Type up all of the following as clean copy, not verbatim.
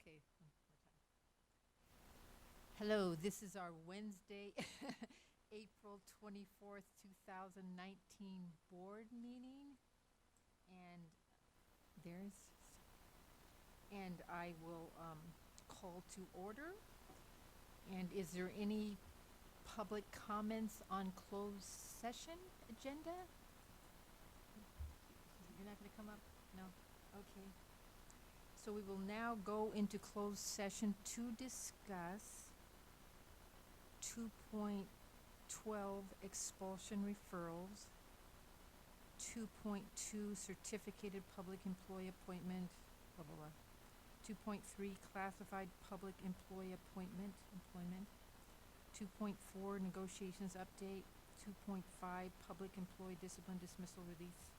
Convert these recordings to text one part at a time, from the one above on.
Okay. Hello, this is our Wednesday, April 24th, 2019 board meeting. And there's, and I will call to order. And is there any public comments on closed session agenda? You're not going to come up? No? Okay. So we will now go into closed session to discuss 2.12 expulsion referrals, 2.2 certificated public employee appointment, blah, blah, blah. 2.3 classified public employee employment, 2.4 negotiations update, 2.5 public employee discipline dismissal release,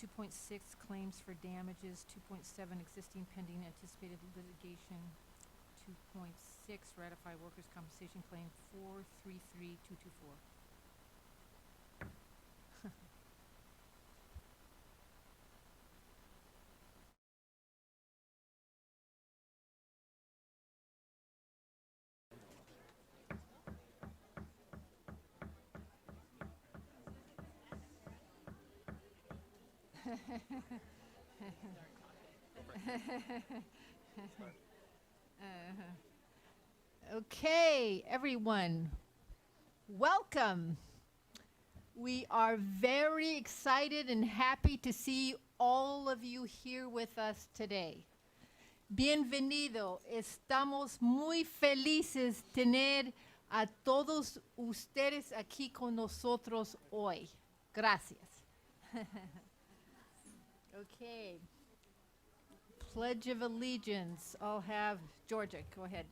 2.6 claims for damages, 2.7 existing pending anticipated litigation, 2.6 ratify workers' compensation claim 433224. Okay, everyone, welcome. We are very excited and happy to see all of you here with us today. Bienvenido. Estamos muy felices tener a todos ustedes aquí con nosotros hoy. Gracias. Okay. Pledge of Allegiance. I'll have Georgia. Go ahead.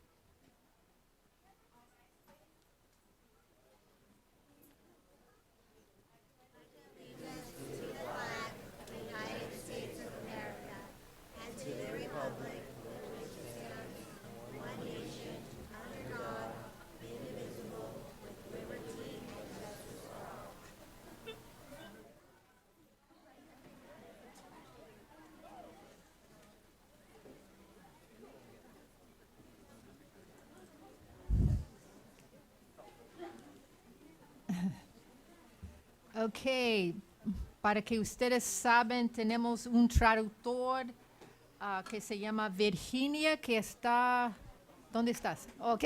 Ok, para que ustedes saben, tenemos un traductor que se llama Virginia, que está... ¿Dónde estás? Ok,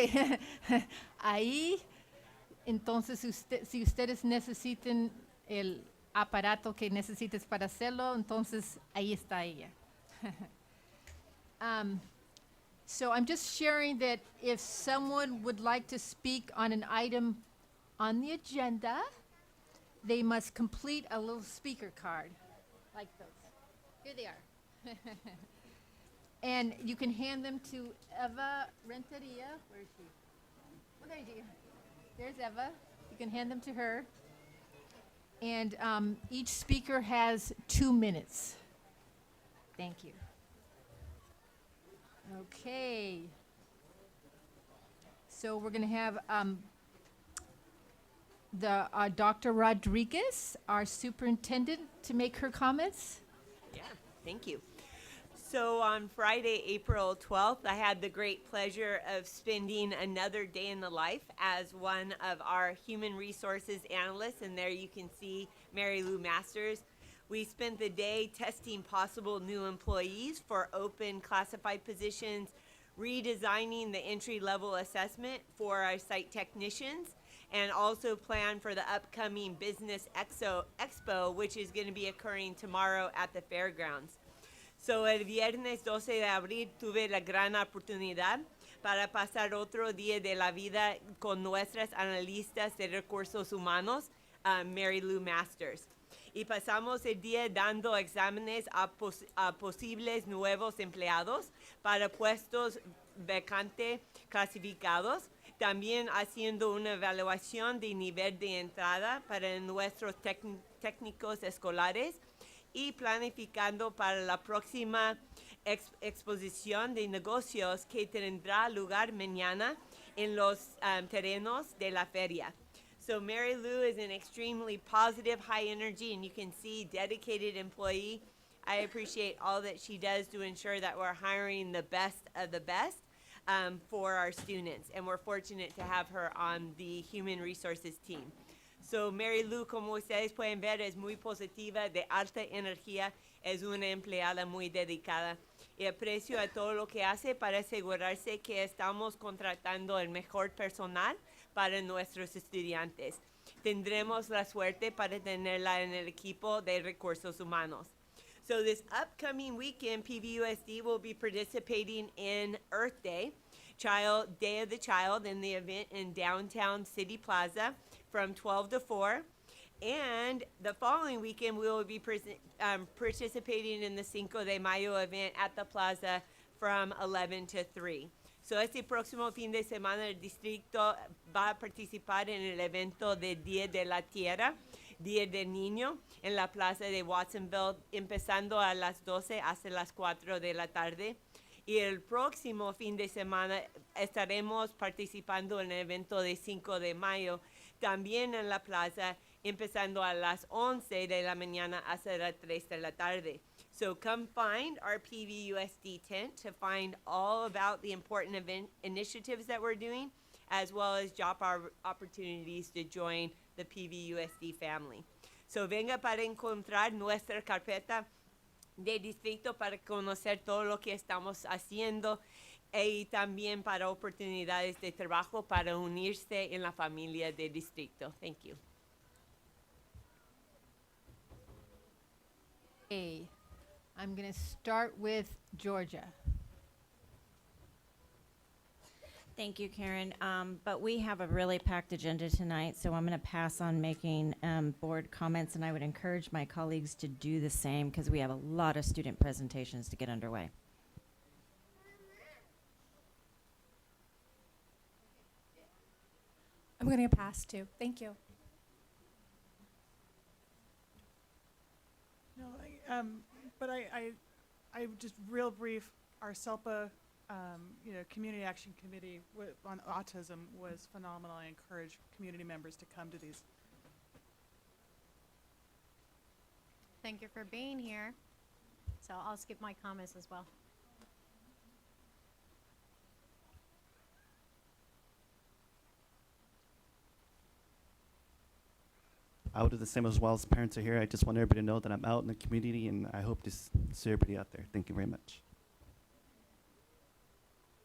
ahí. Entonces, si ustedes necesitan el aparato que necesites para hacerlo, entonces ahí está ella. So I'm just sharing that if someone would like to speak on an item on the agenda, they must complete a little speaker card, like those. Here they are. And you can hand them to Eva Renteria. Where is she? Oh, there you go. There's Eva. You can hand them to her. And each speaker has 2 minutes. Thank you. Okay. So we're going to have Dr. Rodriguez, our superintendent, to make her comments. Yeah, thank you. So on Friday, April 12th, I had the great pleasure of spending another day in the life as one of our human resources analysts, and there you can see Mary Lou Masters. We spent the day testing possible new employees for open classified positions, redesigning the entry-level assessment for our site technicians, and also plan for the upcoming Business Expo, which is going to be occurring tomorrow at the fairgrounds. So el viernes 12 de abril tuve la gran oportunidad para pasar otro día de la vida con nuestras analistas de recursos humanos, Mary Lou Masters. Y pasamos el día dando exámenes a posibles nuevos empleados para puestos vacantes clasificados, también haciendo una evaluación de nivel de entrada para nuestros técnicos escolares y planificando para la próxima exposición de negocios que tendrá lugar mañana en los terrenos de la feria. So Mary Lou is an extremely positive, high energy, and you can see dedicated employee I appreciate all that she does to ensure that we're hiring the best of the best for our students. And we're fortunate to have her on the Human Resources team. So Mary Lou, como ustedes pueden ver, es muy positiva, de alta energía, es una empleada muy dedicada. Y aprecio a todo lo que hace para asegurarse que estamos contratando el mejor personal para nuestros estudiantes. Tendremos la suerte para tenerla en el equipo de recursos humanos. So this upcoming weekend, PVUSD will be participating in Earth Day, Day of the Child, in the event in downtown City Plaza from 12 to 4. And the following weekend, we will be participating in the Cinco de Mayo event at the plaza from 11 to 3. So este próximo fin de semana, el distrito va a participar en el evento de Día de la Tierra, Día del Niño, en la plaza de Watsonville, empezando a las 12 hasta las 4 de la tarde. Y el próximo fin de semana estaremos participando en el evento de 5 de mayo, también en la plaza, empezando a las 11 de la mañana hasta las 3 de la tarde. So come find our PVUSD tent to find all about the important event initiatives that we're doing, as well as job opportunities to join the PVUSD family. So venga para encontrar nuestra carpeta de distrito para conocer todo lo que estamos haciendo y también para oportunidades de trabajo para unirse en la familia de distrito. Thank you. Okay, I'm going to start with Georgia. Thank you, Karen. But we have a really packed agenda tonight, so I'm going to pass on making board comments, and I would encourage my colleagues to do the same because we have a lot of student presentations to get underway. I'm going to pass too. Thank you. No, I just real brief. Our SELPA, Community Action Committee on autism was phenomenal. I encourage community members to come to these. Thank you for being here. So I'll skip my comments as well. I would do the same as well as parents are here. I just want everybody to know that I'm out in the community, and I hope to see everybody out there. Thank you very much.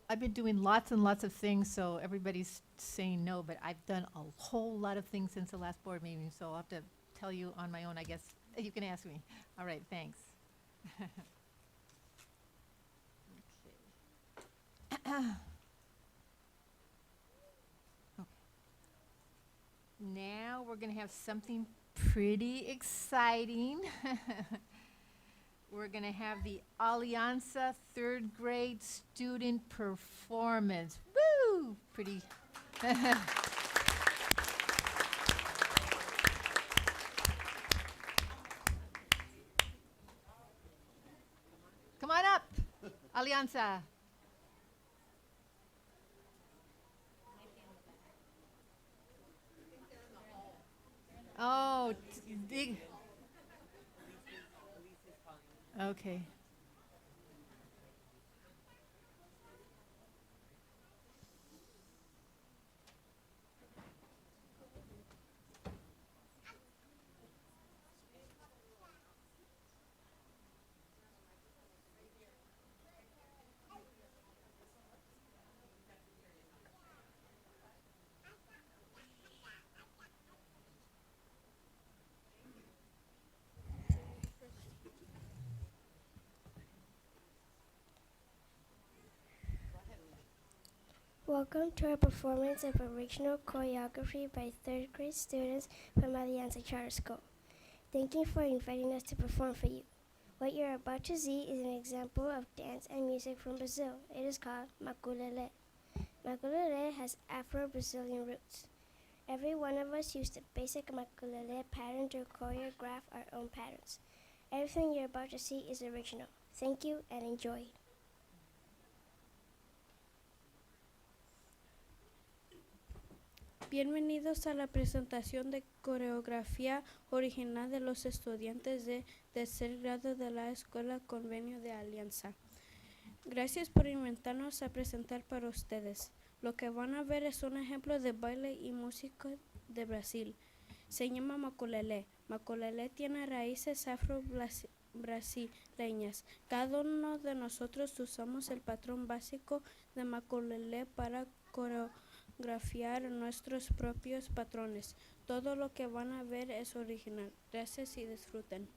I've been doing lots and lots of things, so everybody's saying no, but I've done a whole lot of things since the last board meeting, so I'll have to tell you on my own, I guess. You can ask me. All right, thanks. Okay. Now we're going to have something pretty exciting. We're going to have the Alianza third grade student performance. Woo! Pretty. Come on up, Alianza. Oh, big. Okay. Welcome to our performance of original choreography by third grade students from Alianza Charter School. Thank you for inviting us to perform for you. What you're about to see is an example of dance and music from Brazil. It is called maculelê. Maculelê has Afro-Brazilian roots. Every one of us used the basic maculelê pattern to choreograph our own patterns. Everything you're about to see is original. Thank you and enjoy. Bienvenidos a la presentación de coreografía original de los estudiantes de tercer grado de la Escuela Convenio de Alianza. Gracias por invitarnos a presentar para ustedes. Lo que van a ver es un ejemplo de baile y música de Brasil. Se llama maculelé. Maculelé tiene raíces afro-brasileñas. Cada uno de nosotros usamos el patrón básico de maculelé para coreografiar nuestros propios patrones. Todo lo que van a ver es original. Gracias y disfruten.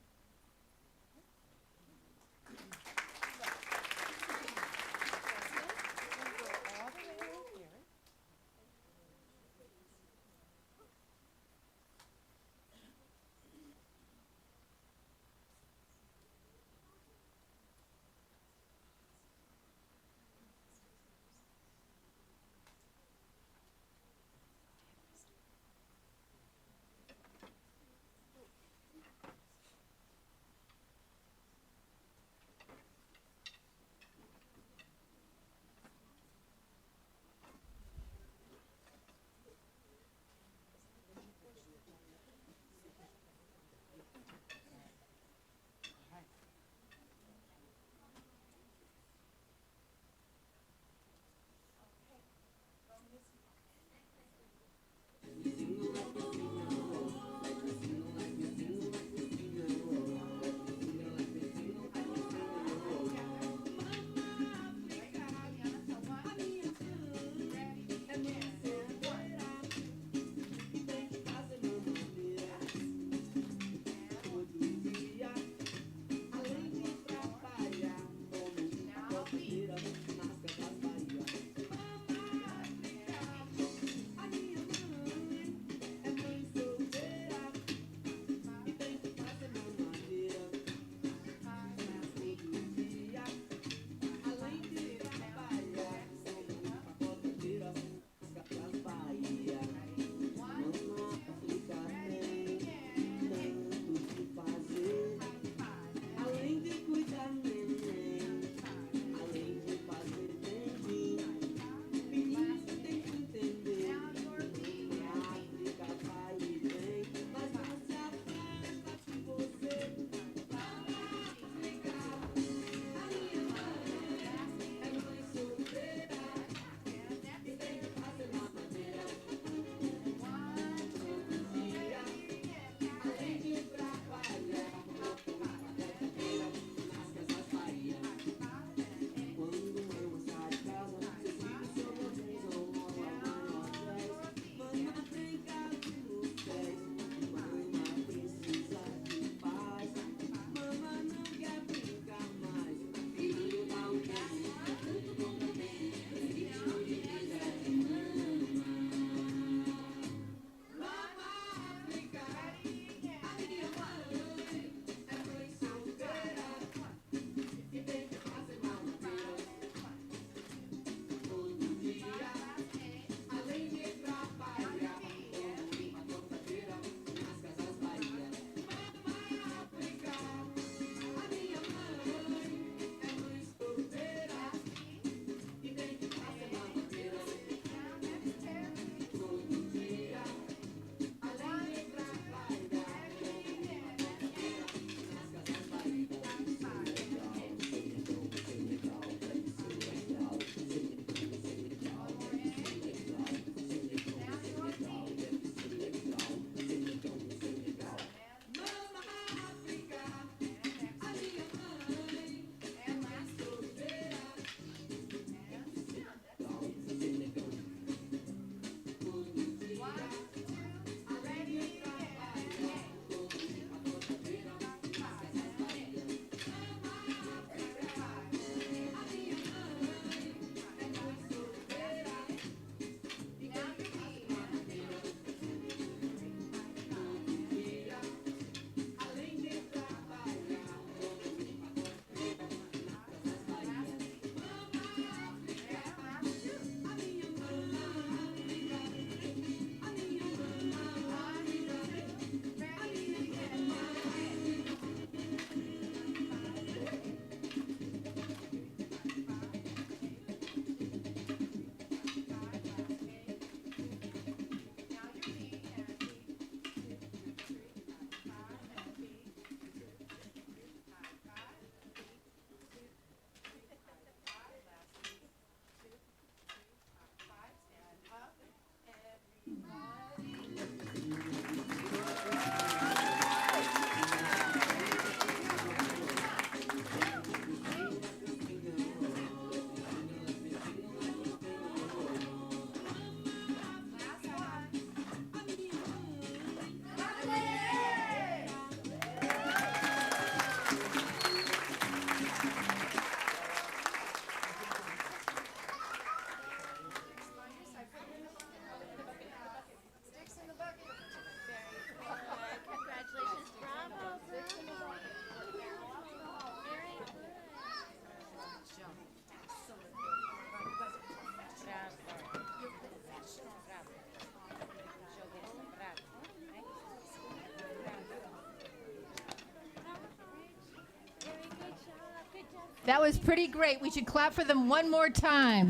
That was pretty great. We should clap for them one more time.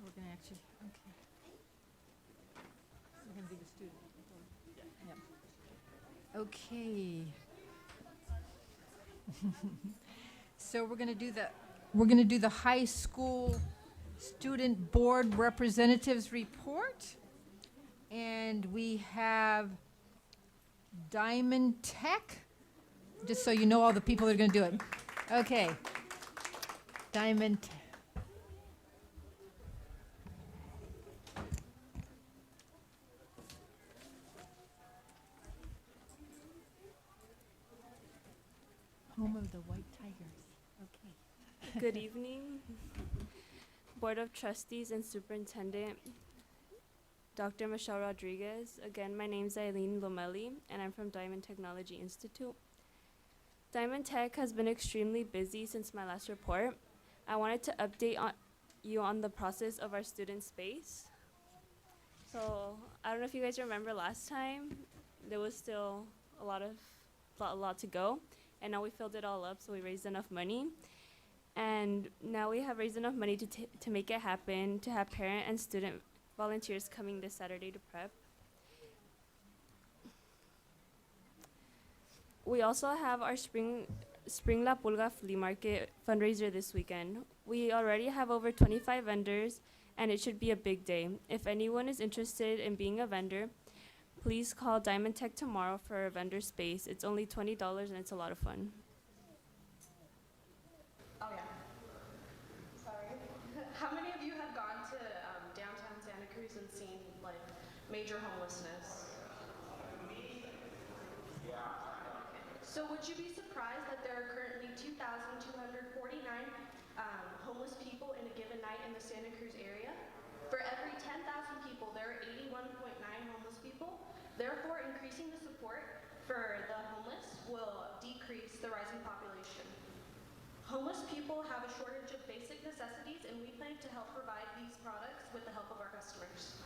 We're going to actually, okay. We're going to do the student. Yep. Okay. So we're going to do the high school student board representatives report. And we have Diamond Tech, just so you know all the people that are going to do it. Okay. Diamond Tech. Home of the White Tigers. Okay. Good evening, Board of Trustees and Superintendent, Dr. Michelle Rodriguez. Again, my name is Eileen Lomelli, and I'm from Diamond Technology Institute. Diamond Tech has been extremely busy since my last report. I wanted to update you on the process of our student space. So I don't know if you guys remember last time, there was still a lot to go. And now we filled it all up, so we raised enough money. And now we have raised enough money to make it happen, to have parent and student volunteers coming this Saturday to prep. We also have our Spring La Pulga flea market fundraiser this weekend. We already have over 25 vendors, and it should be a big day. If anyone is interested in being a vendor, please call Diamond Tech tomorrow for a vendor space. It's only $20 and it's a lot of fun. Oh yeah. Sorry. How many of you have gone to downtown Santa Cruz and seen like major homelessness? Yeah. So would you be surprised that there are currently 2,249 homeless people in a given night in the Santa Cruz area? For every 10,000 people, there are 81.9 homeless people. Therefore, increasing the support for the homeless will decrease the rising population. Homeless people have a shortage of basic necessities, and we plan to help provide these products with the help of our customers.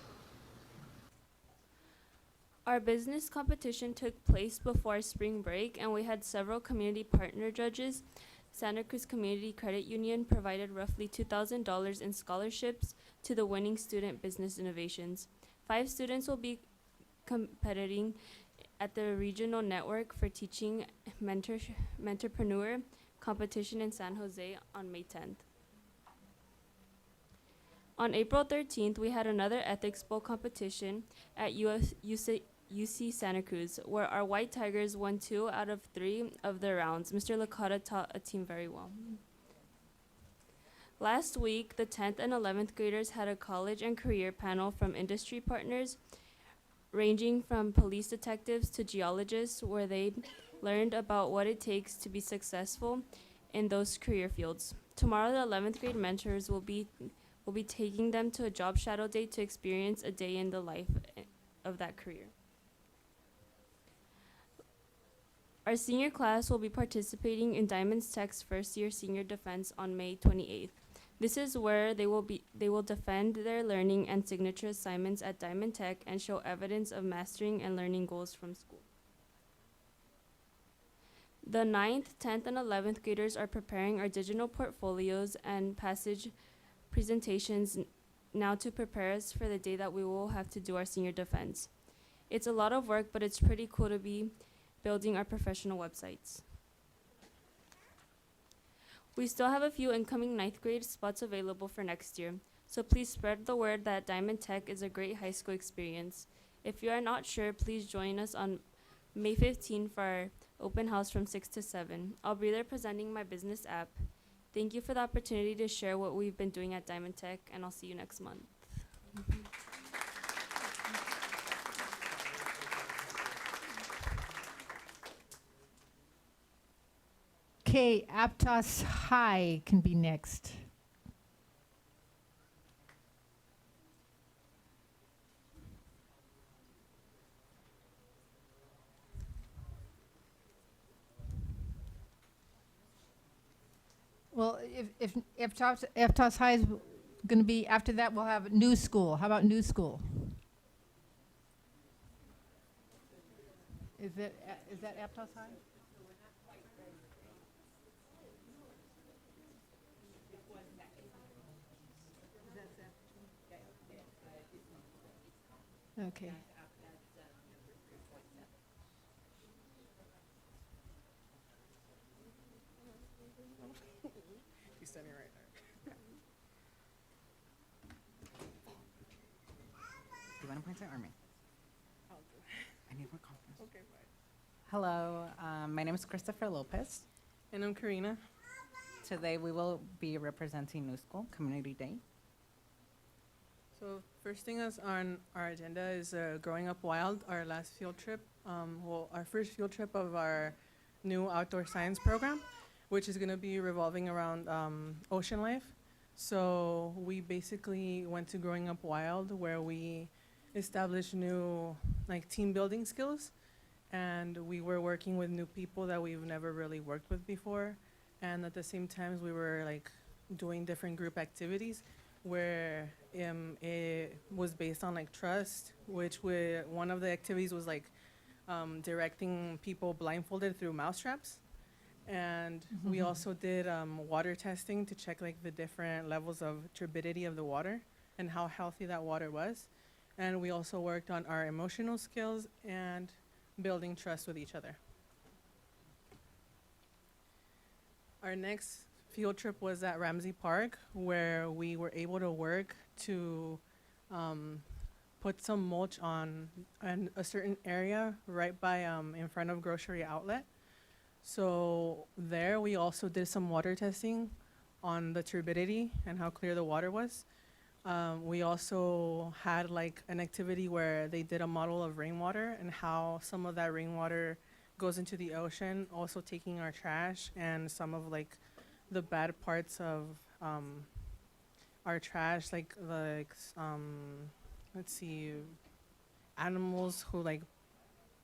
Our business competition took place before spring break, and we had several community partner judges. Santa Cruz Community Credit Union provided roughly $2,000 in scholarships to the winning student business innovations. 5 students will be competing at the regional network for teaching mentorpreneur competition in San Jose on May 10th. On April 13th, we had another ethics bowl competition at UC Santa Cruz, where our White Tigers won 2 out of 3 of their rounds. Mr. Licata taught a team very well. Last week, the 10th and 11th graders had a college and career panel from industry partners, ranging from police detectives to geologists, where they learned about what it takes to be successful in those career fields. Tomorrow, the 11th grade mentors will be taking them to a job shadow day to experience a day in the life of that career. Our senior class will be participating in Diamond Tech's first year senior defense on May 28th. This is where they will defend their learning and signature assignments at Diamond Tech and show evidence of mastering and learning goals from school. The 9th, 10th, and 11th graders are preparing our digital portfolios and passage presentations now to prepare us for the day that we will have to do our senior defense. It's a lot of work, but it's pretty cool to be building our professional websites. We still have a few incoming 9th grade spots available for next year, so please spread the word that Diamond Tech is a great high school experience. If you are not sure, please join us on May 15 for our open house from 6 to 7. I'll be there presenting my business app. Thank you for the opportunity to share what we've been doing at Diamond Tech, and I'll see you next month. Okay, Aptos High can be next. Well, if Aptos High going to be, after that, we'll have new school. How about new school? Is that Aptos High? Okay. He's standing right there. Do you want to point it or me? I need more confidence. Okay, bye. Hello, my name is Christopher Lopez. And I'm Karina. Today we will be representing New School Community Day. So first thing is on our agenda is Growing Up Wild, our last field trip. Our first field trip of our new outdoor science program, which is going to be revolving around ocean life. So we basically went to Growing Up Wild, where we established new team building skills, and we were working with new people that we've never really worked with before. And at the same time, we were doing different group activities where it was based on trust, which one of the activities was directing people blindfolded through mousetraps. And we also did water testing to check the different levels of turbidity of the water and how healthy that water was. And we also worked on our emotional skills and building trust with each other. Our next field trip was at Ramsey Park, where we were able to work to put some mulch on a certain area right by in front of grocery outlet. So there we also did some water testing on the turbidity and how clear the water was. We also had an activity where they did a model of rainwater and how some of that rainwater goes into the ocean, also taking our trash and some of the bad parts of our trash, let's see, animals who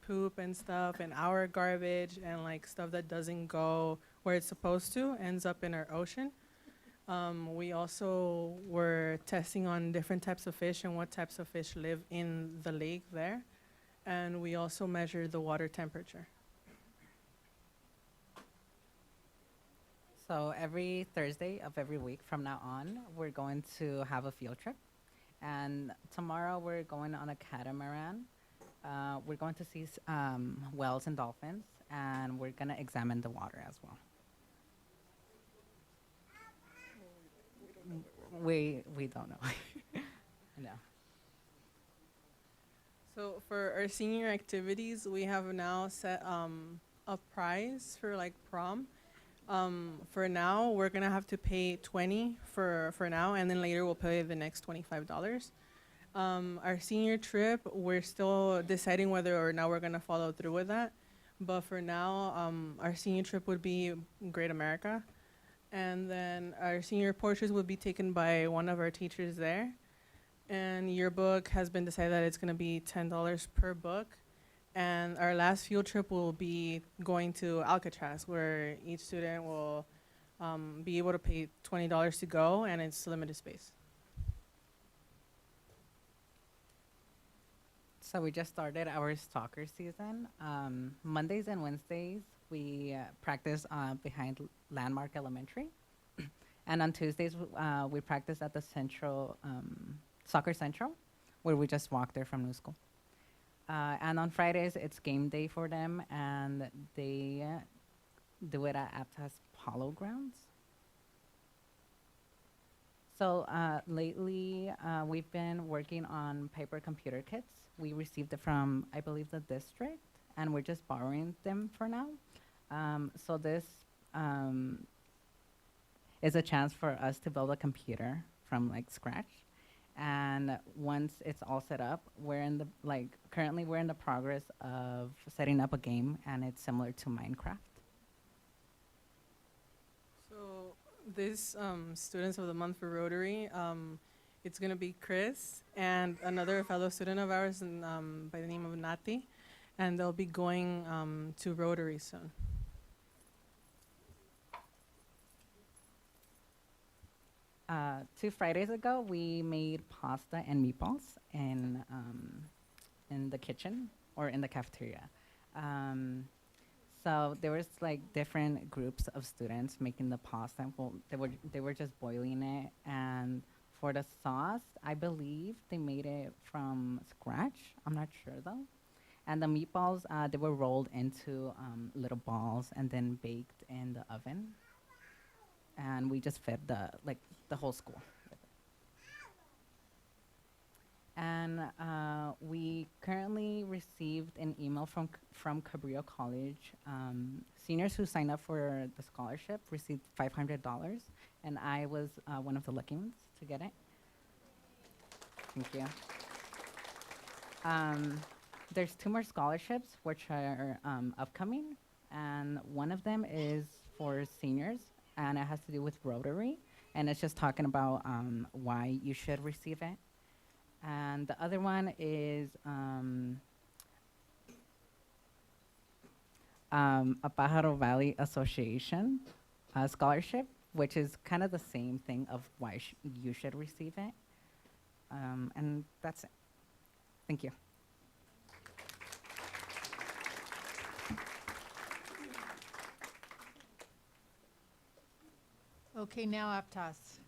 poop and stuff, and our garbage and stuff that doesn't go where it's supposed to ends up in our ocean. We also were testing on different types of fish and what types of fish live in the lake there. And we also measured the water temperature. So every Thursday of every week from now on, we're going to have a field trip. And tomorrow we're going on a catamaran. We're going to see whales and dolphins, and we're going to examine the water as well. We don't know. No. So for our senior activities, we have now set a prize for prom. For now, we're gonna have to pay $20 for now, and then later we'll pay the next $25. Our senior trip, we're still deciding whether or not we're gonna follow through with that. But for now, our senior trip would be Great America. And then our senior portraits will be taken by one of our teachers there. And yearbook has been decided that it's gonna be $10 per book. And our last field trip will be going to Alcatraz, where each student will be able to pay $20 to go, and it's limited space. So we just started our soccer season. Mondays and Wednesdays, we practice behind Landmark Elementary. And on Tuesdays, we practice at the Central, Soccer Central, where we just walk there from New School. And on Fridays, it's game day for them, and they do it at Aptas Polo Grounds. So lately, we've been working on paper computer kits. We received it from, I believe, the district, and we're just borrowing them for now. So this is a chance for us to build a computer from scratch. And once it's all set up, currently we're in the progress of setting up a game, and it's similar to Minecraft. So this Students of the Month for Rotary, it's going to be Chris and another fellow student of ours by the name of Nati, and they'll be going to Rotary soon. 2 Fridays ago, we made pasta and meatballs in the kitchen or in the cafeteria. So there was like different groups of students making the pasta. Well, they were just boiling it, and for the sauce, I believe they made it from scratch. I'm not sure though. And the meatballs, they were rolled into little balls and then baked in the oven. And we just fed the whole school. And we currently received an email from Cabrillo College. Seniors who signed up for the scholarship received $500, and I was one of the lucky ones to get it. Thank you. There's 2 more scholarships which are upcoming, and one of them is for seniors, and it has to do with Rotary, and it's just talking about why you should receive it. And the other one is a Pajaro Valley Association scholarship, which is kind of the same thing of why you should receive it. And that's it. Thank you. Okay, now Aptos.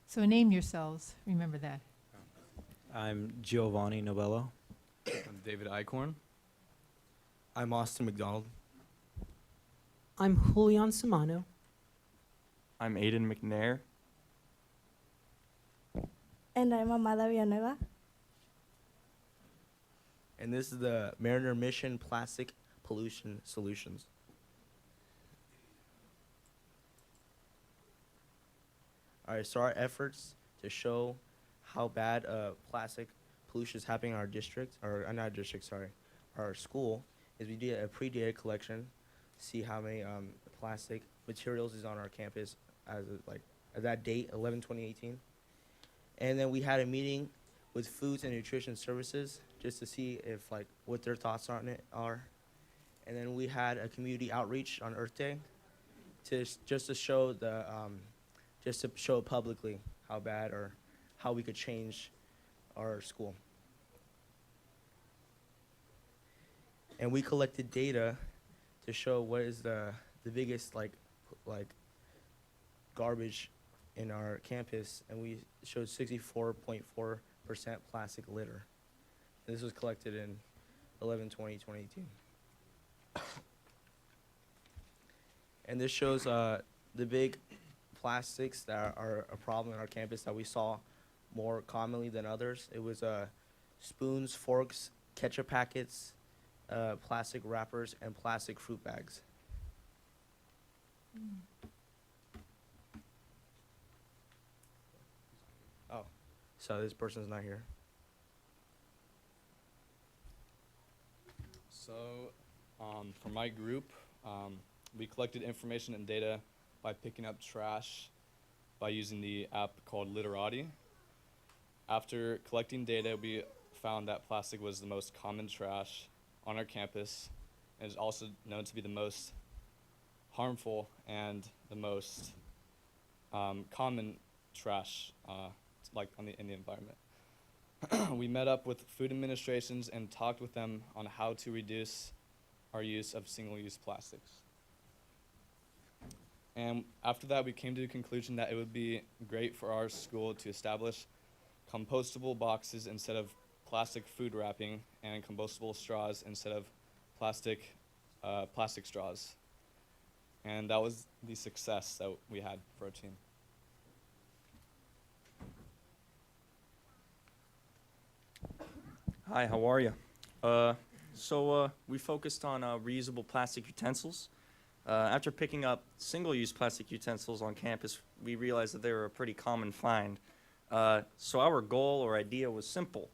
So name yourselves, remember that. I'm Giovanni Novello. I'm David Eichhorn. I'm Austin McDonald. I'm Julian Samano. I'm Aiden McNair. And I'm Amada Villanueva. And this is the Mariner Mission Plastic Pollution Solutions. All right, so our efforts to show how bad plastic pollution is happening in our district, or not district, sorry, our school, is we did a pre-data collection, see how many plastic materials is on our campus as at that date, 11/2018. And then we had a meeting with Foods and Nutrition Services just to see if what their thoughts on it are. And then we had a community outreach on Earth Day just to show just to show publicly how bad or how we could change our school. And we collected data to show what is the biggest garbage in our campus, and we showed 64.4% plastic litter. And this was collected in 11/20/2018. And this shows the big plastics that are a problem in our campus that we saw more commonly than others. It was spoons, forks, ketchup packets, plastic wrappers, and plastic fruit bags. Oh, so this person's not here. So, for my group, we collected information and data by picking up trash by using the app called Literati. After collecting data, we found that plastic was the most common trash on our campus, and is also known to be the most harmful and the most common trash in the environment. We met up with food administrations and talked with them on how to reduce our use of single-use plastics. And after that, we came to the conclusion that it would be great for our school to establish compostable boxes instead of plastic food wrapping, and compostable straws instead of plastic straws. And that was the success that we had for our team. Hi, how are you? We focused on reusable plastic utensils. After picking up single-use plastic utensils on campus, we realized that they were a pretty common find. So our goal or idea was simple.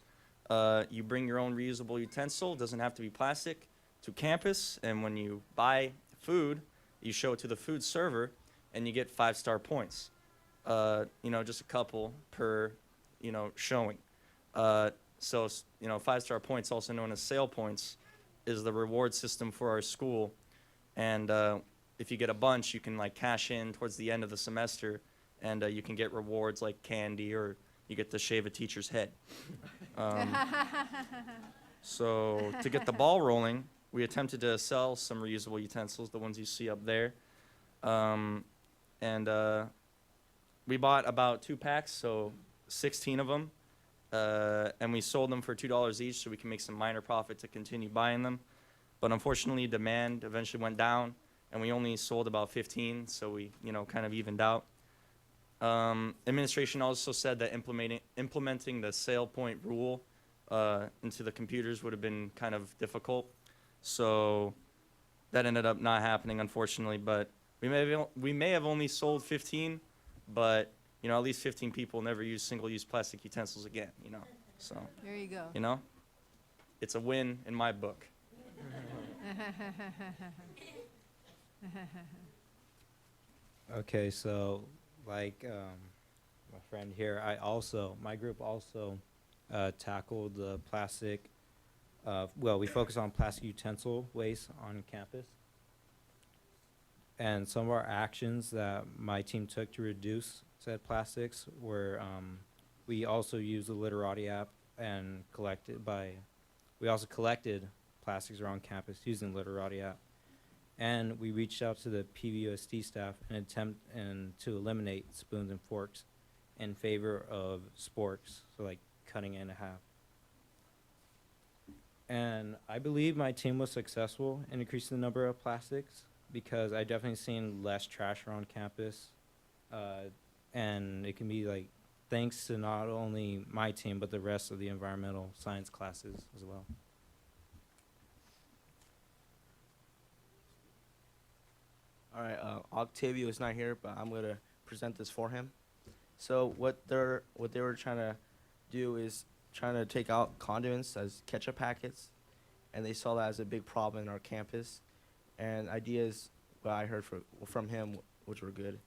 You bring your own reusable utensil, doesn't have to be plastic. to campus, and when you buy food, you show it to the food server, and you get 5-star points. Just a couple per, showing. So 5-star points, also known as sale points, is the reward system for our school. And if you get a bunch, you can like cash in towards the end of the semester, and you can get rewards like candy, or you get to shave a teacher's head. So to get the ball rolling, we attempted to sell some reusable utensils, the ones you see up there. We bought about 2 packs, so 16 of them, and we sold them for $2 each, so we can make some minor profit to continue buying them. But unfortunately, demand eventually went down, and we only sold about 15, so we, kind of evened out. Administration also said that implementing the sale point rule into the computers would have been kind of difficult, so that ended up not happening, unfortunately. But we may have only sold 15, but at least 15 people never use single-use plastic utensils again. So There you go. It's a win in my book. Okay, so like my friend here, my group also tackled the plastic. We focus on plastic utensil waste on campus. And some of our actions that my team took to reduce said plastics were we also used the Literati app and we also collected plastics around campus using the Literati app. And we reached out to the PVUSD staff to eliminate spoons and forks in favor of sporks, so like cutting it in half. And I believe my team was successful in increasing the number of plastics because I definitely seen less trash around campus. And it can be like thanks to not only my team, but the rest of the environmental science classes as well. All right, Octavio is not here, but I'm gonna present this for him. So what they were trying to do is trying to take out condiments as ketchup packets, and they saw that as a big problem in our campus. And ideas, what I heard from him, which were good,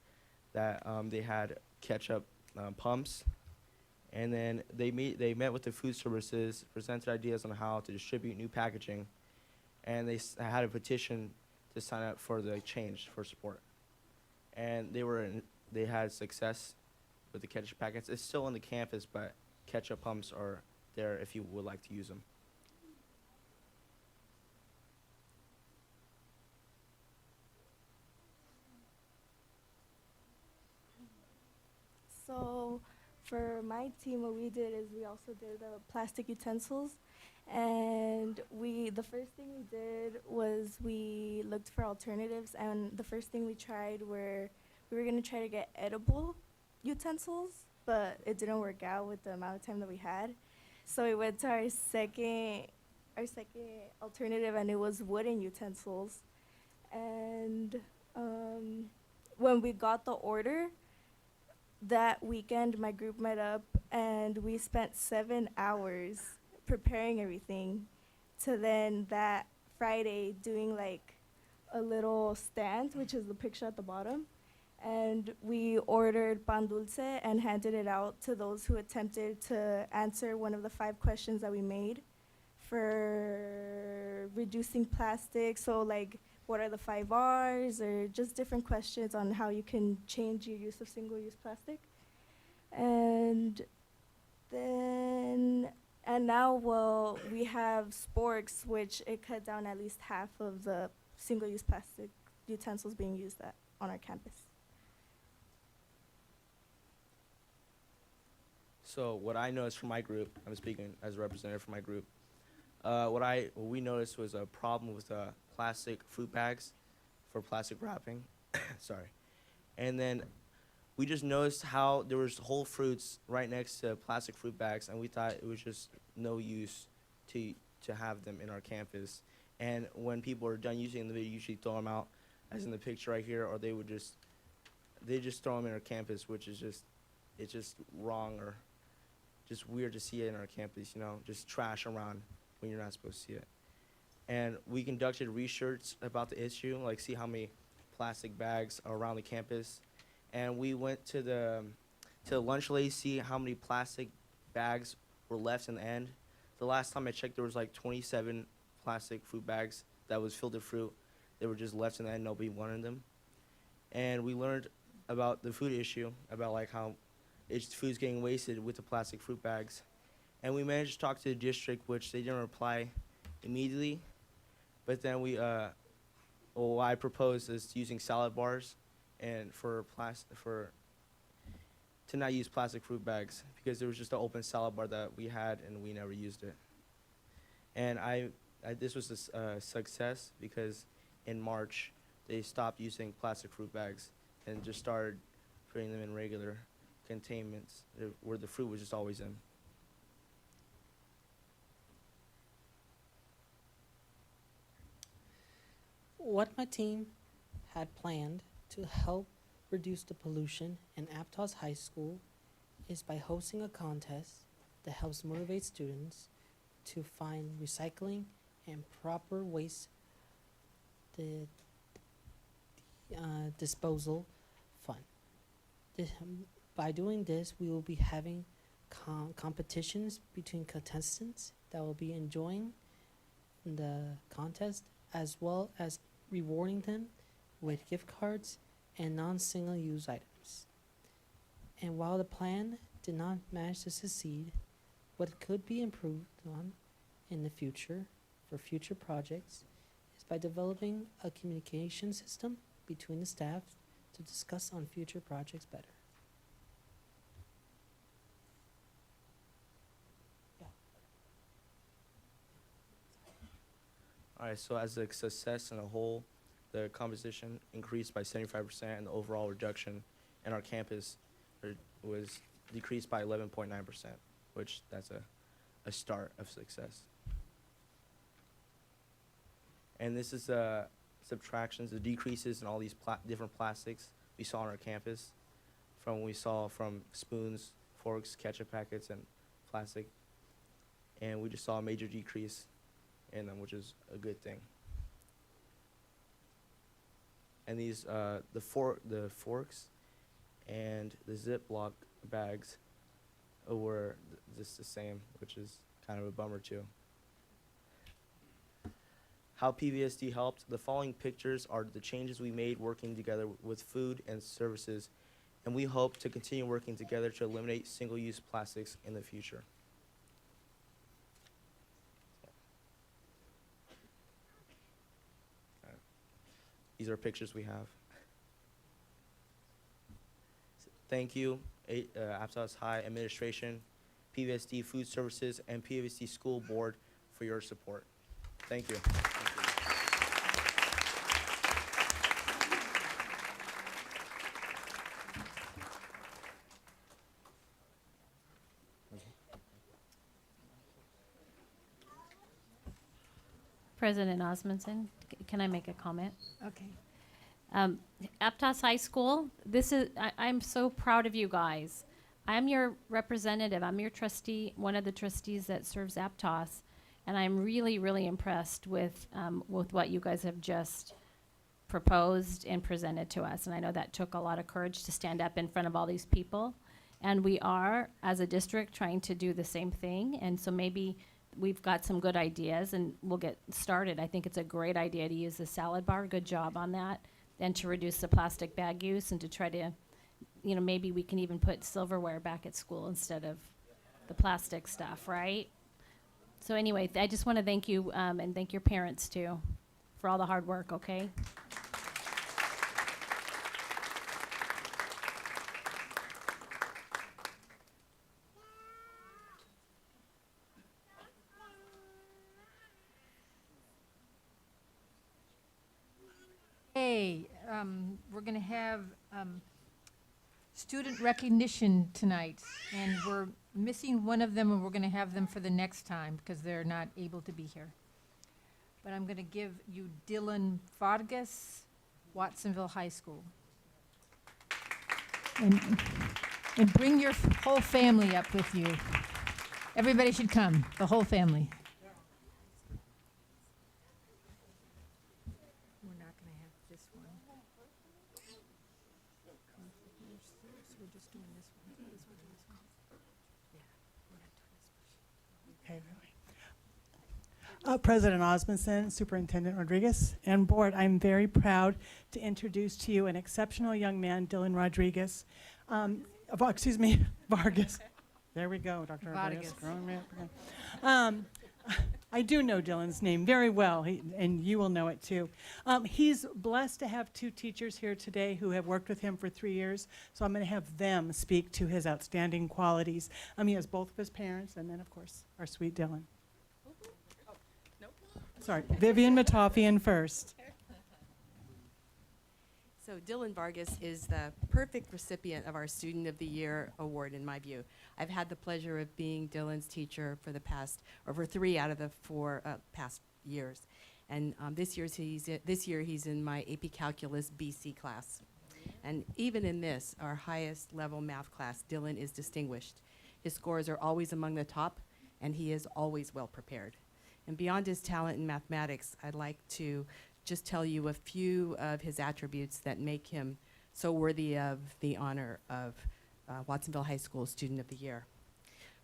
that they had ketchup pumps, and then they met with the food services, presented ideas on how to distribute new packaging, and they had a petition to sign up for the change for support. And they had success with the ketchup packets. It's still on the campus, but ketchup pumps are there if you would like to use them. So for my team, what we did is we also did the plastic utensils. And the first thing we did was we looked for alternatives, and the first thing we tried we were gonna try to get edible utensils, but it didn't work out with the amount of time that we had. So we went to our second alternative, and it was wooden utensils. And when we got the order, that weekend my group met up, and we spent 7 hours preparing everything, to then that Friday doing like a little stand, which is the picture at the bottom. And we ordered pan dulce and handed it out to those who attempted to answer one of the 5 questions that we made for reducing plastic. So like, what are the 5 R's, or just different questions on how you can change your use of single-use plastic. And now, we have sporks, which it cut down at least half of the single-use plastic utensils being used on our campus. So what I noticed from my group, I'm speaking as a representative for my group, what we noticed was a problem with plastic fruit bags for plastic wrapping. Sorry. And then we just noticed how there was whole fruits right next to plastic fruit bags, and we thought it was just no use to have them in our campus. And when people are done using them, they usually throw them out, as in the picture right here, or they just throw them in our campus, which is just wrong, or just weird to see it in our campus, just trash around when you're not supposed to see it. And we conducted research about the issue, like see how many plastic bags are around the campus. And we went to the lunch lady, see how many plastic bags were left in the end. The last time I checked, there was like 27 plastic fruit bags that was filled with fruit. They were just left in the end, nobody wanted them. And we learned about the food issue, about like how food's getting wasted with the plastic fruit bags. And we managed to talk to the district, which they didn't reply immediately. But then what I proposed is using salad bars and to not use plastic fruit bags, because there was just an open salad bar that we had and we never used it. And this was a success, because in March they stopped using plastic fruit bags and just started putting them in regular containments where the fruit was just always in. What my team had planned to help reduce the pollution in Aptos High School is by hosting a contest that helps motivate students to find recycling and proper waste disposal fun. By doing this, we will be having competitions between contestants that will be enjoying the contest, as well as rewarding them with gift cards and non-single-use items. And while the plan did not manage to succeed, what could be improved on in the future for future projects is by developing a communication system between the staff to discuss on future projects better. All right, so as a success in a whole, the composition increased by 75%, and the overall reduction in our campus was decreased by 11.9%, which that's a start of success. And this is subtractions, the decreases in all these different plastics we saw on our campus, from spoons, forks, ketchup packets, and plastic. And we just saw a major decrease in them, which is a good thing. And these the forks and the Ziploc bags were just the same, which is kind of a bummer too. How PVSD helped: the following pictures are the changes we made working together with food and services, and we hope to continue working together to eliminate single-use plastics in the future. These are pictures we have. Thank you, Aptos High Administration, PVSD Food Services, and PVSD School Board for your support. Thank you. President Osmondson, can I make a comment? Okay. Aptos High School, I'm so proud of you guys. I'm your representative. I'm your trustee, one of the trustees that serves Aptos, and I'm really, really impressed with what you guys have just proposed and presented to us. And I know that took a lot of courage to stand up in front of all these people. And we are, as a district, trying to do the same thing. And so maybe we've got some good ideas and we'll get started. I think it's a great idea to use the salad bar. Good job on that. And to reduce the plastic bag use, and to try to, maybe we can even put silverware back at school instead of the plastic stuff, right? So anyway, I just want to thank you and thank your parents too for all the hard work, okay? Hey, we're going to have student recognition tonight, and we're missing one of them, and we're going to have them for the next time because they're not able to be here. But I'm going to give you Dylan Vargas, Watsonville High School. And bring your whole family up with you. Everybody should come, the whole family. this one. So we're just doing this one. This one, this one. Yeah, we're not doing this one. Okay, really. President Osmondson, Superintendent Rodriguez, and Board, I'm very proud to introduce to you an exceptional young man, Dylan Rodriguez. Excuse me, Vargas. There we go, Dr. Rodriguez. I do know Dylan's name very well, and you will know it too. He's blessed to have two teachers here today who have worked with him for 3 years, so I'm going to have them speak to his outstanding qualities. He has both of his parents, and then, of course, our sweet Dylan. Sorry, Vivian Matofian first. So Dylan Vargas is the perfect recipient of our Student of the Year award, in my view. I've had the pleasure of being Dylan's teacher for the past, or for 3 out of the 4 past years. And this year he's in my AP Calculus BC class. And even in this, our highest level math class, Dylan is distinguished. His scores are always among the top, and he is always well prepared. And beyond his talent in mathematics, I'd like to just tell you a few of his attributes that make him so worthy of the honor of Watsonville High School Student of the Year.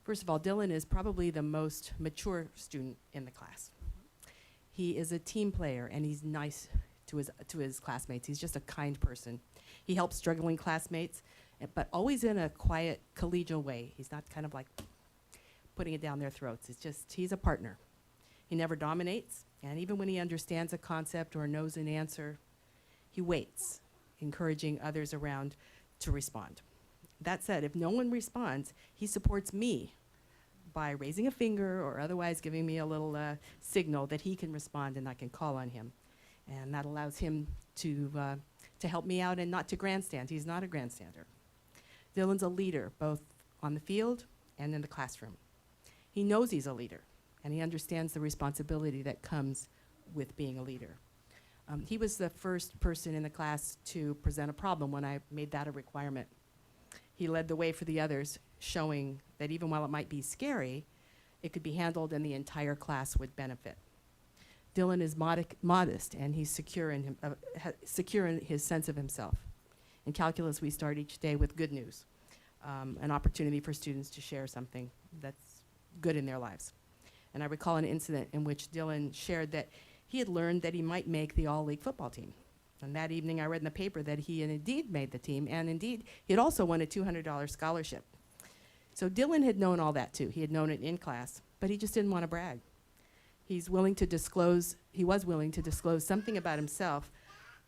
First of all, Dylan is probably the most mature student in the class. He is a team player, and he's nice to his classmates. He's just a kind person. He helps struggling classmates, but always in a quiet, collegial way. He's not kind of like putting it down their throats. It's just, he's a partner. He never dominates, and even when he understands a concept or knows an answer, he waits, encouraging others around to respond. That said, if no one responds, he supports me by raising a finger or otherwise giving me a little signal that he can respond and I can call on him. And that allows him to help me out and not to grandstand. He's not a grandstander. Dylan's a leader, both on the field and in the classroom. He knows he's a leader, and he understands the responsibility that comes with being a leader. He was the first person in the class to present a problem when I made that a requirement. He led the way for the others, showing that even while it might be scary, it could be handled and the entire class would benefit. Dylan is modest, and he's secure in his sense of himself. In calculus, we start each day with good news, an opportunity for students to share something that's good in their lives. And I recall an incident in which Dylan shared that he had learned that he might make the all-league football team. And that evening I read in the paper that he had indeed made the team, and indeed he had also won a $200 scholarship. So Dylan had known all that too. He had known it in class, but he just didn't want to brag. He was willing to disclose something about himself,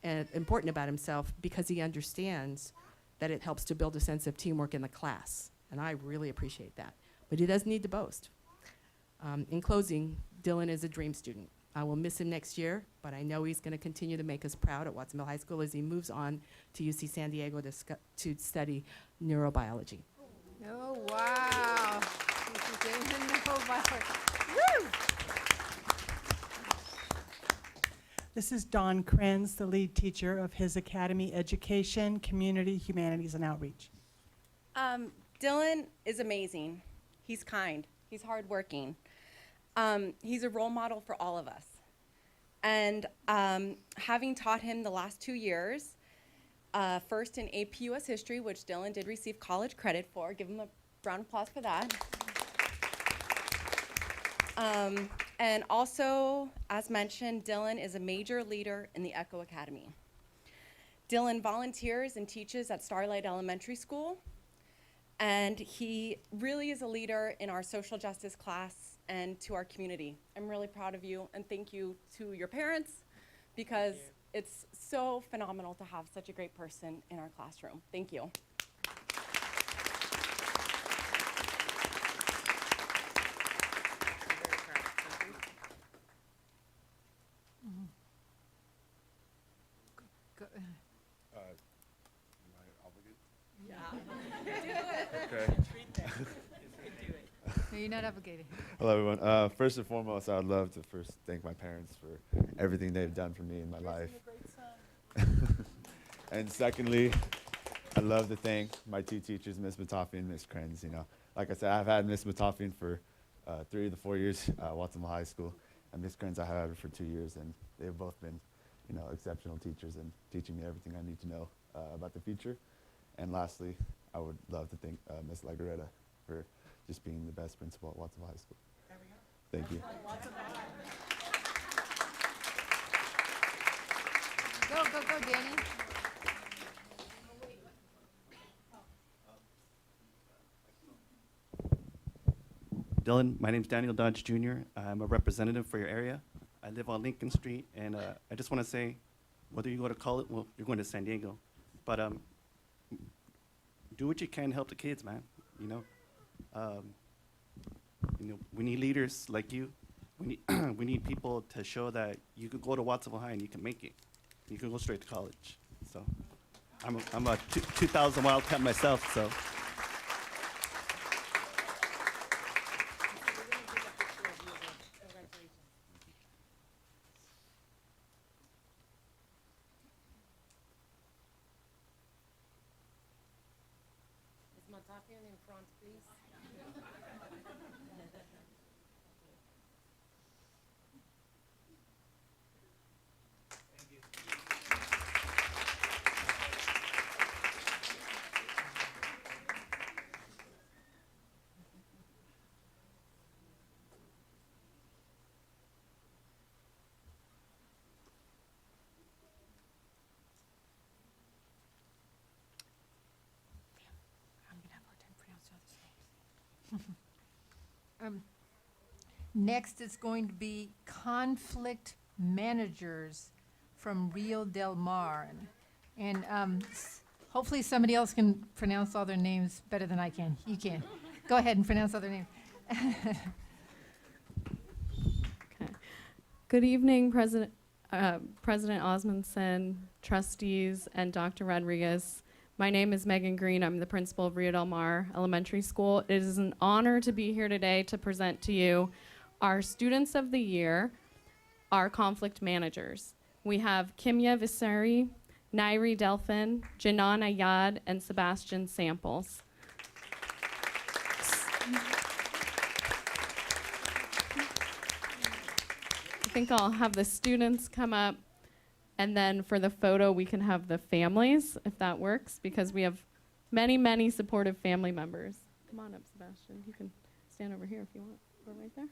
important about himself, because he understands that it helps to build a sense of teamwork in the class. And I really appreciate that. But he doesn't need to boast. In closing, Dylan is a dream student. I will miss him next year, but I know he's going to continue to make us proud at Watsonville High School as he moves on to UC San Diego to study neurobiology. Oh, wow. Woo! This is Don Krenz, the lead teacher of his academy, Education, Community, Humanities, and Outreach. Dylan is amazing. He's kind. He's hardworking. He's a role model for all of us. And having taught him the last 2 years, first in AP US History, which Dylan did receive college credit for. Give him a round of applause for that. And also, as mentioned, Dylan is a major leader in the Echo Academy. Dylan volunteers and teaches at Starlight Elementary School. And he really is a leader in our social justice class and to our community. I'm really proud of you, and thank you to your parents, because it's so phenomenal to have such a great person in our classroom. Thank you. Go- Am I obligated? Yeah. Okay. No, you're not obligated. Hello, everyone. First and foremost, I would love to first thank my parents for everything they've done for me in my life. And secondly, I'd love to thank my two teachers, Ms. Matafi and Ms. Krenz. You know, like I said, I've had Ms. Matafi for 3 of the 4 years at Watsonville High School, and Ms. Krenz I had her for 2 years, and they've both been exceptional teachers and teaching me everything I need to know about the future. And lastly, I would love to thank Ms. Lagaretta for just being the best principal at Watsonville High School. Thank you. Go, Danny. Dylan, my name's Daniel Dodge Jr. I'm a representative for your area. I live on Lincoln Street, and I just want to say, whether you go to college, well, you're going to San Diego, but do what you can to help the kids, man. We need leaders like you. We need people to show that you could go to Watsonville High and you can make it. You can go straight to college. So, I'm a 2000 Wildcat myself. So. In front, please. Next is going to be conflict managers from Rio Del Mar. And hopefully somebody else can pronounce all their names better than I can. You can. Go ahead and pronounce all their names. Okay. Good evening, President Osmondson, trustees, and Dr. Rodriguez. My name is Megan Green. I'm the principal of Rio Del Mar Elementary School. It is an honor to be here today to present to you our Students of the Year, our conflict managers. We have Kimya Visari, Nairi Delphin, Janan Ayad, and Sebastian Samples. I think I'll have the students come up, and then for the photo, we can have the families, if that works, because we have many, many supportive family members. Come on up, Sebastian. You can stand over here if you want. Go right there.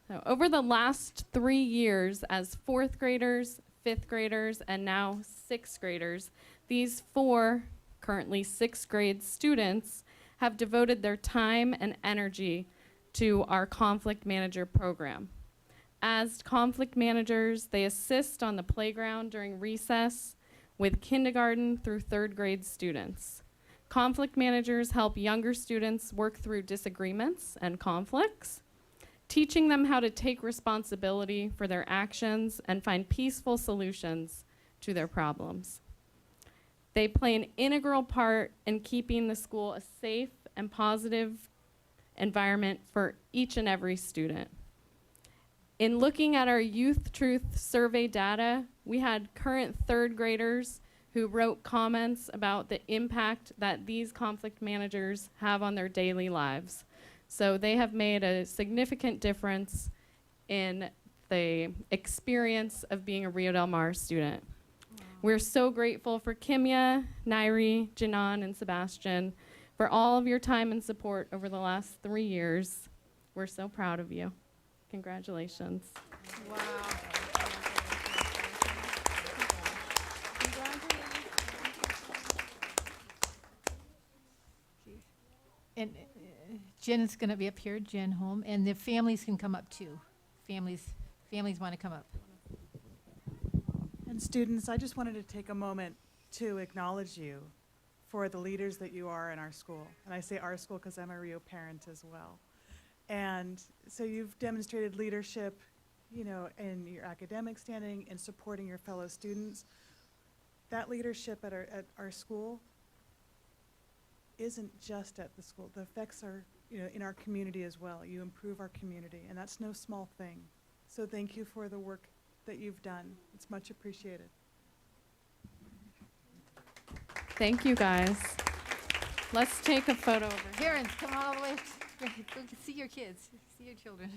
So over the last 3 years, as 4th graders, 5th graders, and now 6th graders, these 4 currently 6th grade students have devoted their time and energy to our conflict manager program. As conflict managers, they assist on the playground during recess with kindergarten through 3rd grade students. Conflict managers help younger students work through disagreements and conflicts, teaching them how to take responsibility for their actions and find peaceful solutions to their problems. They play an integral part in keeping the school a safe and positive environment for each and every student. In looking at our Youth Truth survey data, we had current 3rd graders who wrote comments about the impact that these conflict managers have on their daily lives. So they have made a significant difference in the experience of being a Rio Del Mar student. Wow. We're so grateful for Kimya, Nairi, Janan, and Sebastian for all of your time and support over the last 3 years. We're so proud of you. Congratulations. Wow. And Jen is going to be up here, Jen Holm, and the families can come up too. Families want to come up. And students, I just wanted to take a moment to acknowledge you for the leaders that you are in our school. And I say our school because I'm a Rio parent as well. And so you've demonstrated leadership, in your academic standing and supporting your fellow students. That leadership at our school isn't just at the school. The effects are, in our community as well. You improve our community, and that's no small thing. So thank you for the work that you've done. It's much appreciated. Thank you, guys. Let's take a photo over here. Parents, come all the way. Go see your kids. See your children.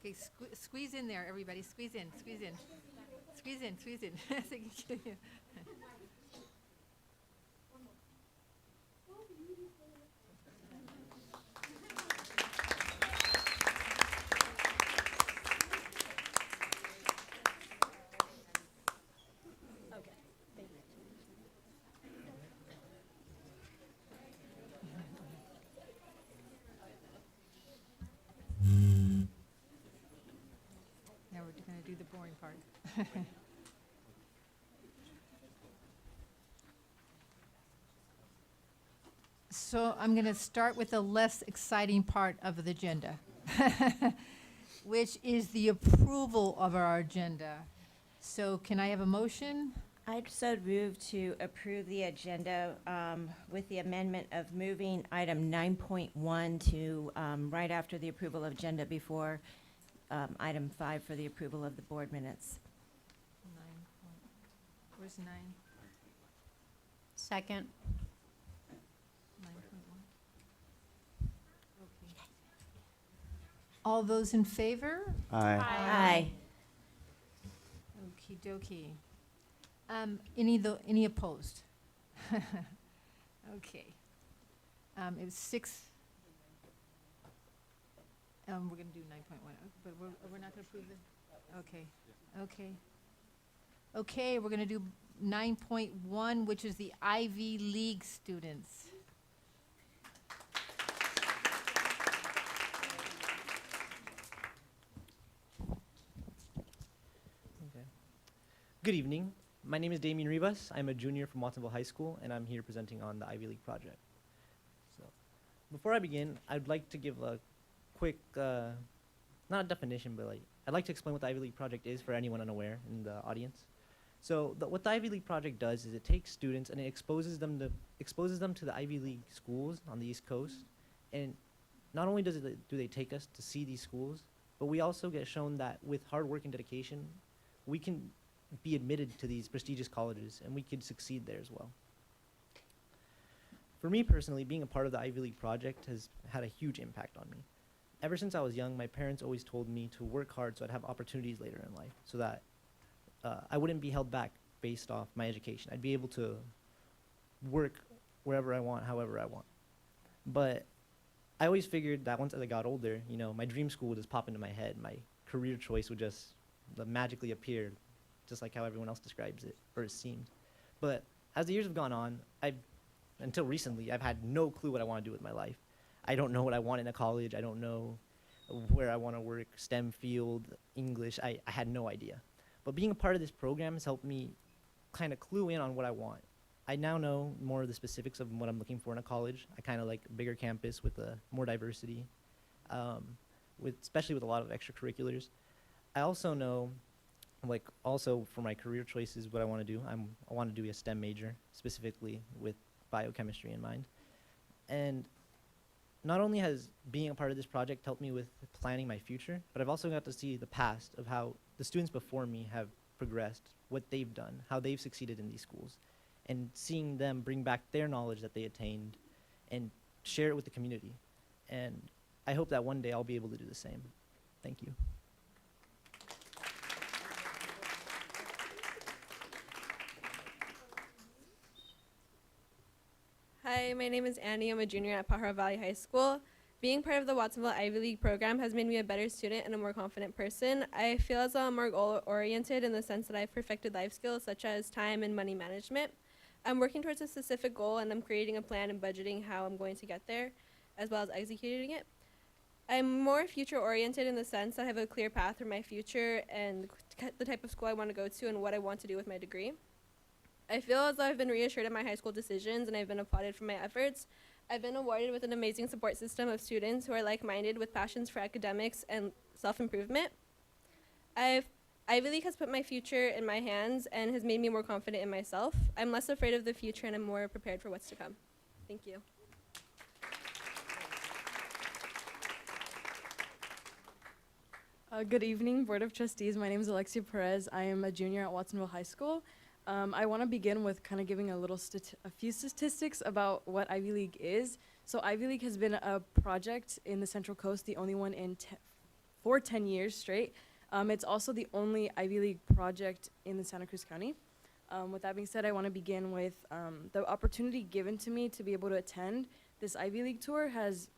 Okay, squeeze in there, everybody. Squeeze in, squeeze in. Squeeze in, squeeze in. So I can kill you. Now we're going to do the boring part. So I'm going to start with the less exciting part of the agenda, which is the approval of our agenda. So can I have a motion? I'd so move to approve the agenda with the amendment of moving item 9.1 to right after the approval of agenda before item 5 for the approval of the board minutes. Where's 9? Second. 9.1. Okay. All those in favor? Aye. Aye. Okie dokie. Any opposed? Okay. It was 6. We're going to do 9.1, but we're not going to approve it? Okay. Okay. Okay, we're going to do 9.1, which is the Ivy League students. Okay. Good evening. My name is Damien Rivas. I'm a junior from Watsonville High School, and I'm here presenting on the Ivy League project. So, before I begin, I'd like to give a quick, not a definition, but I'd like to explain what the Ivy League project is for anyone unaware in the audience. So, what the Ivy League project does is it takes students and it exposes them to the Ivy League schools on the East Coast, and not only do they take us to see these schools, but we also get shown that with hard work and dedication, we can be admitted to these prestigious colleges, and we could succeed there as well. For me personally, being a part of the Ivy League project has had a huge impact on me. Ever since I was young, my parents always told me to work hard so I'd have opportunities later in life, so that I wouldn't be held back based off my education. I'd be able to work wherever I want, however I want. But I always figured that once I got older, you know, my dream school would just pop into my head. My career choice would just magically appear, just like how everyone else describes it, or it seemed. But as the years have gone on, until recently, I've had no clue what I want to do with my life. I don't know what I want in a college. I don't know where I want to work, STEM field, English. I had no idea. But being a part of this program has helped me kind of clue in on what I want. I now know more of the specifics of what I'm looking for in a college. I kind of like a bigger campus with more diversity, especially with a lot of extracurriculars. I also know, also for my career choices, what I want to do. I want to do a STEM major, specifically with biochemistry in mind. And not only has being a part of this project helped me with planning my future, but I've also got to see the past of how the students before me have progressed, what they've done, how they've succeeded in these schools, and seeing them bring back their knowledge that they attained and share it with the community. And I hope that one day I'll be able to do the same. Thank you. Hi, my name is Annie. I'm a junior at Pajaro Valley High School. Being part of the Watsonville Ivy League program has made me a better student and a more confident person. I feel as though I'm more goal-oriented in the sense that I've perfected life skills such as time and money management. I'm working towards a specific goal, and I'm creating a plan and budgeting how I'm going to get there, as well as executing it. I'm more future-oriented in the sense that I have a clear path for my future and the type of school I want to go to and what I want to do with my degree. I feel as though I've been reassured in my high school decisions and I've been applauded for my efforts. I've been awarded with an amazing support system of students who are like-minded with passions for academics and self-improvement. Ivy League has put my future in my hands and has made me more confident in myself. I'm less afraid of the future and I'm more prepared for what's to come. Thank you. Good evening, Board of Trustees. My name is Alexia Perez. I am a junior at Watsonville High School. I want to begin with kind of giving a few statistics about what Ivy League is. So Ivy League has been a project in the Central Coast, the only one in for 10 years straight. It's also the only Ivy League project in the Santa Cruz County. With that being said, I want to begin with the opportunity given to me to be able to attend this Ivy League tour has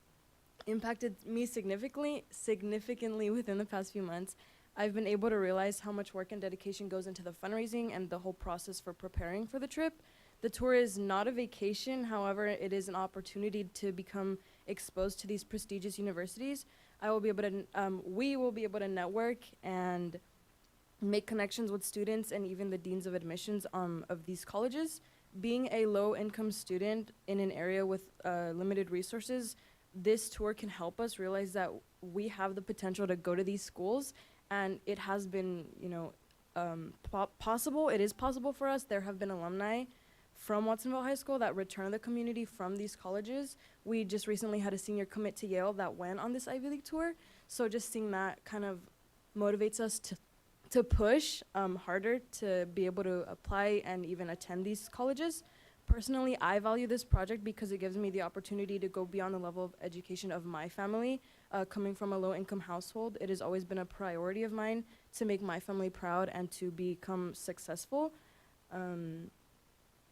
impacted me significantly within the past few months. I've been able to realize how much work and dedication goes into the fundraising and the whole process for preparing for the trip. The tour is not a vacation, however, it is an opportunity to become exposed to these prestigious universities. We will be able to network and make connections with students and even the deans of admissions of these colleges. Being a low-income student in an area with limited resources, this tour can help us realize that we have the potential to go to these schools, and it has been, possible. It is possible for us. There have been alumni from Watsonville High School that return to the community from these colleges. We just recently had a senior commit to Yale that went on this Ivy League tour. So just seeing that kind of motivates us to push harder to be able to apply and even attend these colleges. Personally, I value this project because it gives me the opportunity to go beyond the level of education of my family. Coming from a low-income household, it has always been a priority of mine to make my family proud and to become successful.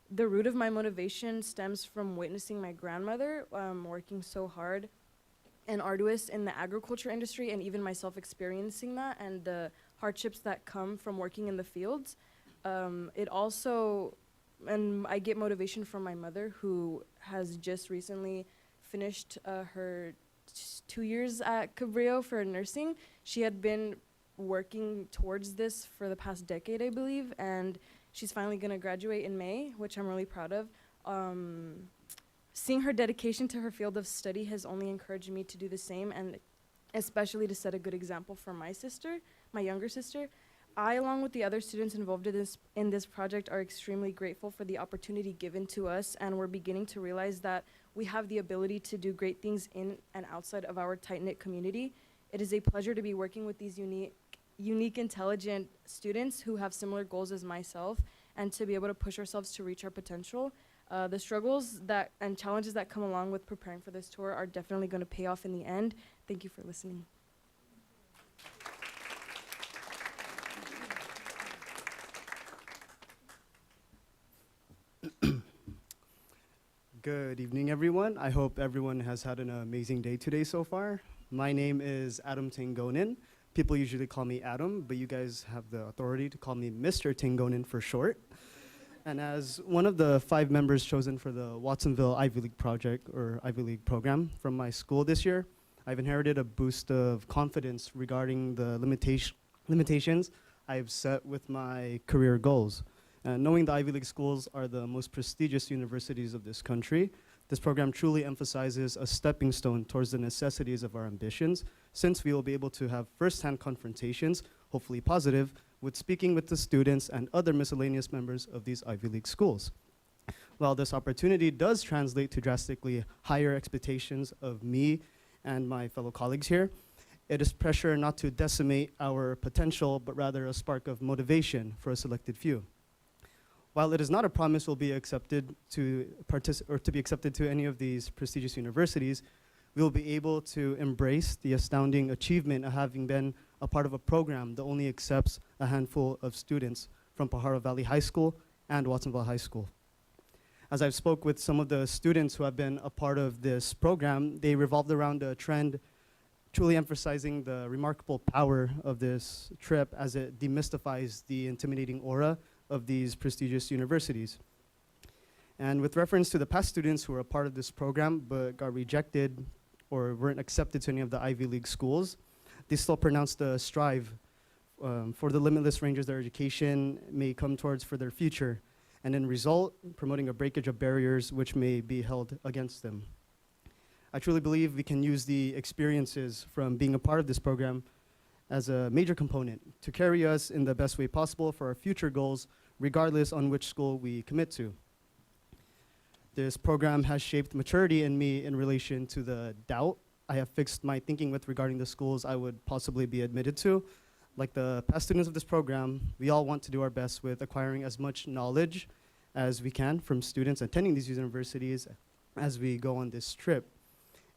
The root of my motivation stems from witnessing my grandmother working so hard and arduous in the agriculture industry, and even myself experiencing that and the hardships that come from working in the fields. And I get motivation from my mother, who has just recently finished her 2 years at Cabrillo for nursing. She had been working towards this for the past decade, I believe, and she's finally going to graduate in May, which I'm really proud of. Seeing her dedication to her field of study has only encouraged me to do the same, and especially to set a good example for my sister, my younger sister. I, along with the other students involved in this project, are extremely grateful for the opportunity given to us, and we're beginning to realize that we have the ability to do great things in and outside of our tight-knit community. It is a pleasure to be working with these unique, intelligent students who have similar goals as myself, and to be able to push ourselves to reach our potential. The struggles and challenges that come along with preparing for this tour are definitely going to pay off in the end. Thank you for listening. Good evening, everyone. I hope everyone has had an amazing day today so far. My name is Adam Tingonin. People usually call me Adam, but you guys have the authority to call me Mr. Tingonin for short. And as one of the 5 members chosen for the Watsonville Ivy League project, or Ivy League program from my school this year, I've inherited a boost of confidence regarding the limitations I've set with my career goals. Knowing the Ivy League schools are the most prestigious universities of this country, this program truly emphasizes a stepping stone towards the necessities of our ambitions, since we will be able to have first-hand confrontations, hopefully positive, with speaking with the students and other miscellaneous members of these Ivy League schools. While this opportunity does translate to drastically higher expectations of me and my fellow colleagues here, it is pressure not to decimate our potential, but rather a spark of motivation for a selected few. While it is not a promise we'll be accepted to be accepted to any of these prestigious universities, we will be able to embrace the astounding achievement of having been a part of a program that only accepts a handful of students from Pajaro Valley High School and Watsonville High School. As I've spoke with some of the students who have been a part of this program, they revolved around a trend truly emphasizing the remarkable power of this trip as it demystifies the intimidating aura of these prestigious universities. And with reference to the past students who were a part of this program but got rejected or weren't accepted to any of the Ivy League schools, they still pronounced the strive for the limitless ranges their education may come towards for their future, and in result, promoting a breakage of barriers which may be held against them. I truly believe we can use the experiences from being a part of this program as a major component to carry us in the best way possible for our future goals, regardless on which school we commit to. This program has shaped maturity in me in relation to the doubt I have fixed my thinking with regarding the schools I would possibly be admitted to. Like the past students of this program, we all want to do our best with acquiring as much knowledge as we can from students attending these universities as we go on this trip.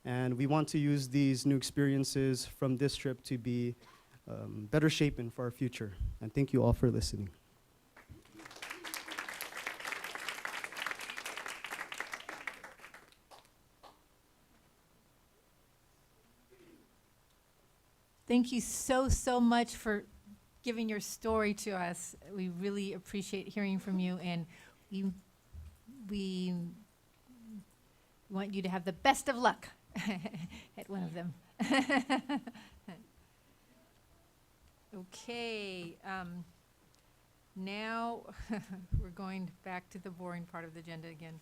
And we want to use these new experiences from this trip to be better shaping for our future. And thank you all for listening. Thank you so much for giving your story to us. We really appreciate hearing from you, and we want you to have the best of luck at one of them. Okay, now we're going back to the boring part of the agenda again.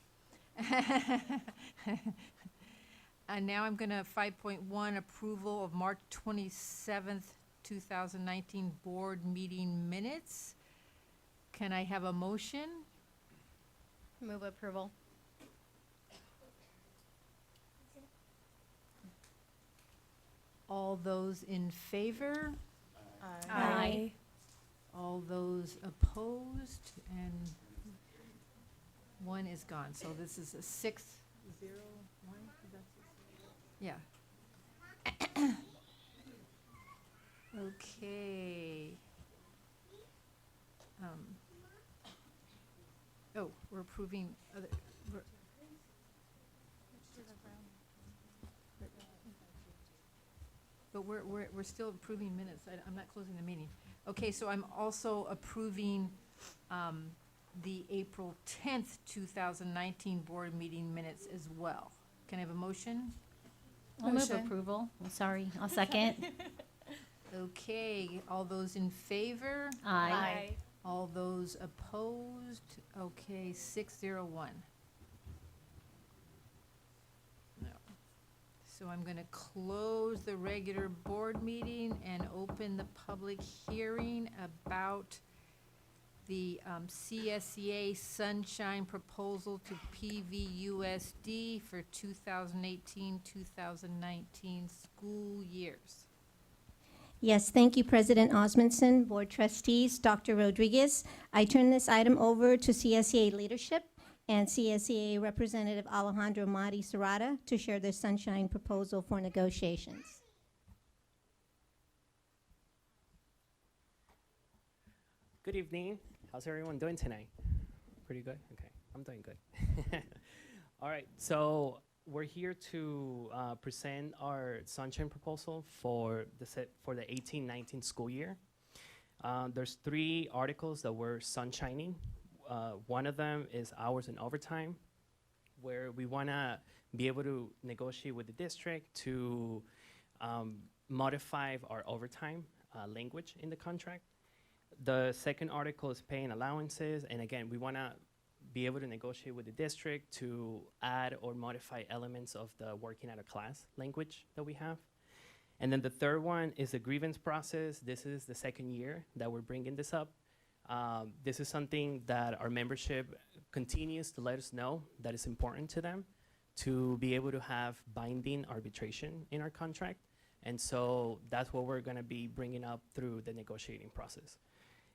And now I'm going to 5.1, approval of March 27th, 2019 board meeting minutes. Can I have a motion? Move approval. All those in favor? Aye. All those opposed? And one is gone. So this is a 6-0-1? Is that yeah. Okay. Oh, we're approving other. But we're still approving minutes. I'm not closing the meeting. Okay, so I'm also approving the April 10th, 2019 board meeting minutes as well. Can I have a motion? I'll move approval. I'm sorry, I'll second. Okay, all those in favor? Aye. All those opposed? Okay, 601. No. So I'm going to close the regular board meeting and open the public hearing about the CSEA Sunshine proposal to PVUSD for 2018-2019 school years. Yes, thank you, President Osmondson, Board Trustees, Dr. Rodriguez. I turn this item over to CSEA leadership and CSEA Representative Alejandro Mari Serrata to share their Sunshine proposal for negotiations. Good evening. How's everyone doing tonight? Pretty good? Okay, I'm doing good. All right, so we're here to present our Sunshine proposal for the 18-19 school year. There's 3 articles that we're sunshining. One of them is hours and overtime, where we want to be able to negotiate with the district to modify our overtime language in the contract. The second article is pay and allowances, and again, we want to be able to negotiate with the district to add or modify elements of the working out of class language that we have. And then the third one is the grievance process. This is the second year that we're bringing this up. This is something that our membership continues to let us know that is important to them, to be able to have binding arbitration in our contract. And so that's what we're going to be bringing up through the negotiating process.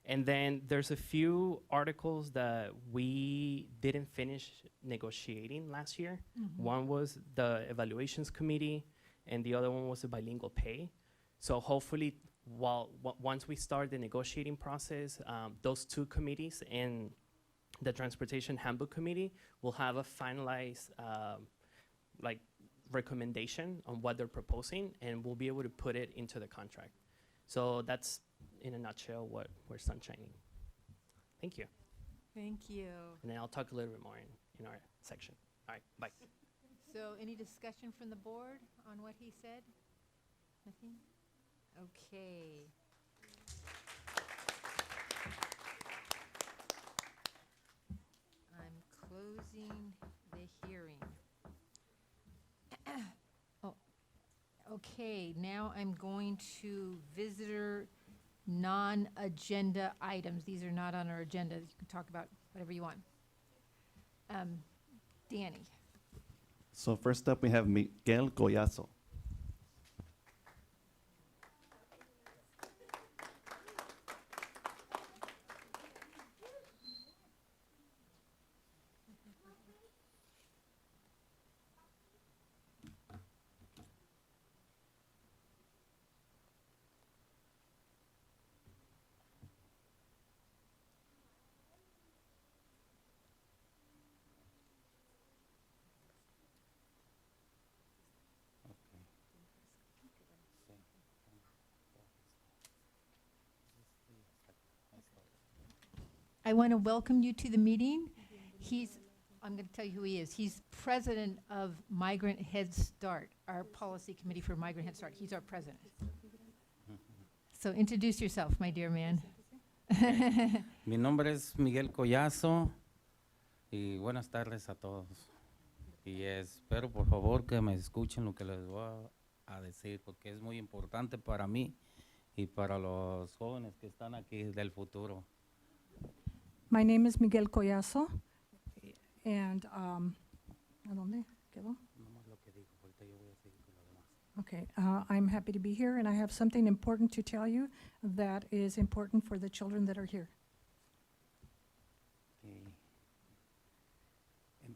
And then there's a few articles that we didn't finish negotiating last year. One was the evaluations committee, and the other one was the bilingual pay. So hopefully, once we start the negotiating process, those 2 committees and the transportation handbook committee will have a finalized recommendation on what they're proposing, and we'll be able to put it into the contract. So that's, in a nutshell, what we're sunshining. Thank you. Thank you. And then I'll talk a little bit more in our section. All right, bye. So any discussion from the board on what he said? Nothing? Okay. I'm closing the hearing. Oh, okay, now I'm going to visitor non-agenda items. These are not on our agenda. You can talk about whatever you want. Danny. So first up, we have Miguel Goyazo. I want to welcome you to the meeting. I'm going to tell you who he is. He's president of Migrant Head Start, our policy committee for Migrant Head Start. He's our president. So introduce yourself, my dear man. Mi nombre es Miguel Collazo y buenas tardes a todos. Y espero por favor que me escuchen lo que les voy a decir porque es muy importante para mí y para los jóvenes que están aquí del futuro. My name is Miguel Collazo, and ¿a dónde quedó? Nomás lo que digo, ahorita yo voy a seguir con lo demás. Okay, I'm happy to be here, and I have something important to tell you that is important for the children that are here. Y en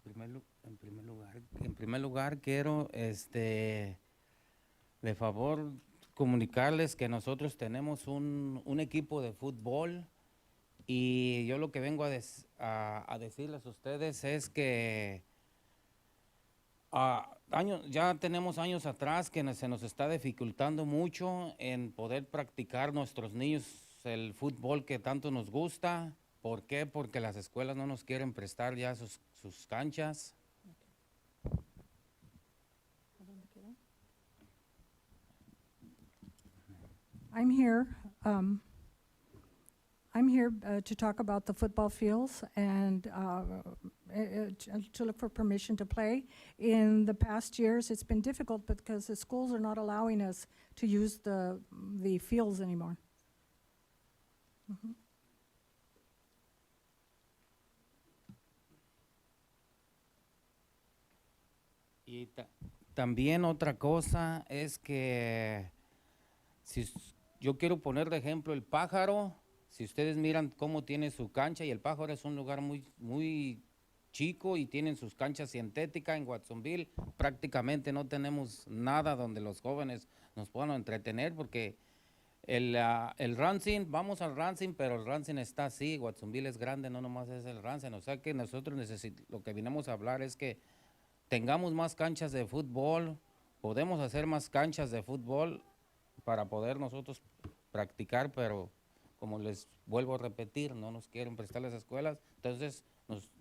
primer lugar quiero de favor comunicarles que nosotros tenemos un equipo de fútbol y yo lo que vengo a decirles a ustedes es que ya tenemos años atrás que se nos está dificultando mucho en poder practicar nuestros niños el fútbol que tanto nos gusta. ¿Por qué? Porque las escuelas no nos quieren prestar ya sus canchas. I'm here to talk about the football fields and to look for permission to play. In the past years, it's been difficult because the schools are not allowing us to use the fields anymore. Mhm. Y también otra cosa es que yo quiero poner de ejemplo el Pájaro. Si ustedes miran cómo tiene su cancha, y el Pájaro es un lugar muy chico y tienen sus canchas sintéticas en Watsonville. Prácticamente no tenemos nada donde los jóvenes nos puedan entretener porque el Rancing, vamos al Rancing, pero el Rancing está así, Watsonville es grande, no nomás es el Rancing. O sea que nosotros lo que vinimos a hablar es que tengamos más canchas de fútbol, podemos hacer más canchas de fútbol para poder nosotros practicar, pero como les vuelvo a repetir, no nos quieren prestar las escuelas. Entonces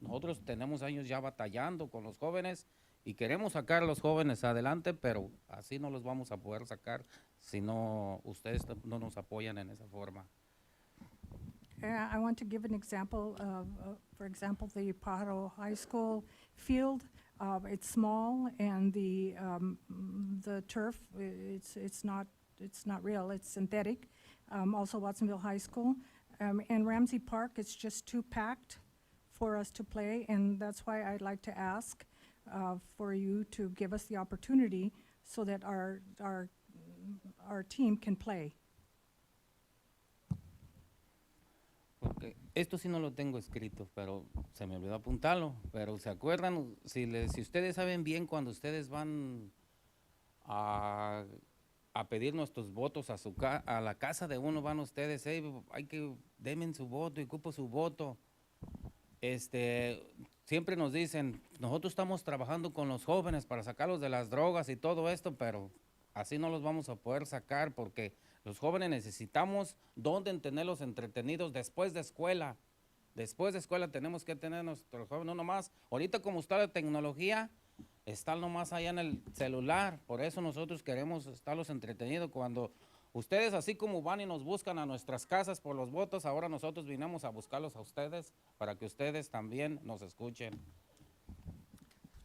nosotros tenemos años ya batallando con los jóvenes y queremos sacar a los jóvenes adelante, pero así no los vamos a poder sacar si no ustedes no nos apoyan en esa forma. I want to give an example of, for example, the Pajaro High School field. It's small, and the turf it's not real. It's synthetic. Also, Watsonville High School, and Ramsey Park. It's just too packed for us to play, and that's why I'd like to ask for you to give us the opportunity so that our team can play. Porque esto sí no lo tengo escrito, pero se me olvidó apuntarlo. Pero ¿se acuerdan? Si ustedes saben bien, cuando ustedes van a pedir nuestros votos a la casa de uno, van ustedes, hay que denme su voto y ocupo su voto. Siempre nos dicen, nosotros estamos trabajando con los jóvenes para sacarlos de las drogas y todo esto, pero así no los vamos a poder sacar porque los jóvenes necesitamos donde tenerlos entretenidos después de escuela. Después de escuela tenemos que tener nuestros jóvenes, no nomás. Ahorita como está la tecnología, están nomás allá en el celular. Por eso nosotros queremos estarlos entretenidos. Cuando ustedes así como van y nos buscan a nuestras casas por los votos, ahora nosotros vinimos a buscarlos a ustedes para que ustedes también nos escuchen.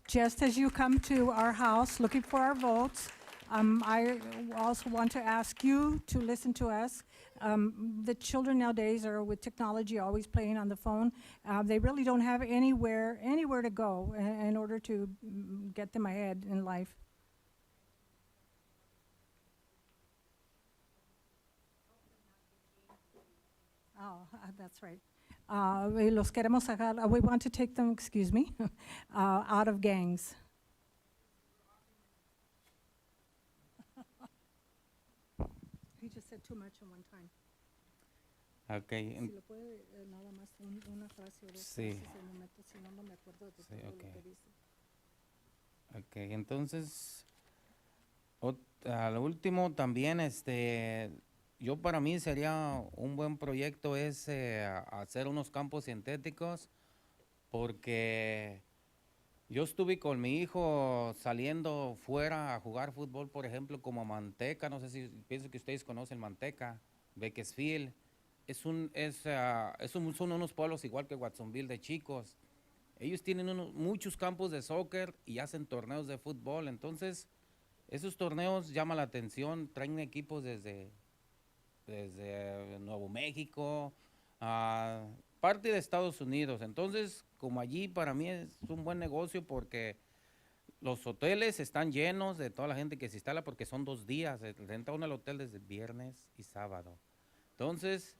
Just as you come to our house looking for our votes, I also want to ask you to listen to us. The children nowadays are with technology always playing on the phone. They really don't have anywhere to go in order to get them ahead in life. Oh, that's right. Los queremos sacar, we want to take them, excuse me, out of gangs. He just said too much in one time. Okay. Si lo puede, nada más una frase o dos Sí. frases en un momento, si no, no me acuerdo de todo lo que dice. Ok, entonces, lo último también, yo para mí sería un buen proyecto hacer unos campos sintéticos, porque yo estuve con mi hijo saliendo fuera a jugar fútbol, por ejemplo, como Manteca, no sé si pienso que ustedes conocen Manteca, Bakersfield. Son unos pueblos igual que Watsonville de chicos. Ellos tienen muchos campos de soccer y hacen torneos de fútbol. Entonces, esos torneos llaman la atención, traen equipos desde Nuevo México, parte de Estados Unidos. Entonces, como allí para mí es un buen negocio porque los hoteles están llenos de toda la gente que se instala porque son 2 días. Renta uno el hotel desde viernes y sábado. Entonces,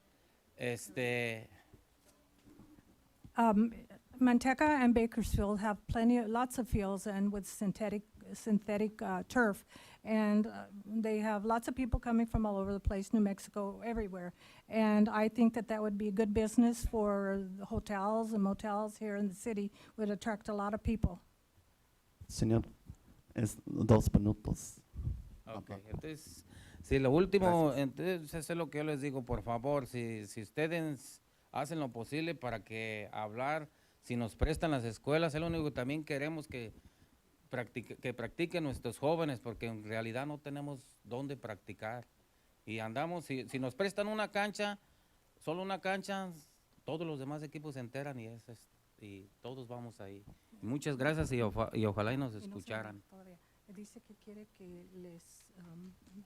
Manteca and Bakersfield have lots of fields and with synthetic turf. And they have lots of people coming from all over the place, New Mexico, everywhere. And I think that that would be a good business for the hotels and motels here in the city, would attract a lot of people. Señor, es 2 minutos. ok, entonces, si lo último, entonces eso es lo que yo les digo, por favor, si ustedes hacen lo posible para que hablar, si nos prestan las escuelas, es lo único que también queremos que practiquen nuestros jóvenes, porque en realidad no tenemos dónde practicar. Y andamos, si nos prestan una cancha, solo una cancha, todos los demás equipos se enteran y todos vamos ahí. Muchas gracias y ojalá y nos escucharan. Dice que quiere que les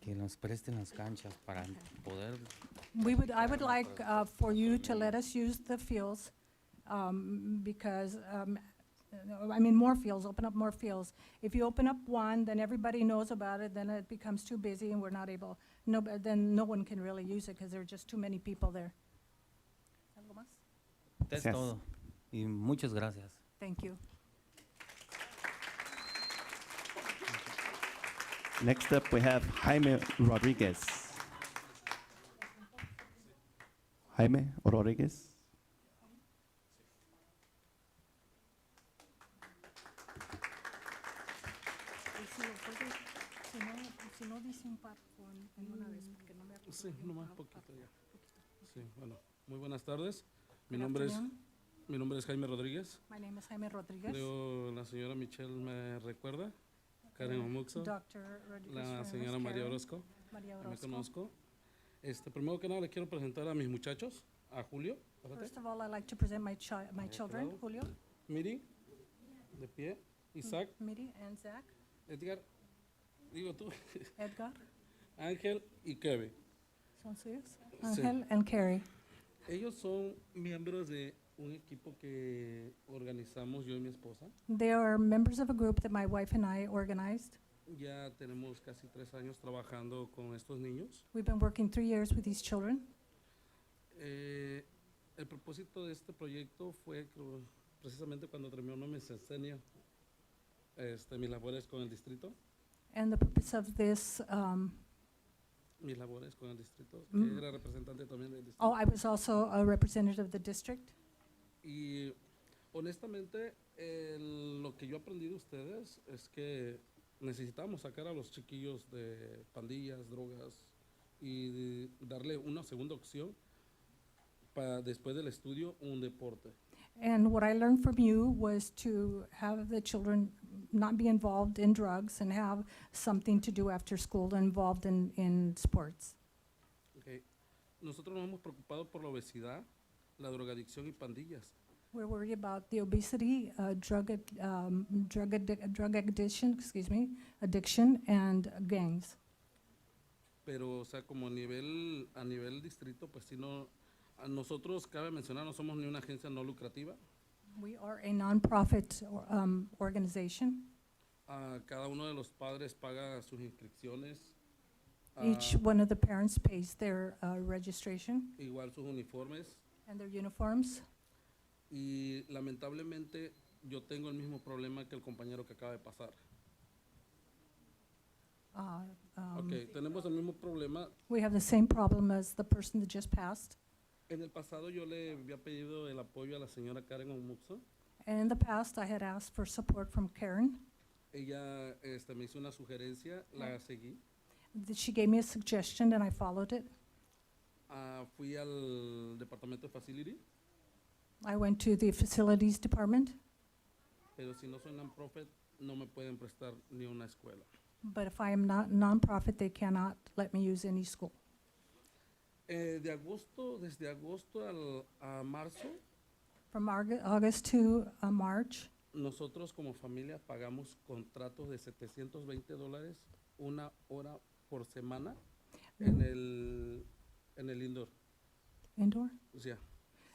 Que nos presten las canchas para poder... I would like for you to let us use the fields because, I mean, more fields, open up more fields. If you open up one, then everybody knows about it, then it becomes too busy and we're not able, then no one can really use it because there are just too many people there. ¿Algo más? Es todo. Y muchas gracias. Thank you. Next up, we have Jaime Rodriguez. Jaime Rodriguez. Si no dicen en una vez, porque no me acuerdo. Sí, nomás poquito ya. Sí, bueno, muy buenas tardes. Mi nombre es Jaime Rodríguez. My name is Jaime Rodriguez. Creo la señora Michelle me recuerda. Karen Omuxo. La señora María Orozco. Me conozco. Primero que nada le quiero presentar a mis muchachos, a Julio. First of all, I'd like to present my children, Julio. Miri, de pie. Isaac. Miri and Zach. Edgar. Digo tú. Edgar. Ángel y Kevin. Son suyos. Ángel and Carrie. Ellos son miembros de un equipo que organizamos yo y mi esposa. They are members of a group that my wife and I organized. Ya tenemos casi 3 años trabajando con estos niños. We've been working 3 years with these children. El propósito de este proyecto fue precisamente cuando terminó mi sexenio, mis labores con el distrito. And the purpose of this, Mis labores con el distrito, que era representante también del distrito. oh, I was also a representative of the district. Y honestamente, lo que yo aprendí de ustedes es que necesitamos sacar a los chiquillos de pandillas, drogas y darle una segunda opción para después del estudio un deporte. And what I learned from you was to have the children not be involved in drugs and have something to do after school involved in sports. Okay. Nosotros nos hemos preocupado por la obesidad, la drogadicción y pandillas. We're worried about the obesity, drug addiction, and gangs. Pero, o sea, como a nivel distrito, pues sí no, a nosotros, cabe mencionar, no somos ni una agencia no lucrativa. We are a non-profit organization. Cada uno de los padres paga sus inscripciones. Each one of the parents pays their registration Igual sus uniformes. and their uniforms. Y lamentablemente yo tengo el mismo problema que el compañero que acaba de pasar. Okay, tenemos el mismo problema. We have the same problem as the person that just passed. En el pasado yo le había pedido el apoyo a la señora Karen Omuxo. And in the past, I had asked for support from Karen. Ella me hizo una sugerencia, la seguí. She gave me a suggestion and I followed it. Fui al departamento de facility, I went to the facilities department, pero si no soy non-profit, no me pueden prestar ni una escuela. but if I am not nonprofit, they cannot let me use any school. Desde agosto a marzo, From August to March, nosotros como familia pagamos contratos de $720 una hora por semana en el indoor. indoor. Yeah.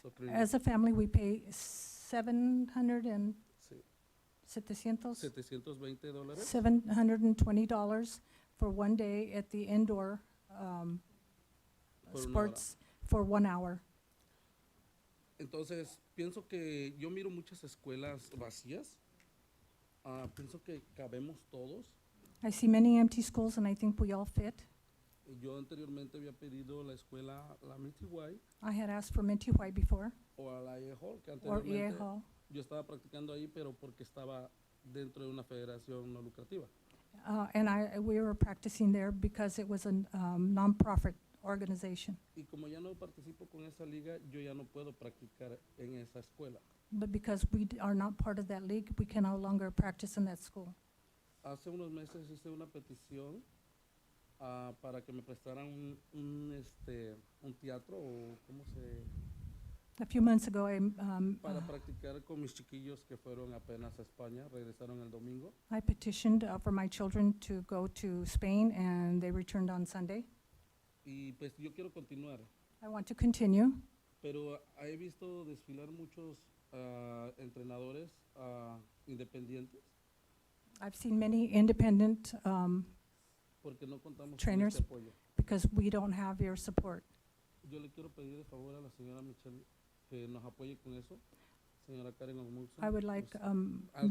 So As a family, we pay 700 and Sí. 700 $720 $720 for one day at the indoor Por una sports for 1 hour. Entonces, pienso que yo miro muchas escuelas vacías. Pienso que cabemos todos. I see many empty schools, and I think we all fit. Yo anteriormente había pedido la escuela, la Mitty White I had asked for Minty White before, o a la EA Hall, que or EA anteriormente Hall. yo estaba practicando ahí, pero porque estaba dentro de una federación no lucrativa. And we were practicing there because it was a nonprofit organization. Y como ya no participo con esa liga, yo ya no puedo practicar en esa escuela. But because we are not part of that league, we can no longer practice in that school. Hace unos meses hice una petición para que me prestaran un teatro o cómo se... A few months ago, para practicar con mis chiquillos que fueron apenas a España, regresaron el domingo. I petitioned for my children to go to Spain, and they returned on Sunday. Y pues yo quiero continuar, I want to continue, pero he visto desfilar muchos entrenadores independientes I've seen many independent porque no contamos trainers con este apoyo. because we don't have your support. Yo le quiero pedir de favor a la señora Michelle que nos apoye con eso. Señora Karen Ogmuson, I would like a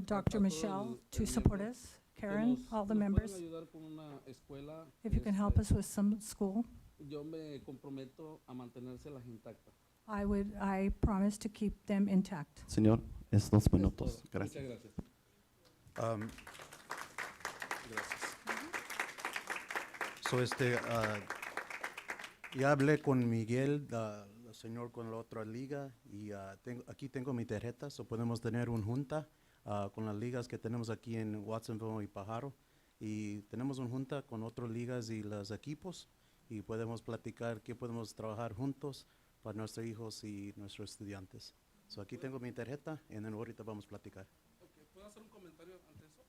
Dr. todo Michelle el to support miembro, us, Karen, all the nos members. pueden ayudar con una escuela. If you can help us with some school, Yo me comprometo a mantenérselas intactas. I promise to keep them intact. Señor, es 2 Es minutos. todo. Gracias. Muchas gracias. Ya hablé con Miguel, el señor con la otra liga, y aquí tengo mi tarjeta, so podemos tener una junta con las ligas que tenemos aquí en Watsonville y Pajaro, y tenemos una junta con otras ligas y los equipos, y podemos platicar qué podemos trabajar juntos para nuestros hijos y nuestros estudiantes. So aquí tengo mi tarjeta, y ahorita vamos a platicar. Okay, ¿puedo hacer un comentario ante eso?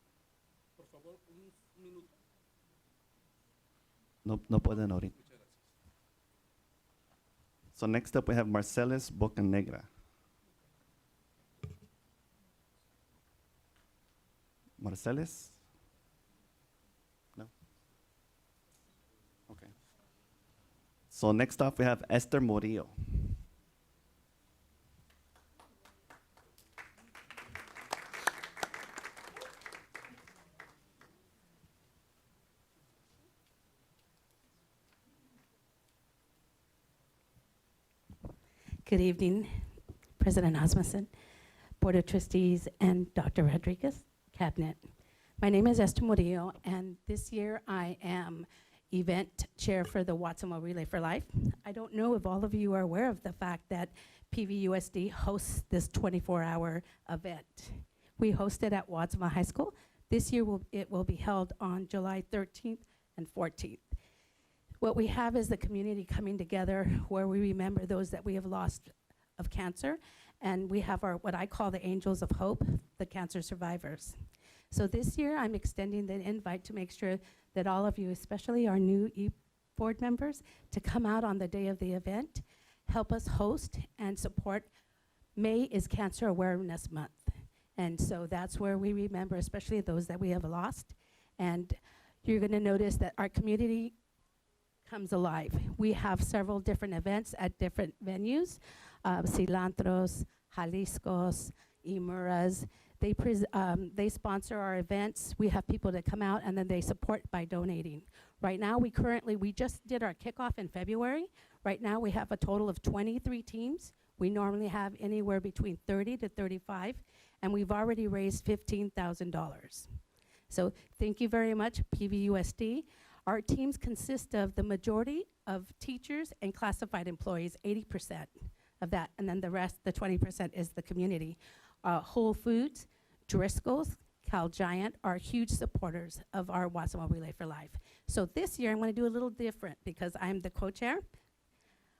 Por favor, un minuto. No pueden ahorita. Muchas gracias. So next up we have Marcellus Bocanegra. Marcellus? No? Okay. So next up we have Esther Murillo. Good evening, President Osmundson, Board of Trustees, and Dr. Rodriguez, Cabinet. My name is Esther Murillo, and this year I am event chair for the Watsonville Relay for Life. I don't know if all of you are aware of the fact that PVUSD hosts this 24-hour event. We host it at Watsonville High School. This year it will be held on July 13th and 14th. What we have is the community coming together where we remember those that we have lost of cancer, and we have our, what I call the Angels of Hope, the cancer survivors. So this year, I'm extending the invite to make sure that all of you, especially our new board members, to come out on the day of the event, help us host and support. May is Cancer Awareness Month, and so that's where we remember, especially those that we have lost. And you're gonna notice that our community comes alive. We have several different events at different venues, Cilantros, Jaliscos, Imuras. They sponsor our events. We have people that come out and then they support by donating. Right now, we just did our kickoff in February. Right now, we have a total of 23 teams. We normally have anywhere between 30 to 35, and we've already raised $15,000. So thank you very much, PVUSD. Our teams consist of the majority of teachers and classified employees, 80% of that, and then the rest, the 20%, is the community. Whole Foods, Driscoll's, Cal Giant are huge supporters of our Watsonville Relay for Life. So this year I'm going to do a little different because I'm the co-chair.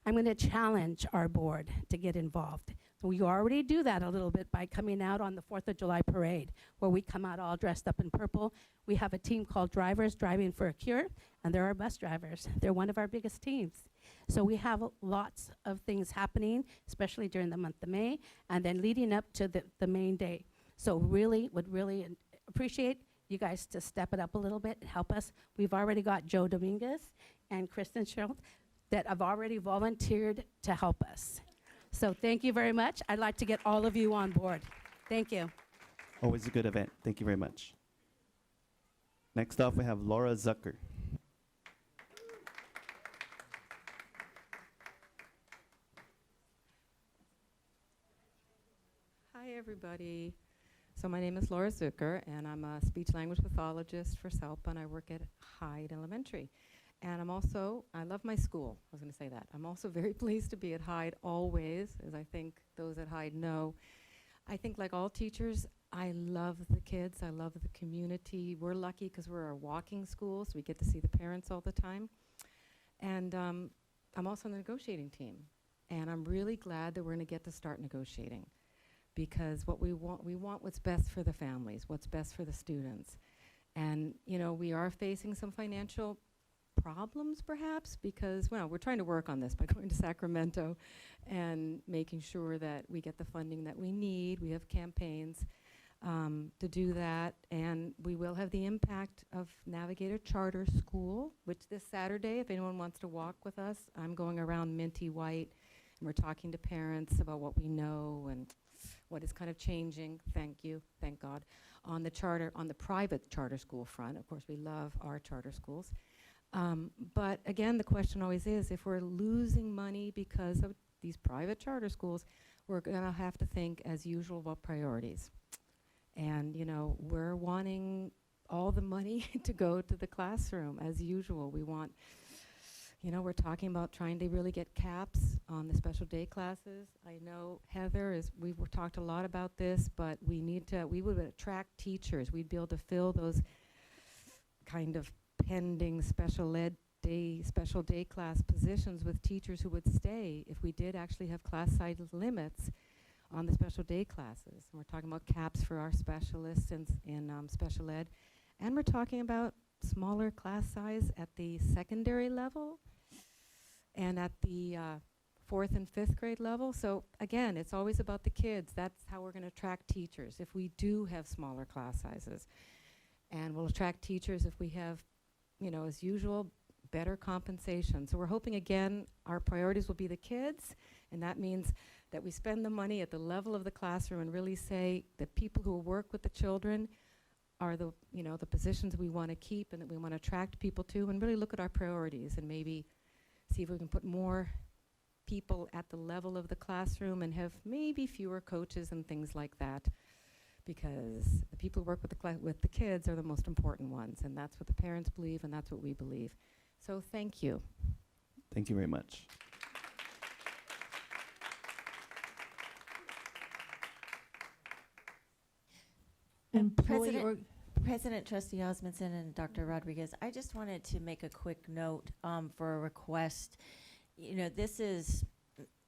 I'm going to challenge our board to get involved. We already do that a little bit by coming out on the 4th of July parade, where we come out all dressed up in purple. We have a team called Drivers Driving for a Cure, and they're our bus drivers. They're one of our biggest teams. So we have lots of things happening, especially during the month of May, and then leading up to the main day. So would really appreciate you guys to step it up a little bit and help us. We've already got Joe Dominguez and Kristen Sherrill that have already volunteered to help us. So thank you very much. I'd like to get all of you on board. Thank you. Always a good event. Thank you very much. Next up, we have Laura Zucker. Hi, everybody. So my name is Laura Zucker, and I'm a speech-language pathologist for SELP, and I work at Hyde Elementary. And I love my school. I was going to say that. I'm also very pleased to be at Hyde always, as I think those at Hyde know. I think like all teachers, I love the kids. I love the community. We're lucky because we're a walking school, so we get to see the parents all the time. And I'm also on the negotiating team. And I'm really glad that we're going to get to start negotiating, because what we want what's best for the families, what's best for the students. And, we are facing some financial problems perhaps because, we're trying to work on this by going to Sacramento and making sure that we get the funding that we need. We have campaigns to do that, and we will have the impact of Navigator Charter School, which this Saturday, if anyone wants to walk with us, I'm going around Minty White, and we're talking to parents about what we know and what is kind of changing, thank you, thank God, on the private charter school front. Of course, we love our charter schools. But again, the question always is, if we're losing money because of these private charter schools, we're going to have to think, as usual, about priorities. And, we're wanting all the money to go to the classroom, as usual. We want, we're talking about trying to really get caps on the special day classes. I know Heather we've talked a lot about this, but we would attract teachers. We'd be able to fill those kind of pending special day class positions with teachers who would stay if we did actually have class size limits on the special day classes. And we're talking about caps for our specialists in special ed. And we're talking about smaller class size at the secondary level and at the 4th and 5th grade level. So again, it's always about the kids. That's how we're going to attract teachers, if we do have smaller class sizes. And we'll attract teachers if we have, as usual, better compensation. So we're hoping, again, our priorities will be the kids, and that means that we spend the money at the level of the classroom and really say that people who work with the children are the positions we want to keep and that we want to attract people to, and really look at our priorities and maybe see if we can put more people at the level of the classroom and have maybe fewer coaches and things like that, because the people who work with the kids are the most important ones, and that's what the parents believe, and that's what we believe. So thank you. Thank you very much. President Trustee Osmondson and Dr. Rodriguez, I just wanted to make a quick note for a request. This is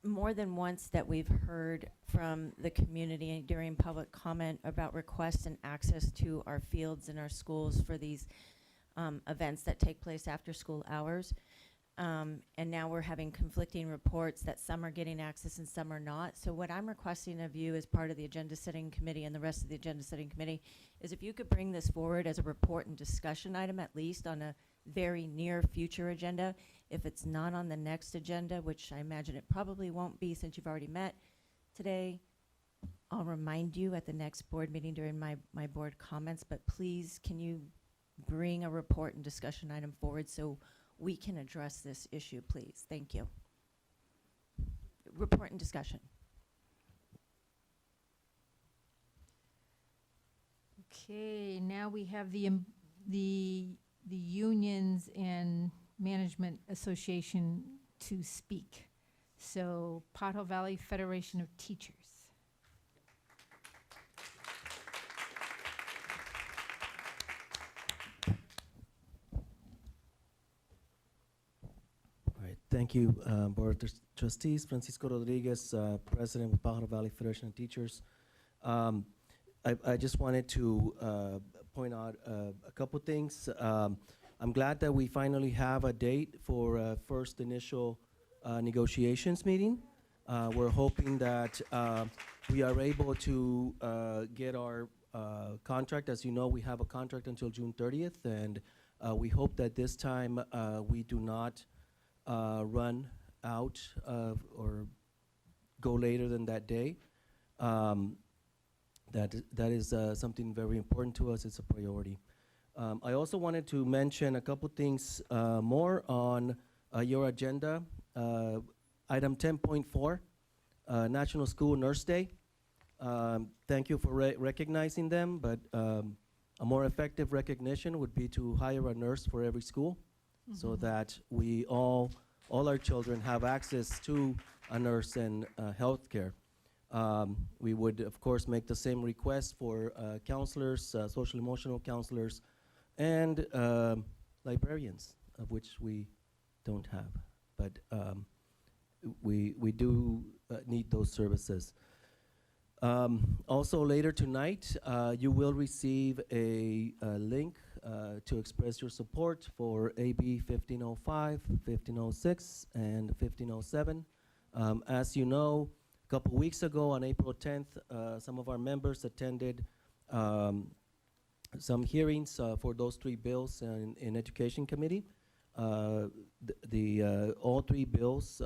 more than once that we've heard from the community during public comment about requests and access to our fields and our schools for these events that take place after school hours. And now we're having conflicting reports that some are getting access and some are not. So what I'm requesting of you as part of the agenda setting committee and the rest of the agenda setting committee is if you could bring this forward as a report and discussion item, at least on a very near future agenda. If it's not on the next agenda, which I imagine it probably won't be since you've already met today, I'll remind you at the next board meeting during my board comments, but please can you bring a report and discussion item forward so we can address this issue, please. Thank you. Report and discussion. Okay, now we have the the unions and management association to speak. So Pajaro Valley Federation of Teachers. All right, thank you, Board of Trustees. Francisco Rodriguez, President with Pajaro Valley Federation of Teachers. I just wanted to point out a couple things. I'm glad that we finally have a date for first initial negotiations meeting. We're hoping that we are able to get our contract. As you know, we have a contract until June 30th, and we hope that this time we do not run out or go later than that day. That is something very important to us. It's a priority. I also wanted to mention a couple things more on your agenda. Item 10.4, National School Nurse Day. Thank you for recognizing them, but a more effective recognition would be to hire a nurse for every school so that we all our children have access to a nurse and health care. We would, of course, make the same request for counselors, social emotional counselors, and librarians, of which we don't have. But we do need those services. Also later tonight, you will receive a link to express your support for AB 1505, 1506, and 1507. As you know, a couple weeks ago on April 10th, some of our members attended some hearings for those three bills in Education Committee. All three bills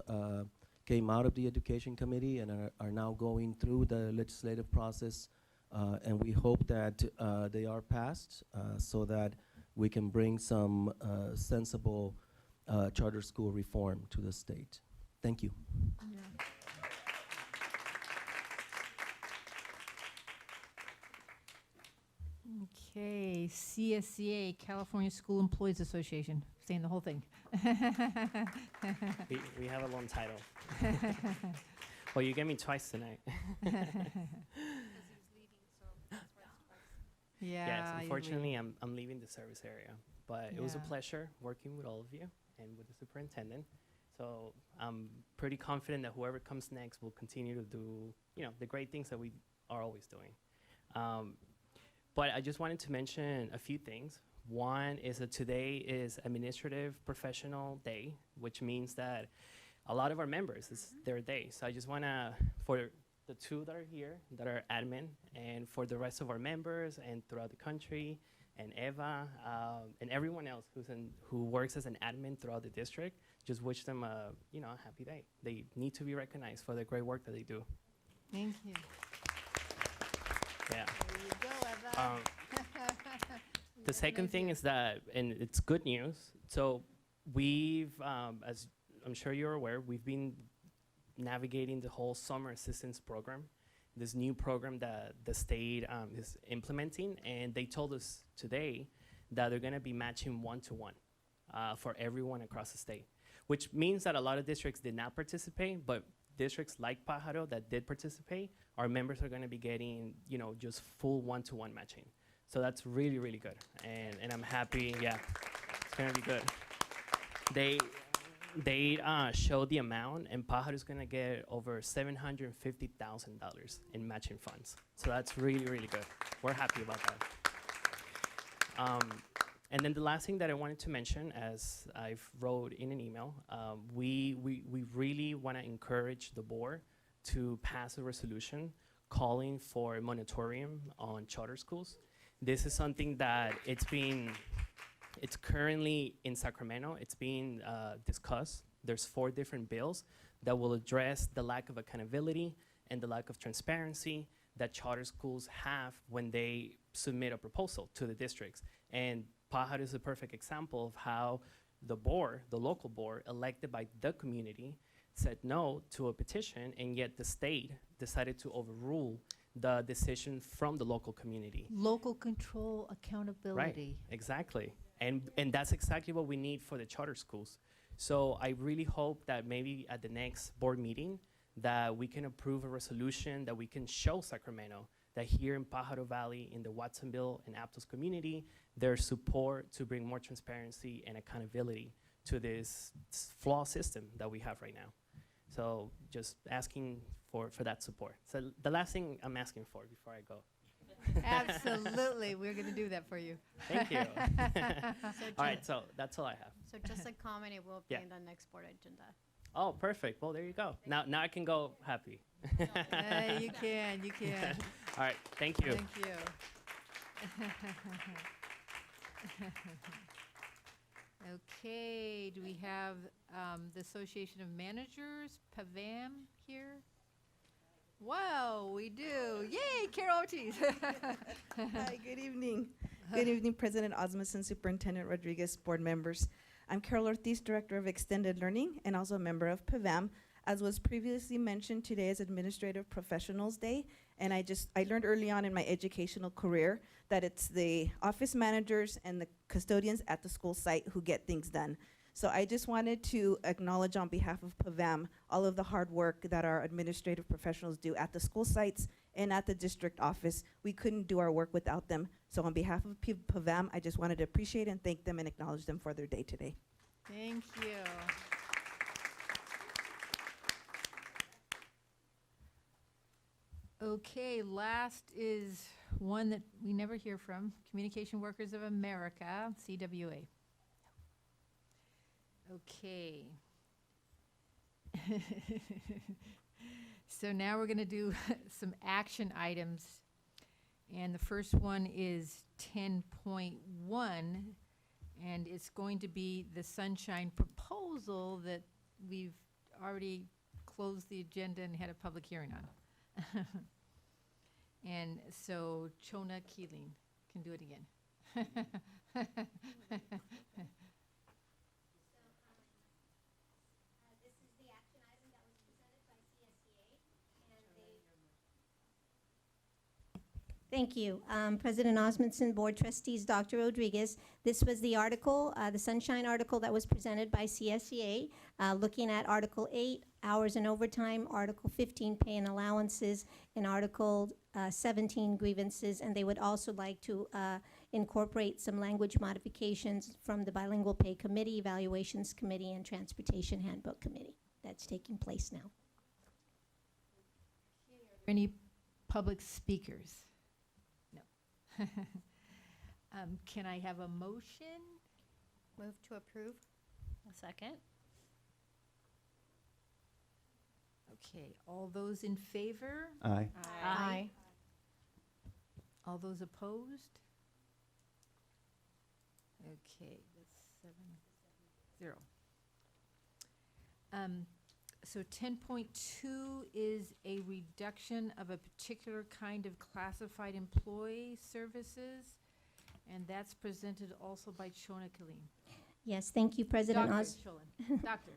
came out of the Education Committee and are now going through the legislative process, and we hope that they are passed so that we can bring some sensible charter school reform to the state. Thank you. Yeah. Okay, CSCA, California School Employees Association, saying the whole thing. We have a long title. Well, you get me twice tonight. Yeah. Yes, you're unfortunately, leaving. I'm leaving the service area, but it was a Yeah. pleasure working with all of you and with the superintendent. So I'm pretty confident that whoever comes next will continue to do, the great things that we are always doing. But I just wanted to mention a few things. One is that today is Administrative Professional Day, which means that a lot of our members, it's their day. So I just want to, for the two that are here, that are admin, and for the rest of our members and throughout the country, and Eva, and everyone else who works as an admin throughout the district, just wish them a happy day. They need to be recognized for the great work that they do. Thank you. Yeah. There you go, Eva. The second thing is that, and it's good news, so we've, as I'm sure you're aware, we've been navigating the whole summer assistance program, this new program that the state is implementing, and they told us today that they're gonna be matching one-to-one for everyone across the state, which means that a lot of districts did not participate, but districts like Pajaro that did participate, our members are gonna be getting, just full one-to-one matching. So that's really, really good, and I'm happy, yeah, it's gonna be good. They showed the amount, and Pajaro is gonna get over $750,000 in matching funds. So that's really, really good. We're happy about that. And then the last thing that I wanted to mention, as I've wrote in an email, we really wanna encourage the board to pass a resolution calling for a moratorium on charter schools. This is something that it's currently in Sacramento. It's being discussed. There's 4 different bills that will address the lack of accountability and the lack of transparency that charter schools have when they submit a proposal to the districts. And Pajaro is a perfect example of how the board, the local board, elected by the community, said no to a petition, and yet the state decided to overrule the decision from the local community. Local control, accountability. Right, exactly. And that's exactly what we need for the charter schools. So I really hope that maybe at the next board meeting that we can approve a resolution that we can show Sacramento that here in Pajaro Valley, in the Watsonville and Aptos community, there's support to bring more transparency and accountability to this flawed system that we have right now. So just asking for that support. So the last thing I'm asking for before I go. Absolutely, we're going to do that for you. Thank you. So All right, so that's all I have. So just a comment, it will be Yeah. in the next board agenda. Oh, perfect. Well, there you go. Now I can go happy. You can, you can. All right, thank you. Thank you. Okay, do we have the Association of Managers, PAVAM, here? Wow, we do. Yay, Carol Ortiz. Hi, good evening. Good evening, President Osmondson, Superintendent Rodriguez, board members. I'm Carol Ortiz, Director of Extended Learning and also a member of PAVAM. As was previously mentioned, today is Administrative Professionals Day, and I learned early on in my educational career that it's the office managers and the custodians at the school site who get things done. So I just wanted to acknowledge on behalf of PAVAM all of the hard work that our administrative professionals do at the school sites and at the district office. We couldn't do our work without them. So on behalf of PAVAM, I just wanted to appreciate and thank them and acknowledge them for their day today. Thank you. Okay, last is one that we never hear from, Communication Workers of America, CWA. Okay. So now we're going to do some action items. And the first one is 10.1, and it's going to be the Sunshine proposal that we've already closed the agenda and had a public hearing on. And so Chona Keeling can do it again. Thank you. President Osmondson, Board Trustees, Dr. Rodriguez. This was the article, the Sunshine article that was presented by CSEA, looking at Article 8, hours and overtime, Article 15, pay and allowances, and Article 17, grievances. And they would also like to incorporate some language modifications from the Bilingual Pay Committee, Evaluations Committee, and Transportation Handbook Committee. That's taking place now. Any public speakers? No. Can I have a motion? Move to approve. A second. Okay, all those in favor? Aye. Aye. All those opposed? Okay, that's 7-0. So 10.2 is a reduction of a particular kind of classified employee services, and that's presented also by Chona Kalim. Yes, thank you, President Dr. Os. Cholin. Doctor.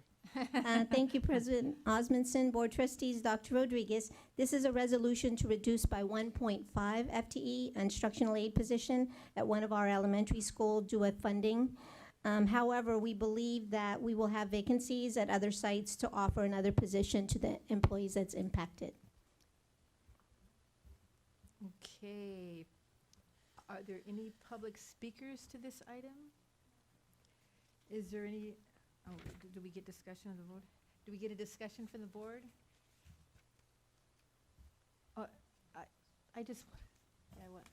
Thank you, President Osmondson, Board Trustees, Dr. Rodriguez. This is a resolution to reduce by 1.5 FTE instructional aid position at one of our elementary school due to funding. However, we believe that we will have vacancies at other sites to offer another position to the employees that's impacted. Okay. Are there any public speakers to this item? Is there any, oh, do we get discussion of the board? Do we get a discussion from the board? I just, yeah, what?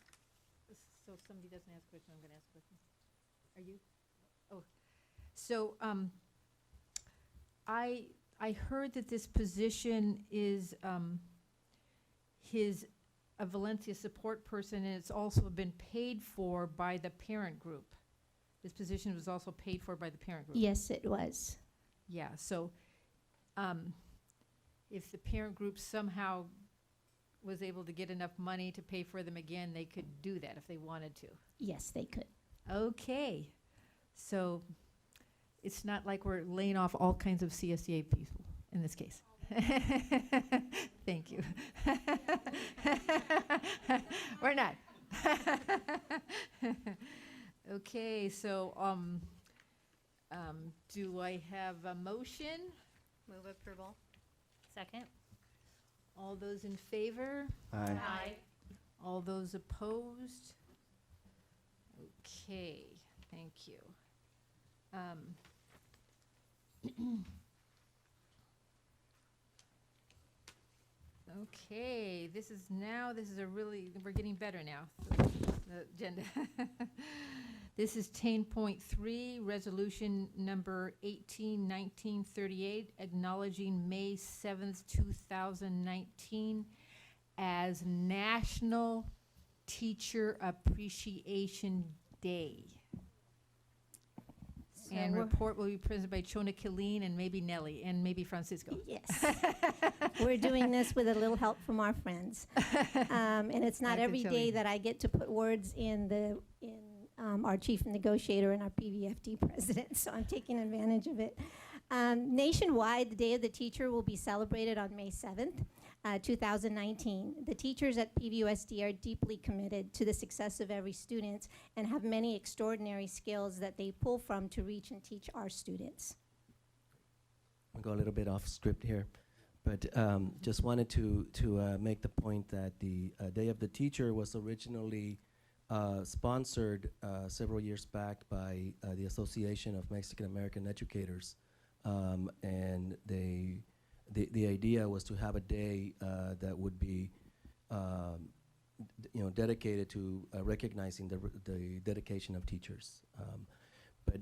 So if somebody doesn't ask questions, I'm gonna ask questions. Are you? Oh, so, I heard that this position is, a Valencia support person, and it's also been paid for by the parent group. This position was also paid for by the parent group. Yes, it was. Yeah, so, if the parent group somehow was able to get enough money to pay for them again, they could do that if they wanted to. Yes, they could. Okay, so it's not like we're laying off all kinds of CSEA people in this case. Thank you. not? Okay, so, do I have a motion? Move approval. Second? All those in favor? Aye. All those opposed? Okay, thank you. Okay, this is we're getting better now, the agenda. This is 10.3, resolution number 181938, acknowledging May 7th, 2019 as National Teacher Appreciation Day. And So- report will be presented by Chona Killeen and maybe Nellie and maybe Francisco. Yes. We're doing this with a little help from our friends. And it's I not can every tell day you. that I get to put words in our chief negotiator and our PVFD president, so I'm taking advantage of it. Nationwide, the Day of the Teacher will be celebrated on May 7th, 2019. The teachers at PVUSD are deeply committed to the success of every student and have many extraordinary skills that they pull from to reach and teach our students. I'll go a little bit off script here, but just wanted to make the point that the Day of the Teacher was originally sponsored several years back by the Association of Mexican American Educators, and the idea was to have a day that would be dedicated to recognizing the dedication of teachers. But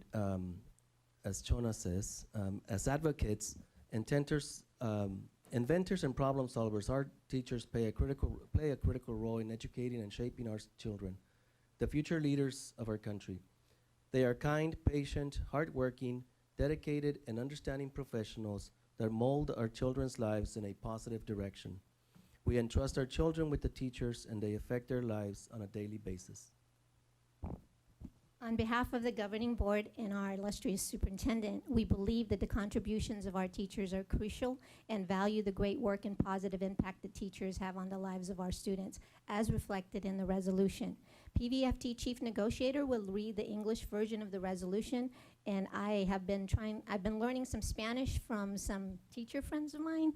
as Chona says, as advocates, inventors and problem solvers, our teachers play a critical role in educating and shaping our children, the future leaders of our country. They are kind, patient, hardworking, dedicated, and understanding professionals that mold our children's lives in a positive direction. We entrust our children with the teachers, and they affect their lives on a daily basis. On behalf of the governing board and our illustrious superintendent, we believe that the contributions of our teachers are crucial and value the great work and positive impact that teachers have on the lives of our students, as reflected in the resolution. PVFT Chief Negotiator will read the English version of the resolution, and I've been learning some Spanish from some teacher friends of mine,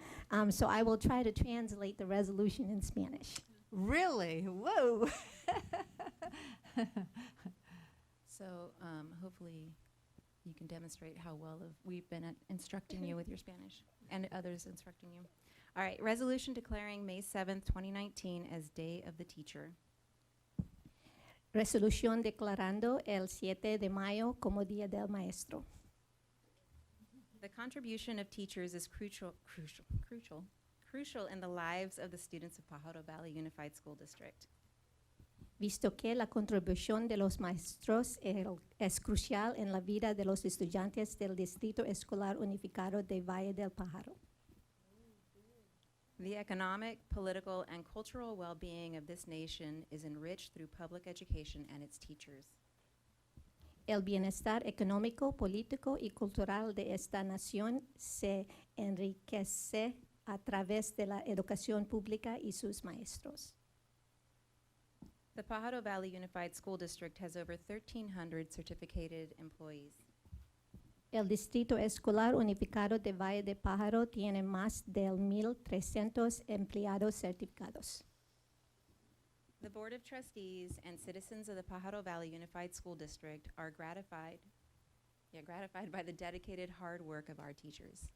so I will try to translate the resolution in Spanish. Really? Whoa. So hopefully you can demonstrate how well we've been instructing you with your Spanish and others instructing you. All right, resolution declaring May 7th, 2019 as Day of the Teacher. Resolución declarando el 7 de mayo como Día del Maestro. The contribution of teachers is crucial in the lives of the students of Pajaro Valley Unified School District. Visto que la contribución de los maestros es crucial en la vida de los estudiantes del Distrito Escolar Unificado de Valle del Pajaro. The economic, political, and cultural well-being of this nation is enriched through public education and its teachers. El bienestar económico, político y cultural de esta nación se enriquece a través de la educación pública y sus maestros. The Pajaro Valley Unified School District has over 1,300 certificated employees. El Distrito Escolar Unificado de Valle de Pájaro tiene más de 1,300 empleados certificados. The Board of Trustees and citizens of the Pajaro Valley Unified School District are gratified by the dedicated hard work of our teachers.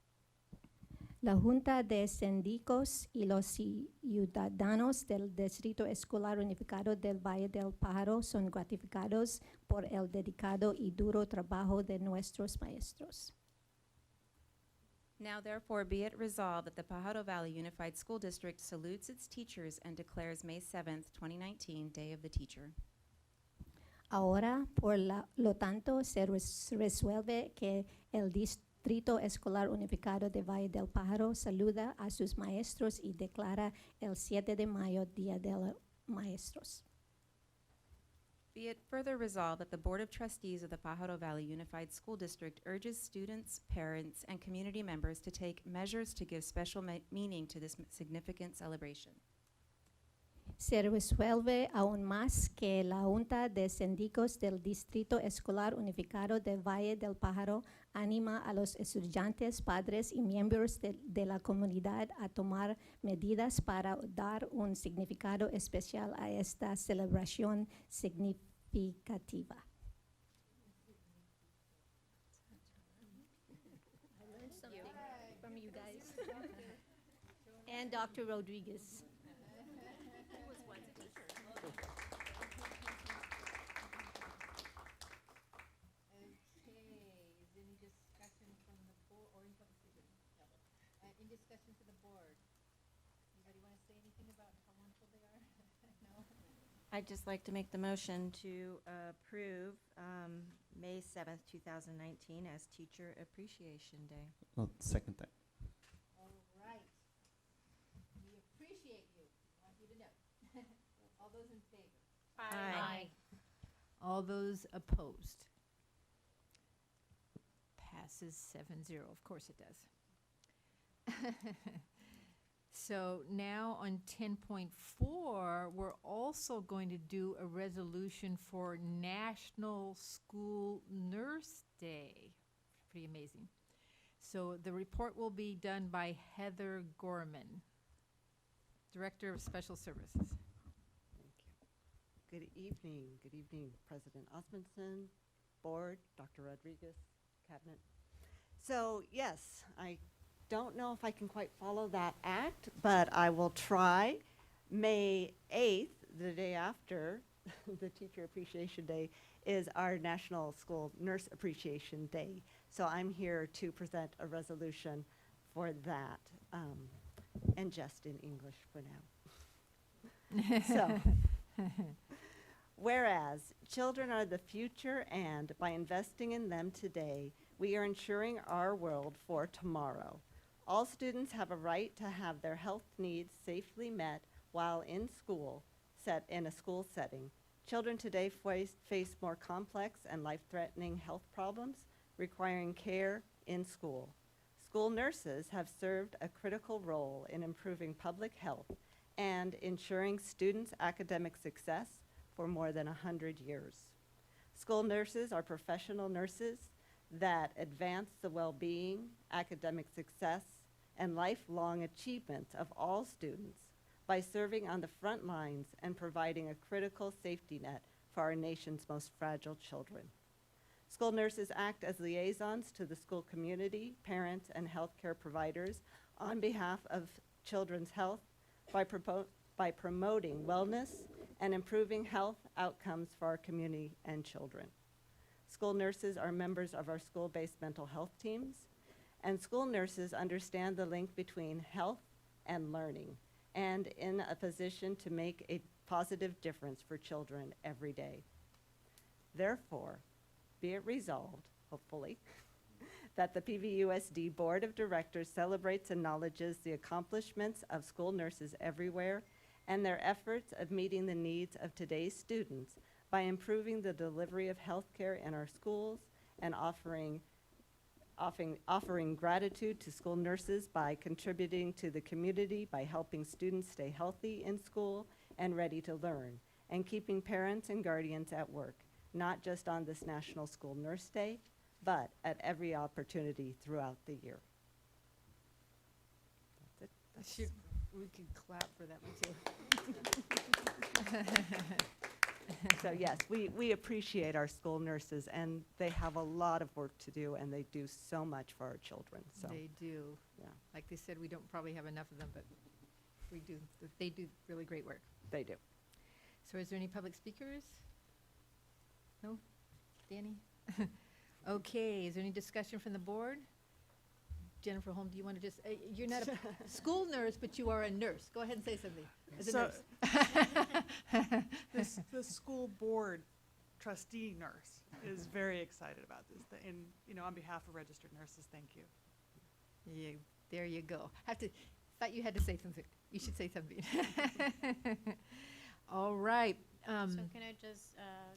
La Junta de Síndicos y los ciudadanos del Distrito Escolar Unificado del Valle del Pájaro son gratificados por el dedicado y duro trabajo de nuestros maestros. Now therefore be it resolved that the Pajaro Valley Unified School District salutes its teachers and declares May 7th, 2019 Day of the Teacher. Ahora, por lo tanto, se resuelve que el Distrito Escolar Unificado de Valle del Pájaro saluda a sus maestros y declara el 7 de mayo Día de los Maestros. Be it further resolved that the Board of Trustees of the Pajaro Valley Unified School District urges students, parents, and community members to take measures to give special meaning to this significant celebration. Se resuelve aún más que la Junta de Síndicos del Distrito Escolar Unificado de Valle del Pájaro anima a los estudiantes, padres y miembros de la comunidad a tomar medidas para dar un significado especial a esta celebración significativa. I learned something from you guys. And Dr. Rodriguez. Any discussion from the board, or any public speakers? No. Any discussion to the board? Anybody want to say anything about how wonderful they are? No? I'd just like to make the motion to approve May 7th, 2019 as Teacher Appreciation Day. I'll second that. All right. We appreciate you. We want you to know. All those in favor? Aye. All those opposed? Passes 7-0. Of course it does. So now on 10.4, we're also going to do a resolution for National School Nurse Day. Pretty amazing. So the report will be done by Heather Gorman, Director of Special Services. Good evening. Good evening, President Osmondson, Board, Dr. Rodriguez, Cabinet. So yes, I don't know if I can quite follow that act, but I will try. May 8th, the day after the Teacher Appreciation Day, is our National School Nurse Appreciation Day. So I'm here to present a resolution for that, and just in English for now. So, whereas children are the future, and by investing in them today, we are ensuring our world for tomorrow. All students have a right to have their health needs safely met while in school, in a school setting. Children today face more complex and life-threatening health problems requiring care in school. School nurses have served a critical role in improving public health and ensuring students' academic success for more than 100 years. School nurses are professional nurses that advance the well-being, academic success, and lifelong achievement of all students by serving on the front lines and providing a critical safety net for our nation's most fragile children. School nurses act as liaisons to the school community, parents, and healthcare providers on behalf of children's health by promoting wellness and improving health outcomes for our community and children. School nurses are members of our school-based mental health teams, and school nurses understand the link between health and learning, and in a position to make a positive difference for children every day. Therefore, be it resolved, hopefully, that the PVUSD Board of Directors celebrates and acknowledges the accomplishments of school nurses everywhere and their efforts of meeting the needs of today's students by improving the delivery of healthcare in our schools and offering gratitude to school nurses by contributing to the community by helping students stay healthy in school and ready to learn, and keeping parents and guardians at work, not just on this National School Nurse Day, but at every opportunity throughout the year. That's it. We can clap for that one too. So yes, we appreciate our school nurses, and they have a lot of work to do, and they do so much for our children. So They do. yeah, Like they said, we don't probably have enough of them, but we do. They do really great work. they do. So is there any public speakers? No? Danny? Okay, is there any discussion from the board? Jennifer Holm, do you want to just, you're not a school nurse, but you are a nurse. Go ahead and say something as a So- nurse. The school board trustee nurse is very excited about this. And, you know, on behalf of registered nurses, thank you. Yeah, there you go. Thought you had to say something. You should say something. All right. So can I just,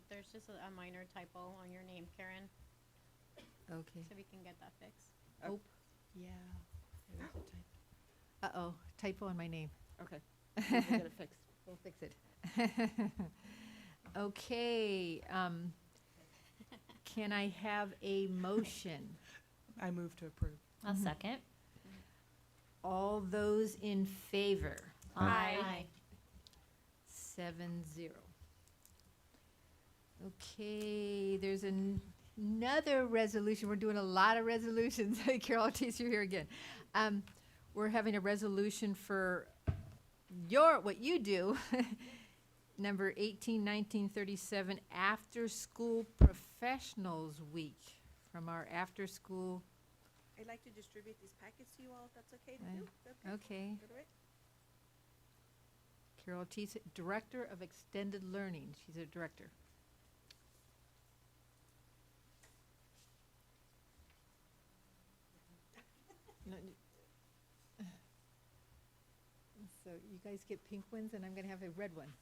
there's just a minor typo on your name, Karen, Okay. so we can get that fixed. Oh, yeah. Uh-oh, typo on my name. Okay. We'll get it fixed. We'll fix it. Okay, can I have a motion? I move to approve. A second. All those in favor? Aye. 7-0. Okay, there's another resolution. We're doing a lot of resolutions. Carol Ortiz, you're here again. We're having a resolution for what you do, number 181937, After School Professionals Week, from our after school. I'd like to distribute these packets to you all, if that's okay to Right. do. Is that Okay. Is that all right? Carol Ortiz, Director of Extended Learning. She's a director. No, so you guys get pink ones, and I'm gonna have a red one.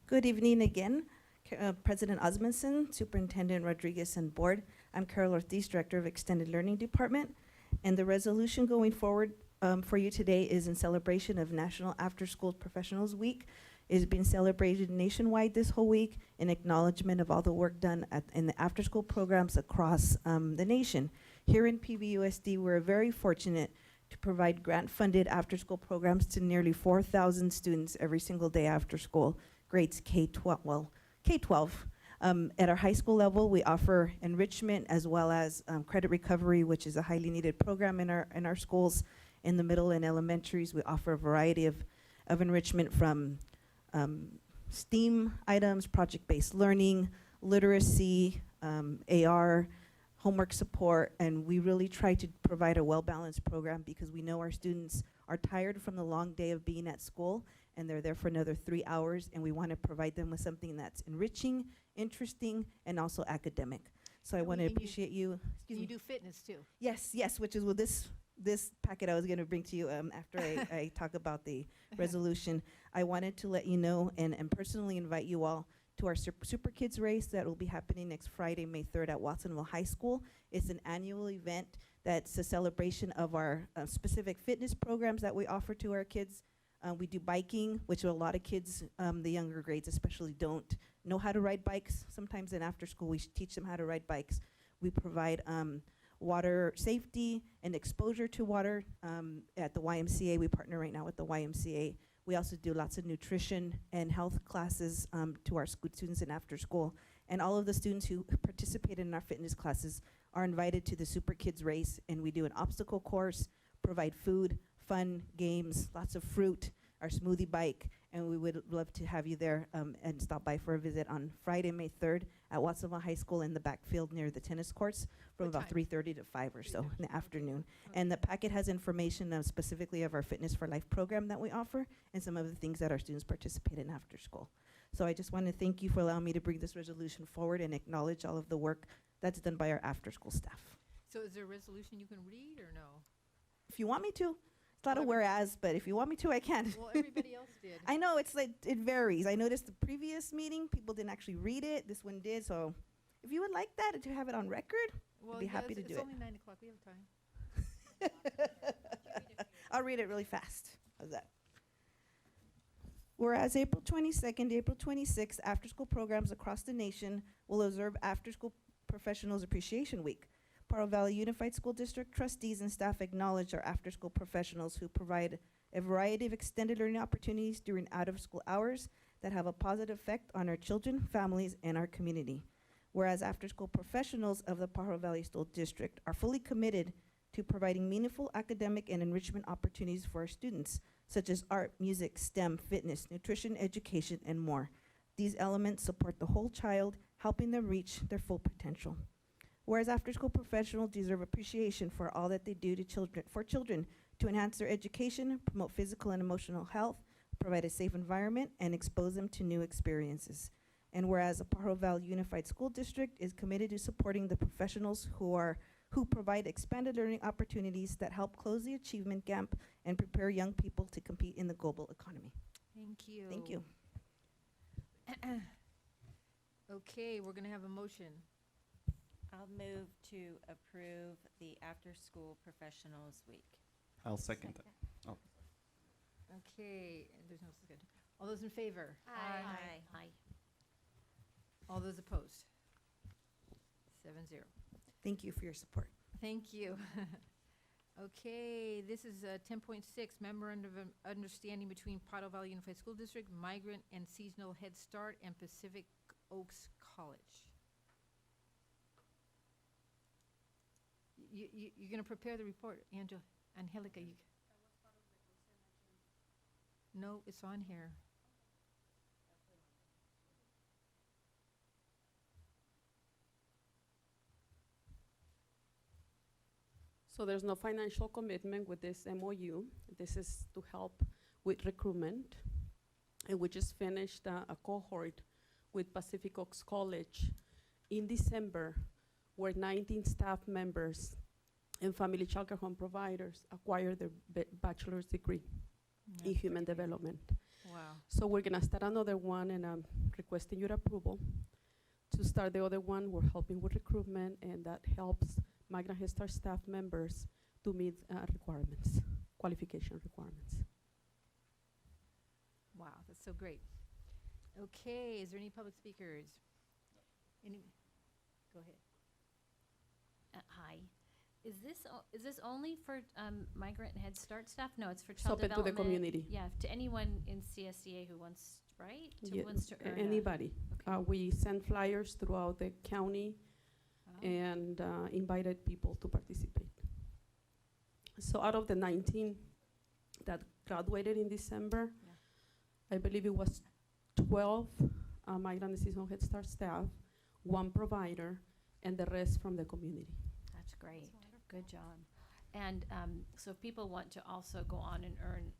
Good evening again, President Osmondson, Superintendent Rodriguez, and Board. I'm Carol Ortiz, Director of Extended Learning Department, and the resolution going forward for you today is in celebration of National After School Professionals Week. It is being celebrated nationwide this whole week in acknowledgement of all the work done in the after-school programs across the nation. Here in PVUSD, we're very fortunate to provide grant-funded after-school programs to nearly 4,000 students every single day after school, grades K-12. At our high school level, we offer enrichment as well as credit recovery, which is a highly needed program in our schools. In the middle and elementaries, we offer a variety of enrichment from STEAM items, project-based learning, literacy, AR, homework support, and we really try to provide a well-balanced program because we know our students are tired from the long day of being at school, and they're there for another 3 hours, and we want to provide them with something that's enriching, interesting, and also academic. So I want to appreciate you. Excuse You me. do fitness too. Yes, which is what this packet I was going to bring to you after I talk about the resolution. I wanted to let you know and personally invite you all to our Super Kids race that will be happening next Friday, May 3rd at Watsonville High School. It's an annual event that's a celebration of our specific fitness programs that we offer to our kids. We do biking, which a lot of kids, the younger grades especially, don't know how to ride bikes. Sometimes in after school, we teach them how to ride bikes. We provide water safety and exposure to water at the YMCA. We partner right now with the YMCA. We also do lots of nutrition and health classes to our students in after school. And all of the students who participate in our fitness classes are invited to the Super Kids race, and we do an obstacle course, provide food, fun, games, lots of fruit, our smoothie bike, and we would love to have you there and stop by for a visit on Friday, May 3rd at Watsonville High School in the backfield near the tennis courts from What about time? 3:30 to 5 or so in the afternoon. And the packet has information specifically of our Fitness for Life program that we offer and some of the things that our students participate in after school. So I just want to thank you for allowing me to bring this resolution forward and acknowledge all of the work that's done by our after-school staff. So is there a resolution you can read or no? If you want me to. It's a lot of whereas, but if you want me to, I can. Well, everybody else did. I know, it's like, it varies. I noticed the previous meeting, people didn't actually read it. This one did, so if you would like that, to have it on record, Well, I'd be happy to it's do it. only 9 o'clock. We have time. I'll read it really fast. How's that? Whereas April 22nd, April 26th, after-school programs across the nation will observe After-School Professionals Appreciation Week. Pajaro Valley Unified School District trustees and staff acknowledge our after-school professionals who provide a variety of extended learning opportunities during out-of-school hours that have a positive effect on our children, families, and our community. Whereas after-school professionals of the Pajaro Valley School District are fully committed to providing meaningful academic and enrichment opportunities for our students, such as art, music, STEM, fitness, nutrition, education, and more. These elements support the whole child, helping them reach their full potential. Whereas after-school professionals deserve appreciation for all that they do to children to enhance their education, promote physical and emotional health, provide a safe environment, and expose them to new experiences. And whereas the Pajaro Valley Unified School District is committed to supporting the professionals who provide expanded learning opportunities that help close the achievement gap and prepare young people to compete in the global economy. Thank you. Thank you. Okay, we're gonna have a motion. I'll move to approve the after-school professionals week. I'll second that. Oh, Okay, and there's no second. All those in favor? Aye. All those opposed? 7-0. Thank you for your support. Thank you. Okay, this is 10.6, memorandum of understanding between Pottle Valley Unified School District, Migrant and Seasonal Head Start, and Pacific Oaks College. You're gonna prepare the report, Angelica, you. No, it's on here. So there's no financial commitment with this MOU. This is to help with recruitment. And we just finished a cohort with Pacific Oaks College in December, where 19 staff members and family child care home providers acquired their bachelor's degree in human development. Wow. So we're gonna start another one, and I'm requesting your approval to start the other one. We're helping with recruitment, and that helps Migrant Head Start staff members to meet requirements, qualification requirements. Wow, that's so great. Okay, is there any public speakers? Any, go ahead. Hi. Is this only for migrant Head Start staff? No, it's for It's child open to the development. community. Yeah, to anyone in CSEA who wants, right? Yeah, Wants to earn. anybody. We send flyers throughout the county and invited people to participate. So out of the 19 that graduated in December, I believe it was 12 migrant and seasonal Head Start staff, 1 provider, and the rest from the community. That's great. Good job. And so if people want to also go on and earn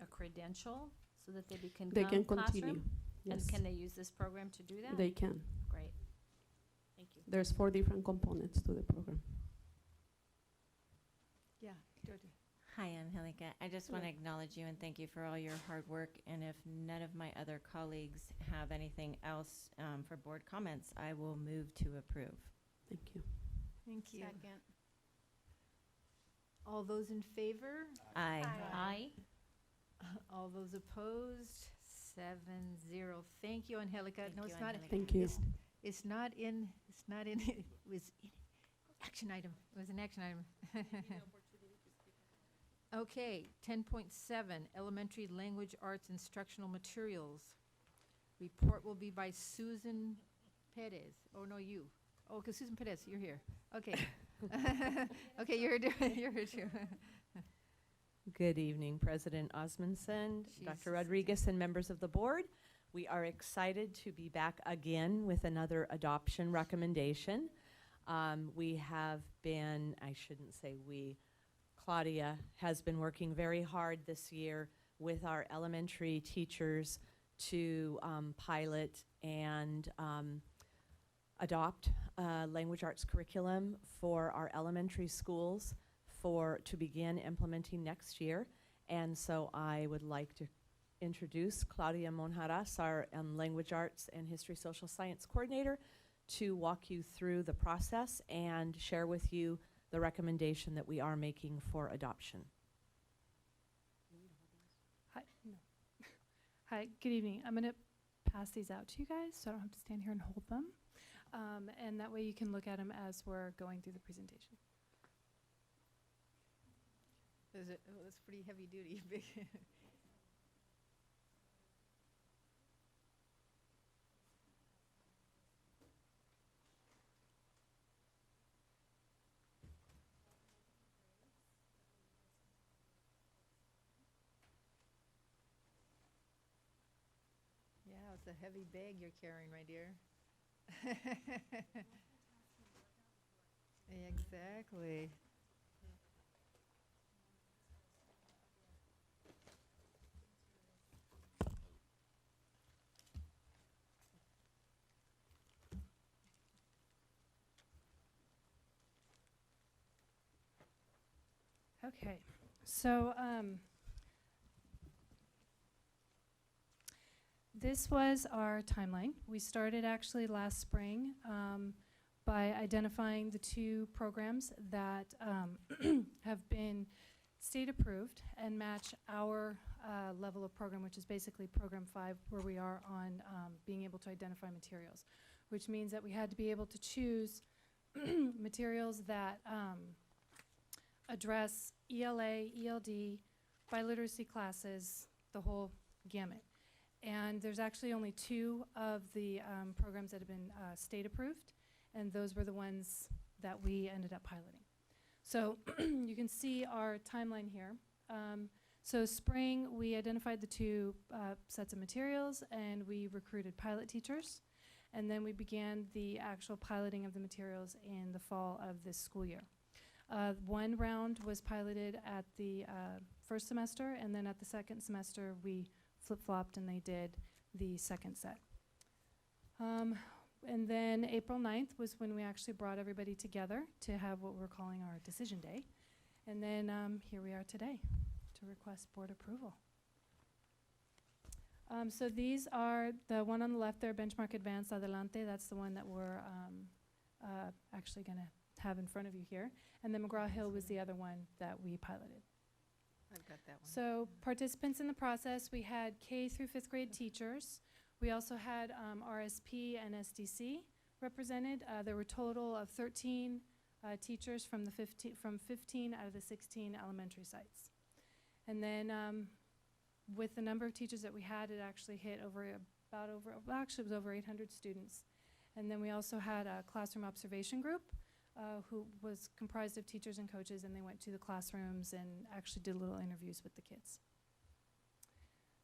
a credential so that they can They can classroom? continue. And Yes. can they use this program to do that? They can. Great. Thank you. There's 4 different components to the program. Yeah, Dorothy. Hi, Angelica. I just want to acknowledge you and thank you for all your hard work. And if none of my other colleagues have anything else for board comments, I will move to approve. Thank you. Thank you. Second. All those in favor? Aye. Aye. All those opposed? 7-0. Thank you, Angelica. Thank No, you, it's not. Angelica. Thank you. It's not in, it was in action item. It was an action item. Okay, 10.7, elementary language arts instructional materials. Report will be by Susan Perez. Oh, no, you. Oh, because Susan Perez, you're here. Okay. Okay, you're here too. Good evening, President Osmondson, Dr. Rodriguez, and members of the board. We are excited to be back again with another adoption recommendation. We have been, I shouldn't say we, Claudia has been working very hard this year with our elementary teachers to pilot and adopt a language arts curriculum for our elementary schools to begin implementing next year. And so I would like to introduce Claudia Monjaras, our language arts and history social science coordinator, to walk you through the process and share with you the recommendation that we are making for adoption. Hi. No. Hi, good evening. I'm going to pass these out to you guys so I don't have to stand here and hold them. And that way you can look at them as we're going through the presentation. That's pretty heavy duty. Yeah, it's a heavy bag you're carrying, my dear. Exactly. Okay, so this was our timeline. We started actually last spring by identifying the 2 programs that have been state approved and match our level of program, which is basically program 5, where we are on being able to identify materials, which means that we had to be able to choose materials that address ELA, ELD, biliteracy classes, the whole gamut. And there's actually only 2 of the programs that have been state approved, and those were the ones that we ended up piloting. So you can see our timeline here. So spring, we identified the 2 sets of materials, and we recruited pilot teachers. And then we began the actual piloting of the materials in the fall of this school year. 1 round was piloted at the first semester, and then at the second semester, we flip-flopped and they did the second set. And then April 9th was when we actually brought everybody together to have what we're calling our decision day. And then here we are today to request board approval. So these are the one on the left there, Benchmark Advanced Adelante. That's the one that we're actually going to have in front of you here. And then McGraw-Hill was the other one that we piloted. I've got that one. So participants in the process, we had K through 5th grade teachers. We also had RSP and SDC represented. There were a total of 13 teachers from 15 out of the 16 elementary sites. And then with the number of teachers that we had, it actually hit actually it was over 800 students. And then we also had a classroom observation group who was comprised of teachers and coaches, and they went to the classrooms and actually did little interviews with the kids.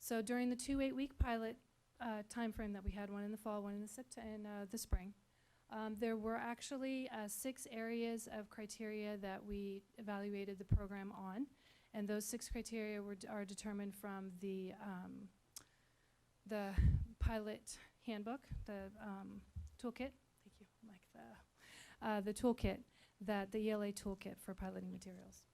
So during the 2 8-week pilot time frame that we had, one in the fall, one in the spring, there were actually 6 areas of criteria that we evaluated the program on, and those 6 criteria are determined from the pilot handbook, the toolkit. Thank you, Mike. The toolkit, the ELA toolkit for piloting materials.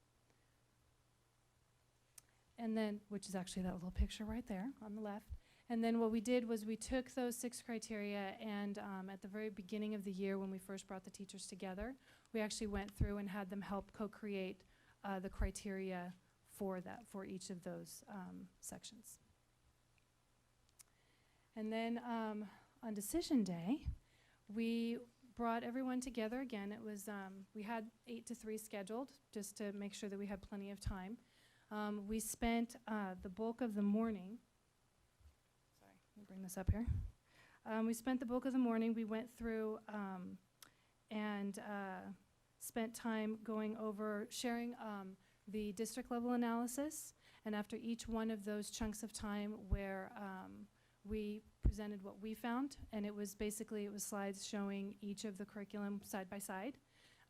And then, which is actually that little picture right there on the left. And then what we did was we took those 6 criteria, and at the very beginning of the year when we first brought the teachers together, we actually went through and had them help co-create the criteria for each of those sections. And then on decision day, we brought everyone together again. It was, we had 8 to 3 scheduled just to make sure that we had plenty of time. We spent the bulk of the morning, sorry, let me bring this up here. We spent the bulk of the morning, we went through and spent time going over, sharing the district level analysis, and after each one of those chunks of time where we presented what we found, and it was slides showing each of the curriculum side by side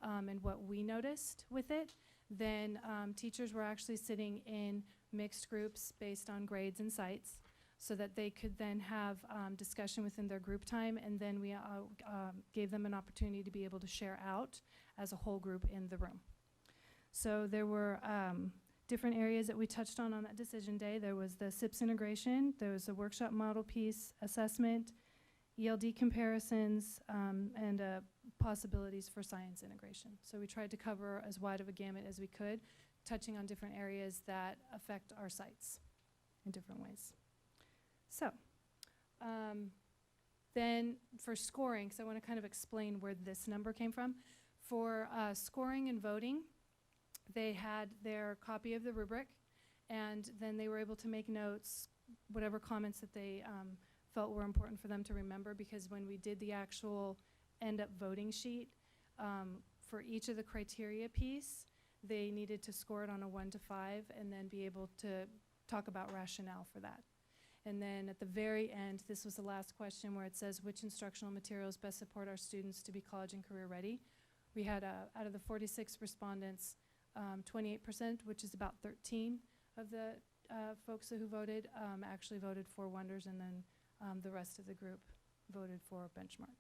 and what we noticed with it. Then teachers were actually sitting in mixed groups based on grades and sites so that they could then have discussion within their group time, and then we gave them an opportunity to be able to share out as a whole group in the room. So there were different areas that we touched on that decision day. There was the SIPS integration, there was a workshop model piece, assessment, ELD comparisons, and possibilities for science integration. So we tried to cover as wide of a gamut as we could, touching on different areas that affect our sites in different ways. So then for scoring, so I want to kind of explain where this number came from. For scoring and voting, they had their copy of the rubric, and then they were able to make notes, whatever comments that they felt were important for them to remember, because when we did the actual end-up voting sheet, for each of the criteria piece, they needed to score it on a 1 to 5 and then be able to talk about rationale for that. And then at the very end, this was the last question where it says, which instructional materials best support our students to be college and career ready? We had, out of the 46 respondents, 28%, which is about 13 of the folks who voted, actually voted for Wonders, and then the rest of the group voted for Benchmark.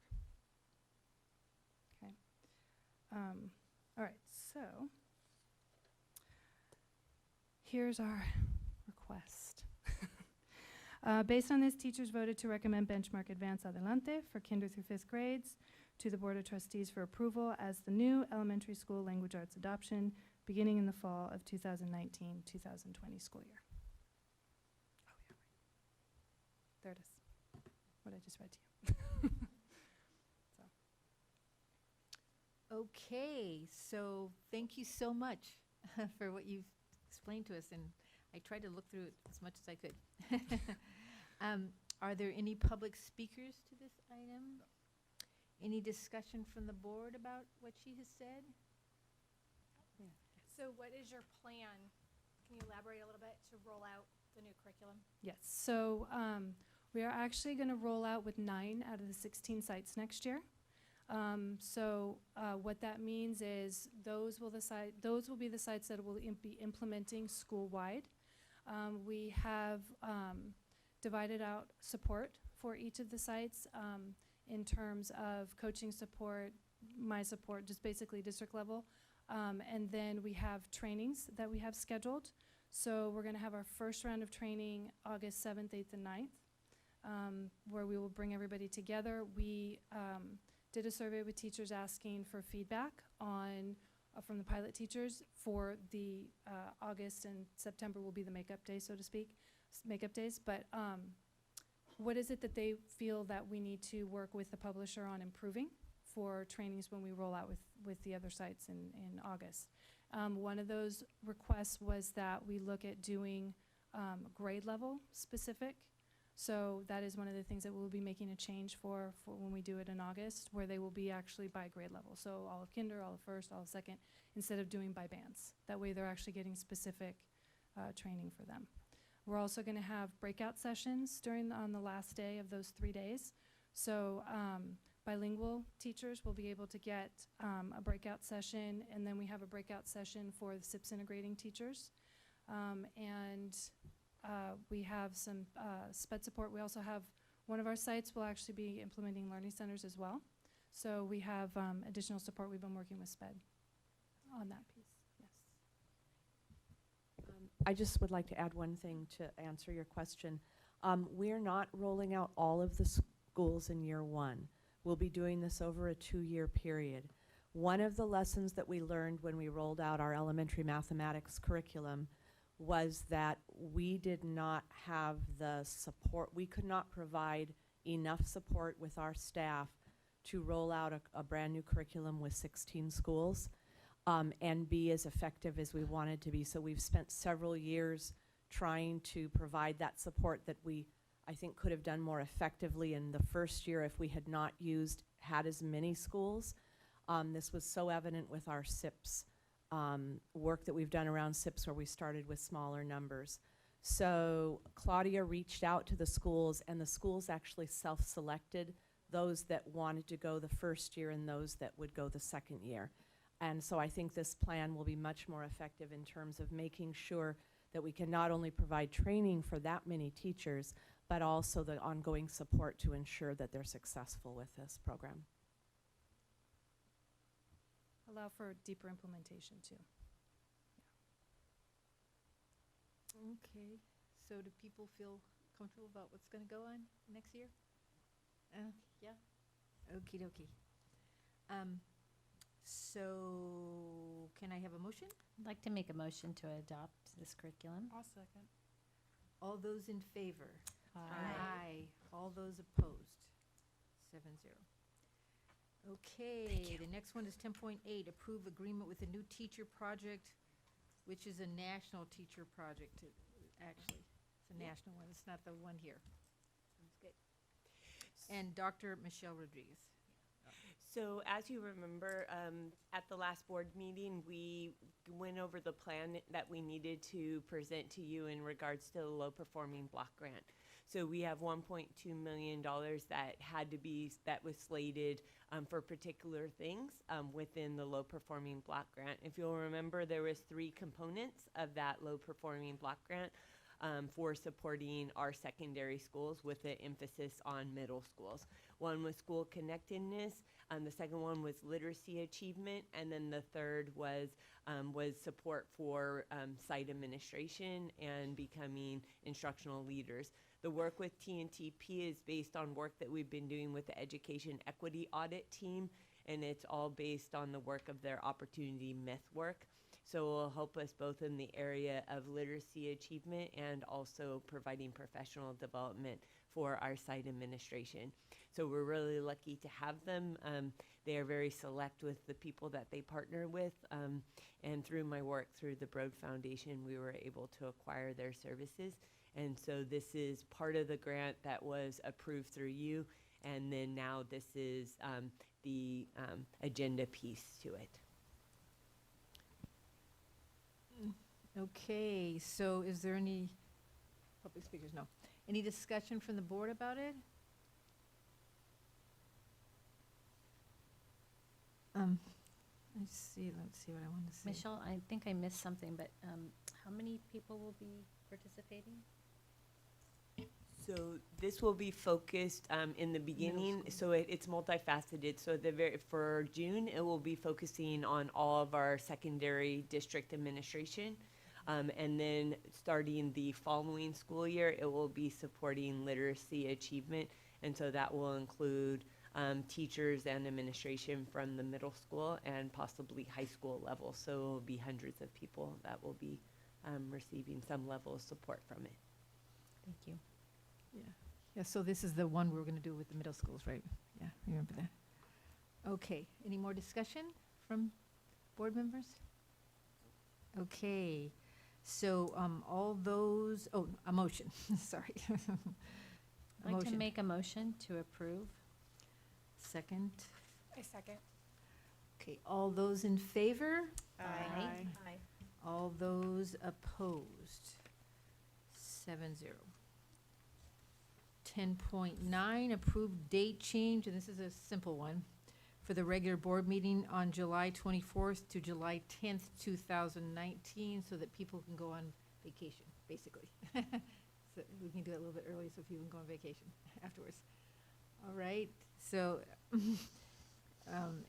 Okay. All right, so here's our request. Based on this, teachers voted to recommend benchmark Advance Adelante for kinder through 5th grades to the Board of Trustees for approval as the new elementary school language arts adoption beginning in the fall of 2019-2020 school year. Oh, yeah, right. There it is. What I just read to you. Okay, so thank you so much for what you've explained to us, and I tried to look through it as much as I could. Are there any public speakers to this item? Any discussion from the board about what she has said? So what is your plan? Can you elaborate a little bit to roll out the new curriculum? Yes, so we are actually going to roll out with 9 out of the 16 sites next year. What that means is those will be the sites that will be implementing school-wide. We have divided out support for each of the sites in terms of coaching support, my support, just basically district level. And then we have trainings that we have scheduled. So we're going to have our first round of training August 7th, 8th, and 9th, where we will bring everybody together. We did a survey with teachers asking for feedback on from the pilot teachers for the August and September will be the makeup days, so to speak, makeup days. But what is it that they feel that we need to work with the publisher on improving for trainings when we roll out with the other sites in August? One of those requests was that we look at doing grade level specific. So that is one of the things that we'll be making a change for when we do it in August, where they will be actually by grade level. So all of kinder, all of first, all of second, instead of doing by bands. That way they're actually getting specific training for them. We're also going to have breakout sessions on the last day of those 3 days. So bilingual teachers will be able to get a breakout session, and then we have a breakout session for the SIPS integrating teachers. We have some SPED support. We also have one of our sites will actually be implementing learning centers as well. So we have additional support. We've been working with SPED on that piece. Yes. I just would like to add one thing to answer your question. We're not rolling out all of the schools in year 1. We'll be doing this over a 2-year period. One of the lessons that we learned when we rolled out our elementary mathematics curriculum was that we did not have the support, we could not provide enough support with our staff to roll out a brand new curriculum with 16 schools and be as effective as we wanted to be. So we've spent several years trying to provide that support that I think could have done more effectively in the first year if we had not had as many schools. This was so evident with our SIPs work that we've done around SIPs, where we started with smaller numbers. So Claudia reached out to the schools, and the schools actually self-selected those that wanted to go the first year and those that would go the second year. And so I think this plan will be much more effective in terms of making sure that we can not only provide training for that many teachers, but also the ongoing support to ensure that they're successful with this program. Allow for deeper implementation too. Okay, so do people feel comfortable about what's going to go on next year? Yeah. Okie dokie. So can I have a motion? I'd like to make a motion to adopt this curriculum. I'll second. All those in favor? Aye. All those opposed? 7-0. Okay, the next one is 10.8, approve agreement with a new teacher project, which is a national teacher project, actually. It's a national one, it's not the one here. Sounds good. And Dr. Michelle Rodriguez. So as you remember, at the last board meeting, we went over the plan that we needed to present to you in regards to the low-performing block grant. So we have $1.2 million that was slated for particular things within the low-performing block grant. If you'll remember, there was 3 components of that low-performing block grant for supporting our secondary schools with an emphasis on middle schools. One was school connectedness, the second one was literacy achievement, and then the third was support for site administration and becoming instructional leaders. The work with TNTP is based on work that we've been doing with the Education Equity Audit Team, and it's all based on the work of their opportunity myth work. So it will help us both in the area of literacy achievement and also providing professional development for our site administration. So we're really lucky to have them. They are very select with the people that they partner with. And through my work through the Broad Foundation, we were able to acquire their services. And so this is part of the grant that was approved through you. And then now this is the agenda piece to it. Okay, so is there any public speakers? No. Any discussion from the board about it? Let's see what I want to say. Michelle, I think I missed something, but how many people will be participating? So this will be focused in the beginning, so it's multifaceted. So for June, it will be focusing on all of our secondary district administration. And then starting the following school year, it will be supporting literacy achievement. And so that will include teachers and administration from the middle school and possibly high school level. So it will be hundreds of people that will be receiving some level of support from it. Thank you. Yeah, so this is the one we're going to do with the middle schools, right? Yeah, remember that. Okay, any more discussion from board members? Okay, so all those, a motion, sorry. I'd like to make a motion to approve. Second. I second. Okay, all those in favor? Aye. Aye. All those opposed? 7-0. 10.9, approved date change, and this is a simple one, for the regular board meeting on July 24th to July 10th, 2019, so that people can go on vacation, basically. So we can do it a little bit early so people can go on vacation afterwards. All right, so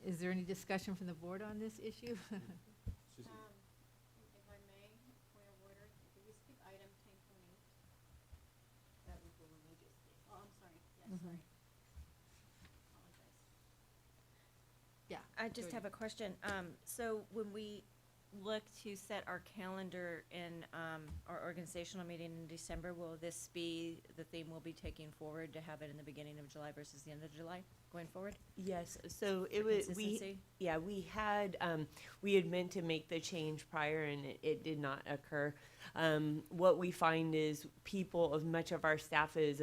is there any discussion from the board on this issue? If I may, point of order, did we skip item 10.8? That was the one we just did. Oh, I'm sorry. Yes, sorry. Apologize. Yeah. I just Go have a question. So when we look to set our calendar in our organizational meeting in December, will this be the theme we'll be taking forward to have it in the beginning of July versus the end of July going forward? Yes, so it For was, consistency? we had meant to make the change prior and it did not occur. What we find is much of our staff is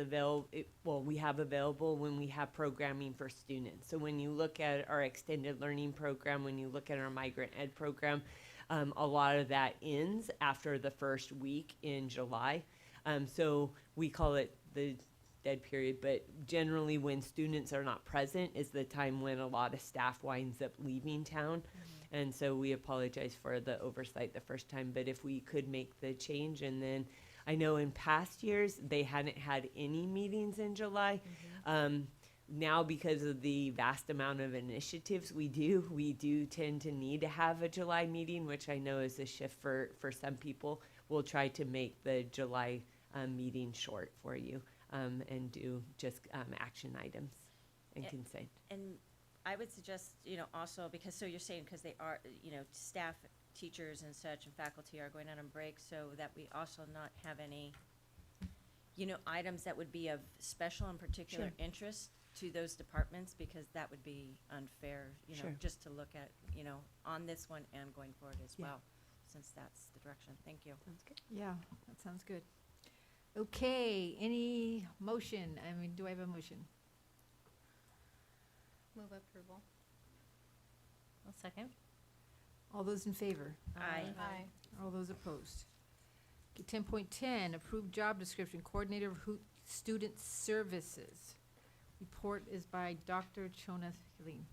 we have available when we have programming for students. So when you look at our extended learning program, when you look at our migrant ed program, a lot of that ends after the first week in July. So we call it the dead period, but generally when students are not present is the time when a lot of staff winds up leaving town. And so we apologize for the oversight the first time, but if we could make the change, and then I know in past years they hadn't had any meetings in July. Now, because of the vast amount of initiatives we do tend to need to have a July meeting, which I know is a shift for some people. We'll try to make the July meeting short for you and do just action items and consent. And I would suggest, also, because you're saying, because they are, staff, teachers and such, and faculty are going out on break, so that we also not have any, items that would be of special and particular interest to those departments, because that would be unfair, Sure. just to look at, on this one and going forward as Yeah. well, since that's the direction. Thank you. Sounds good. Yeah, that sounds good. Okay, any motion? Do I have a motion? Move approval. I'll second. All those in favor? Aye. Aye. All those opposed? Okay, 10.10, approved job description, coordinator of student services. Report is by Dr. Chona Helene.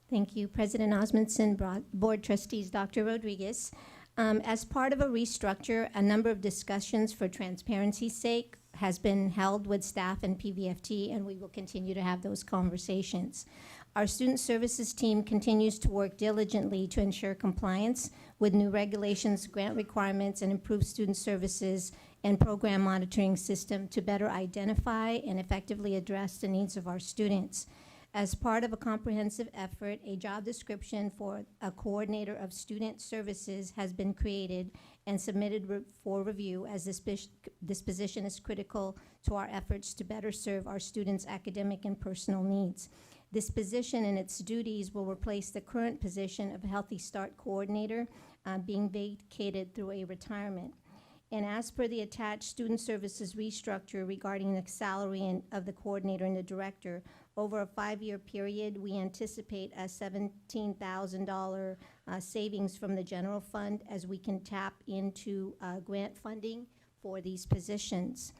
Thank you, President Osmondson, Board Trustees, Dr. Rodriguez. As part of a restructure, a number of discussions for transparency's sake has been held with staff and PVFT, and we will continue to have those conversations. Our student services team continues to work diligently to ensure compliance with new regulations, grant requirements, and improve student services and program monitoring system to better identify and effectively address the needs of our students. As part of a comprehensive effort, a job description for a coordinator of student services has been created and submitted for review, as this position is critical to our efforts to better serve our students' academic and personal needs. This position and its duties will replace the current position of Healthy Start Coordinator, being vacated through a retirement. And as per the attached student services restructure regarding the salary of the coordinator and the director, over a 5-year period, we anticipate a $17,000 savings from the general fund, as we can tap into grant funding for these positions.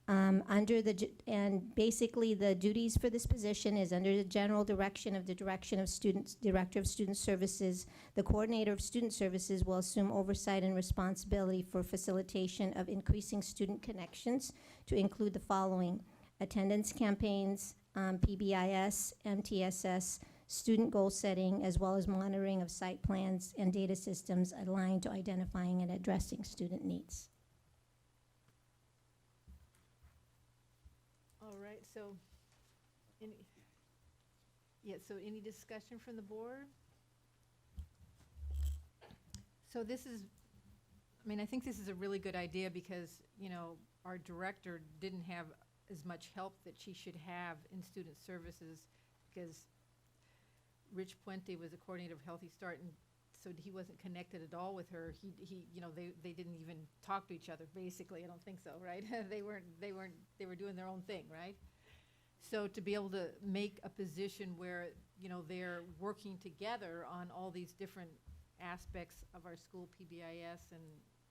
And basically the duties for this position is under the general direction of the Director of Student Services. The coordinator of student services will assume oversight and responsibility for facilitation of increasing student connections, to include the following: attendance campaigns, PBIS, MTSS, student goal setting, as well as monitoring of site plans and data systems aligned to identifying and addressing student needs. All right, so, any discussion from the board? So this is, I think this is a really good idea, because, our director didn't have as much help that she should have in student services, because Rich Puente was a coordinator of Healthy Start, and so he wasn't connected at all with her. They didn't even talk to each other, basically. I don't think so, right? They were doing their own thing, right? So to be able to make a position where, they're working together on all these different aspects of our school, PBIS, and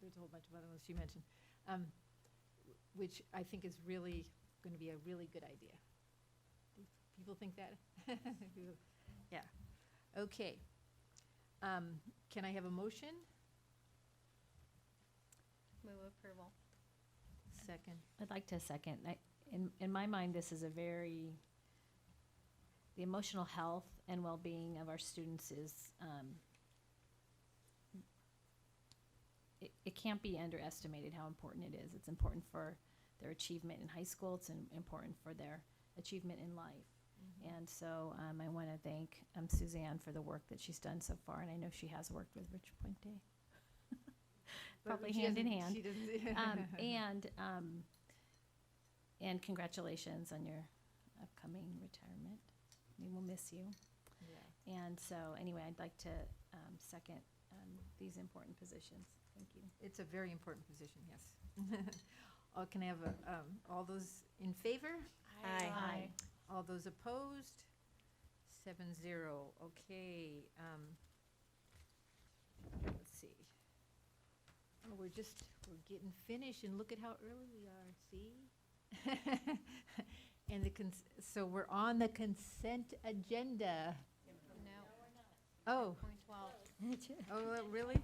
there's a whole bunch of other ones she mentioned, which I think is really going to be a really good idea. Do people think that? Yeah. Okay. Can I have a motion? Move approval. Second. I'd like to second. In my mind, this is the emotional health and well-being of our students is, it can't be underestimated how important it is. It's important for their achievement in high school. It's important for their achievement in life. And so I want to thank Suzanne for the work that she's done so far, and I know she has worked with Rich Puente. Probably hand in hand. She doesn't. And congratulations on your upcoming retirement. We will miss you. Yeah. And so anyway, I'd like to second these important positions. Thank you. It's a very important position, yes. Oh, can I have all those in favor? Aye. Aye. All those opposed? 7-0. Okay. Let's see. Oh, we're getting finished, and look at how early we are. See? And so we're on the consent agenda. No. Oh. Point 12. Oh, really?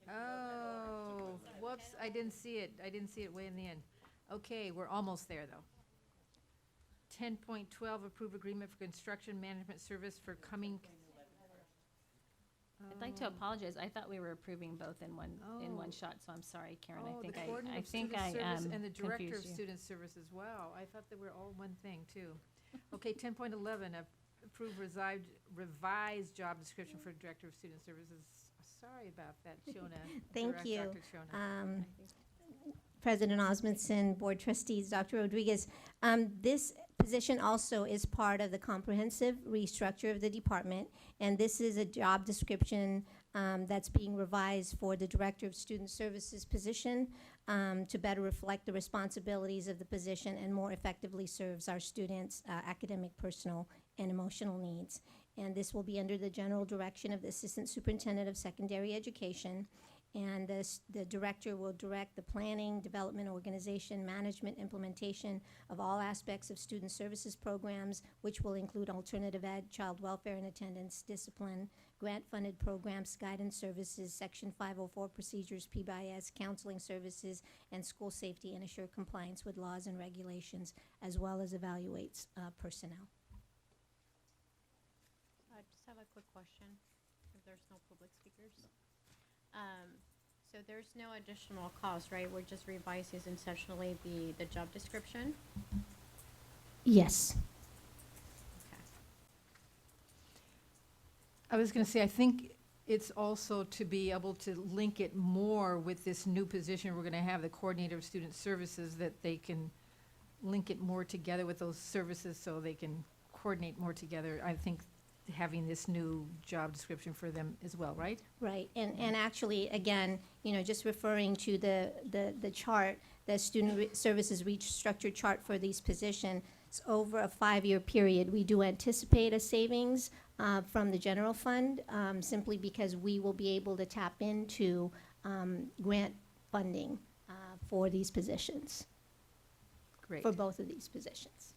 Oh, whoops, I didn't see it. I didn't see it way in the end. Okay, we're almost there, though. 10.12, approve agreement for construction management service for coming. I'd like to apologize. I thought we were approving both in one Oh. shot, so I'm sorry, Karen. Oh, the I coordinator of think student I service and the director of confused you. student services. Wow, I thought they were all one thing, too. Okay, 10.11, approve revised job description for director of student services. Sorry about that, Shona. Thank you. Dr. Shona. President Osmondson, Board Trustees, Dr. Rodriguez. This position also is part of the comprehensive restructure of the department, and this is a job description that's being revised for the Director of Student Services position to better reflect the responsibilities of the position and more effectively serves our students' academic, personal, and emotional needs. And this will be under the general direction of the Assistant Superintendent of Secondary Education. And the director will direct the planning, development, organization, management, implementation of all aspects of student services programs, which will include alternative ed, child welfare and attendance, discipline, grant-funded programs, guidance services, Section 504 procedures, PBIS, counseling services, and school safety, and assure compliance with laws and regulations, as well as evaluates personnel. I just have a quick question, if there's no public speakers. So there's no additional cost, right? We're just revising essentially the job description? Yes. I was going to say, I think it's also to be able to link it more with this new position we're going to have, the coordinator of student services, that they can link it more together with those services so they can coordinate more together. I think having this new job description for them as well, right? Right, and actually, again, you know, just referring to the chart, the services reach structure chart for these positions, over a 5-year period, we do anticipate a savings from the general fund, simply because we will be able to tap into grant funding for these positions, Great. for both of these positions.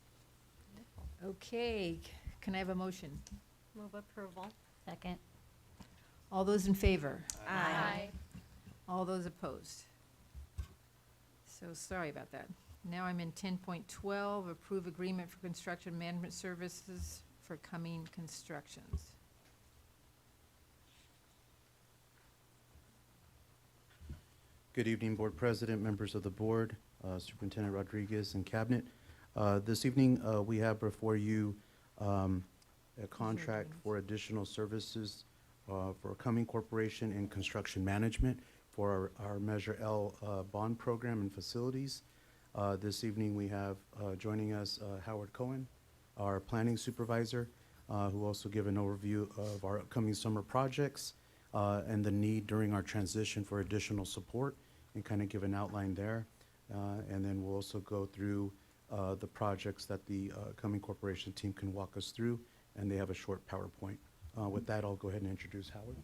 Okay, can I have a motion? Move approval. Second. All those in favor? Aye. All those opposed? So sorry about that. Now I'm in 10.12, approve agreement for construction management services for coming constructions. Good evening, Board President, members of the board, Superintendent Rodriguez, and Cabinet. This evening, we have before you a contract for additional services for Cumming Corporation in construction management for our Measure L bond program and facilities. This evening, we have joining us Howard Cohen, our planning supervisor, who will also give an overview of our upcoming summer projects and the need during our transition for additional support, and kind of give an outline there. And then we'll also go through the projects that the Cumming Corporation team can walk us through, and they have a short PowerPoint. With that, I'll go ahead and introduce Howard.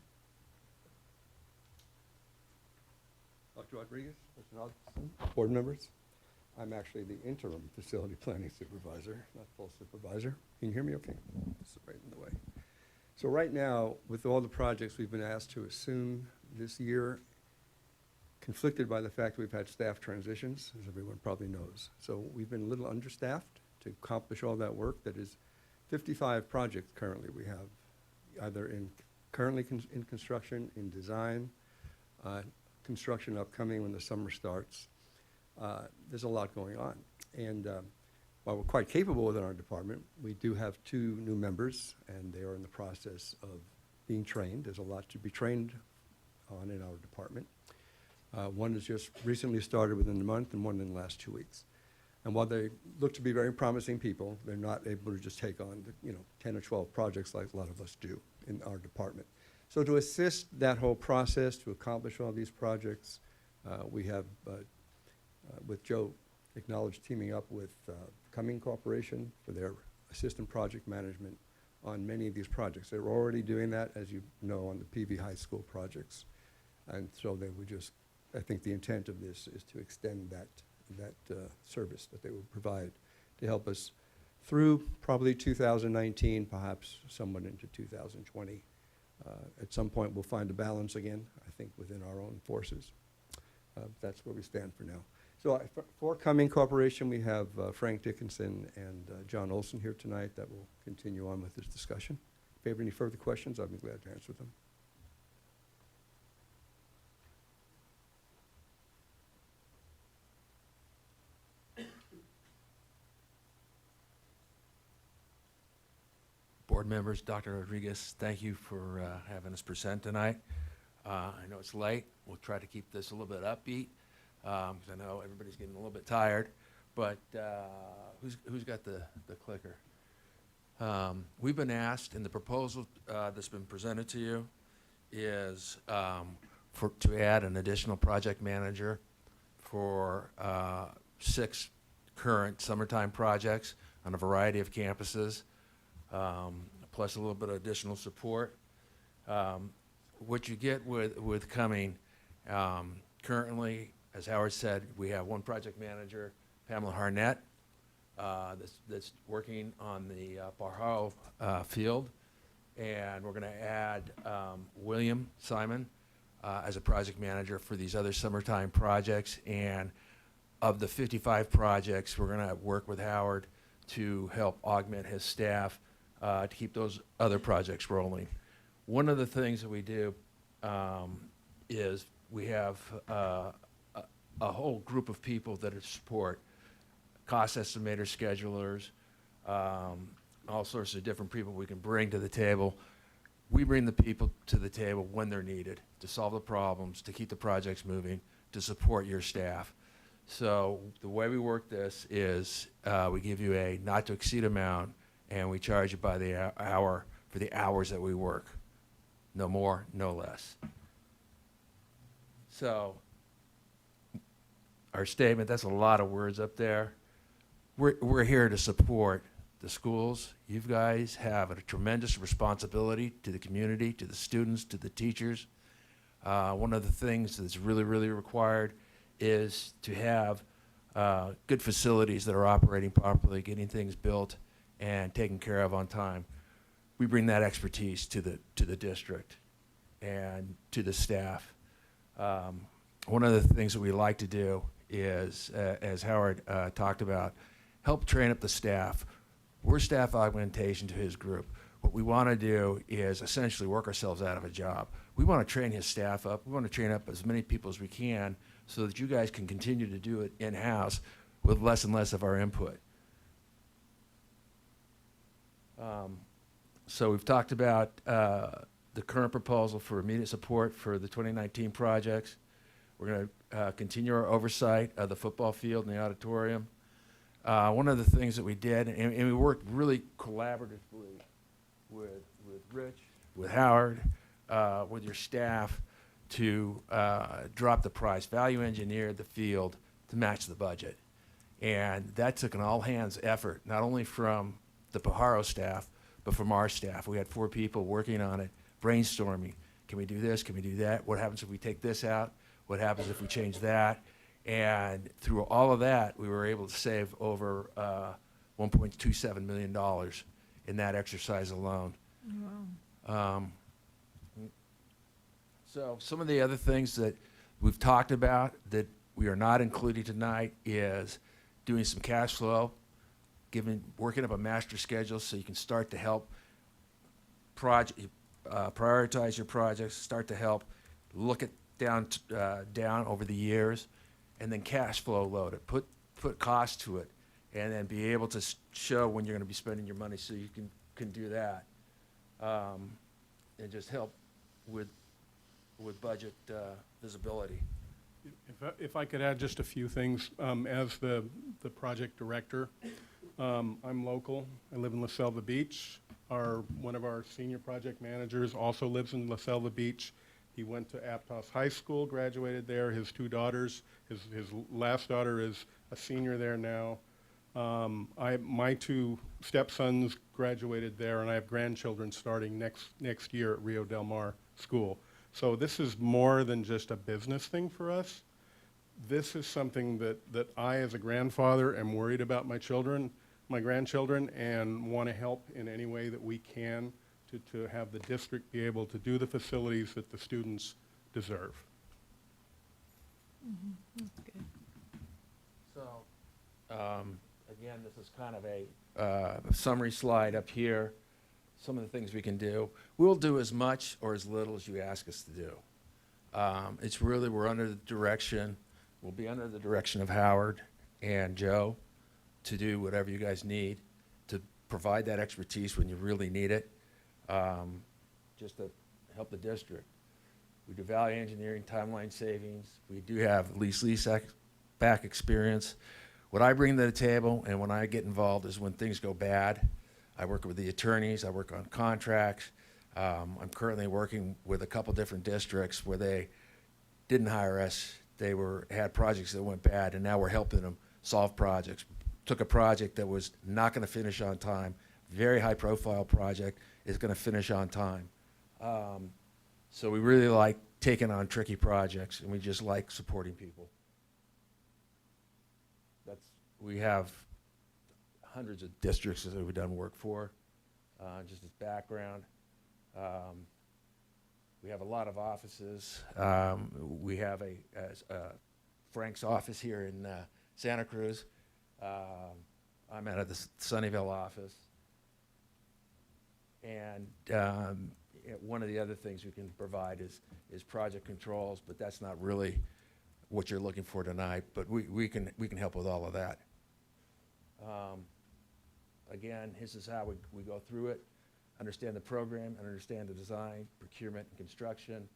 Dr. Rodriguez, Mr. Hodgson, board members. I'm actually the interim facility planning supervisor, not full supervisor. Can you hear me okay? This is right in the way. So right now, with all the projects we've been asked to assume this year, conflicted by the fact we've had staff transitions, as everyone probably knows. So we've been a little understaffed to accomplish all that work. That is 55 projects currently we have, either currently in construction, in design, construction upcoming when the summer starts. There's a lot going on. And while we're quite capable within our department, we do have 2 new members, and they are in the process of being trained. There's a lot to be trained on in our department. One has just recently started within the month, and one in the last 2 weeks. And while they look to be very promising people, they're not able to just take on 10 or 12 projects like a lot of us do in our department. So to assist that whole process, to accomplish all these projects, we have, with Joe acknowledged, teaming up with Cumming Corporation for their assistant project management on many of these projects. They're already doing that, as you know, on the PV High School projects. And so they would just, I think the intent of this is to extend that service that they would provide to help us through probably 2019, perhaps somewhat into 2020. At some point, we'll find a balance again, I think, within our own forces. That's where we stand for now. So for Cumming Corporation, we have Frank Dickinson and John Olson here tonight that will continue on with this discussion. If you have any further questions, I'll be glad to answer them. Board members, Dr. Rodriguez, thank you for having us present tonight. I know it's late. We'll try to keep this a little bit upbeat, because I know everybody's getting a little bit tired. But who's got the clicker? We've been asked, and the proposal that's been presented to you is to add an additional project manager for 6 current summertime projects on a variety of campuses. Plus a little bit of additional support. What you get with Cumming, currently, as Howard said, we have 1 project manager, Pamela Harnett, that's working on the Pajaro field, and we're going to add William Simon as a project manager for these other summertime projects. And of the 55 projects, we're going to work with Howard to help augment his staff to keep those other projects rolling. One of the things that we do is we have a whole group of people that are support, cost estimators, schedulers, all sorts of different people we can bring to the table. We bring the people to the table when they're needed to solve the problems, to keep the projects moving, to support your staff. So the way we work this is we give you a not to exceed amount, and we charge you by the hour for the hours that we work. No more, no less. So our statement, that's a lot of words up there. We're here to support the schools. You guys have a tremendous responsibility to the community, to the students, to the teachers. One of the things that's really, really required is to have good facilities that are operating properly, getting things built and taken care of on time. We bring that expertise to the district and to the staff. One of the things that we like to do is, as Howard talked about, help train up the staff. We're staff augmentation to his group. What we want to do is essentially work ourselves out of a job. We want to train his staff up. We want to train up as many people as we can so that you guys can continue to do it in-house with less and less of our input. So we've talked about the current proposal for immediate support for the 2019 projects. We're going to continue our oversight of the football field and the auditorium. One of the things that we did, and we worked really collaboratively with Rich, with Howard, with your staff to drop the price, value engineered the field to match the budget. And that took an all-hands effort, not only from the Pajaro staff, but from our staff. We had 4 people working on it, brainstorming. Can we do this? Can we do that? What happens if we take this out? What happens if we change that? And through all of that, we were able to save over $1.27 million in that exercise alone. Wow. So some of the other things that we've talked about that we are not including tonight is doing some cash flow, working up a master schedule so you can start to help prioritize your projects, start to help look at down over the years, and then cash flow load it, put cost to it, and then be able to show when you're going to be spending your money so you can do that, and just help with budget visibility. If I could add just a few things, as the project director, I'm local. I live in La Selva Beach. One of our senior project managers also lives in La Selva Beach. He went to Aptos High School, graduated there. His 2 daughters, his last daughter is a senior there now. My 2 stepsons graduated there, and I have grandchildren starting next year at Rio Del Mar School. So this is more than just a business thing for us. This is something that I, as a grandfather, am worried about my grandchildren, and want to help in any way that we can to have the district be able to do the facilities that the students deserve. That's good. So, again, this is kind of a summary slide up here. Some of the things we can do. We'll do as much or as little as you ask us to do. It's really, we'll be under the direction of Howard and Joe to do whatever you guys need, to provide that expertise when you really need it, just to help the district. We do value engineering, timeline savings. We do have lease back experience. What I bring to the table and when I get involved is when things go bad. I work with the attorneys, I work on contracts. I'm currently working with a couple different districts where they didn't hire us. They had projects that went bad, and now we're helping them solve projects. Took a project that was not going to finish on time, very high profile project, is going to finish on time. So we really like taking on tricky projects, and we just like supporting people. We have hundreds of districts that we've done work for, just as background. We have a lot of offices. We have Frank's office here in Santa Cruz. I'm out of the Sunnyvale office. And one of the other things we can provide is project controls, but that's not really what you're looking for tonight, but we can help with all of that. Again, this is how we go through it, understand the program, and understand the design, procurement, and construction,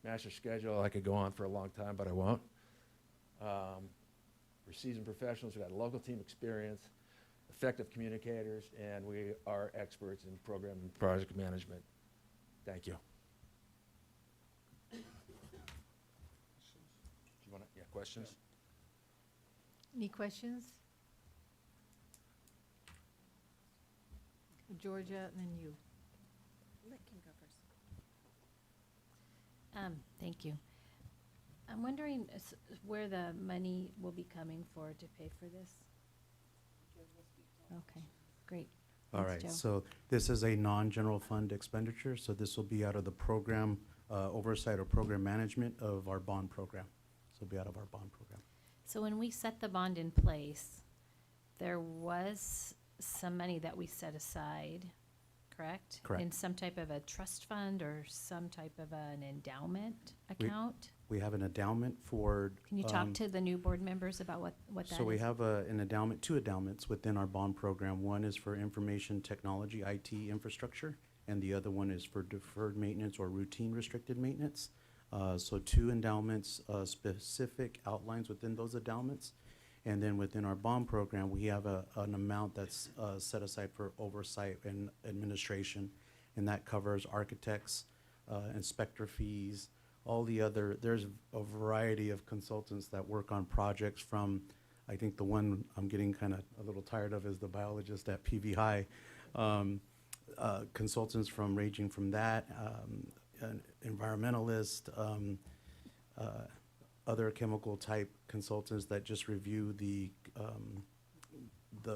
master schedule. I could go on for a long time, but I won't. We're seasoned professionals, we've got local team experience, effective communicators, and we are experts in program and project management. Thank you. Do you want to, yeah, questions? Any questions? Georgia, and then you. Let Kim go first. Thank you. I'm wondering where the money will be coming for to pay for this? Okay, great. All Thanks, right, Joe. so this is a non-general fund expenditure, so this will be out of the program oversight or program management of our bond program. So it'll be out of our bond program. So when we set the bond in place, there was some money that we set aside, correct? Correct. In some type of a trust fund or some type of an endowment We- account? We have an endowment for. Can you talk to the new board members about what that is? So we have an endowment, two endowments within our bond program. One is for information technology, IT infrastructure, and the other one is for deferred maintenance or routine restricted maintenance. So two endowments, specific outlines within those endowments. And then within our bond program, we have an amount that's set aside for oversight and administration. And that covers architects, inspector fees, all the other, there's a variety of consultants that work on projects from, I think the one I'm getting kind of a little tired of is the biologist at PV High. Consultants from ranging from that, an environmentalist, other chemical type consultants that just review the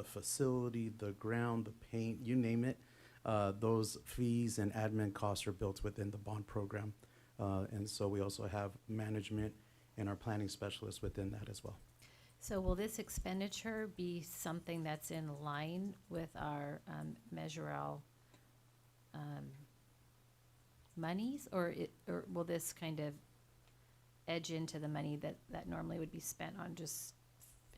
facility, the ground, the paint, you name it. Those fees and admin costs are built within the bond program. And so we also have management and our planning specialists within that as well. So will this expenditure be something that's in line with our Measure L monies, or will this kind of edge into the money that normally would be spent on just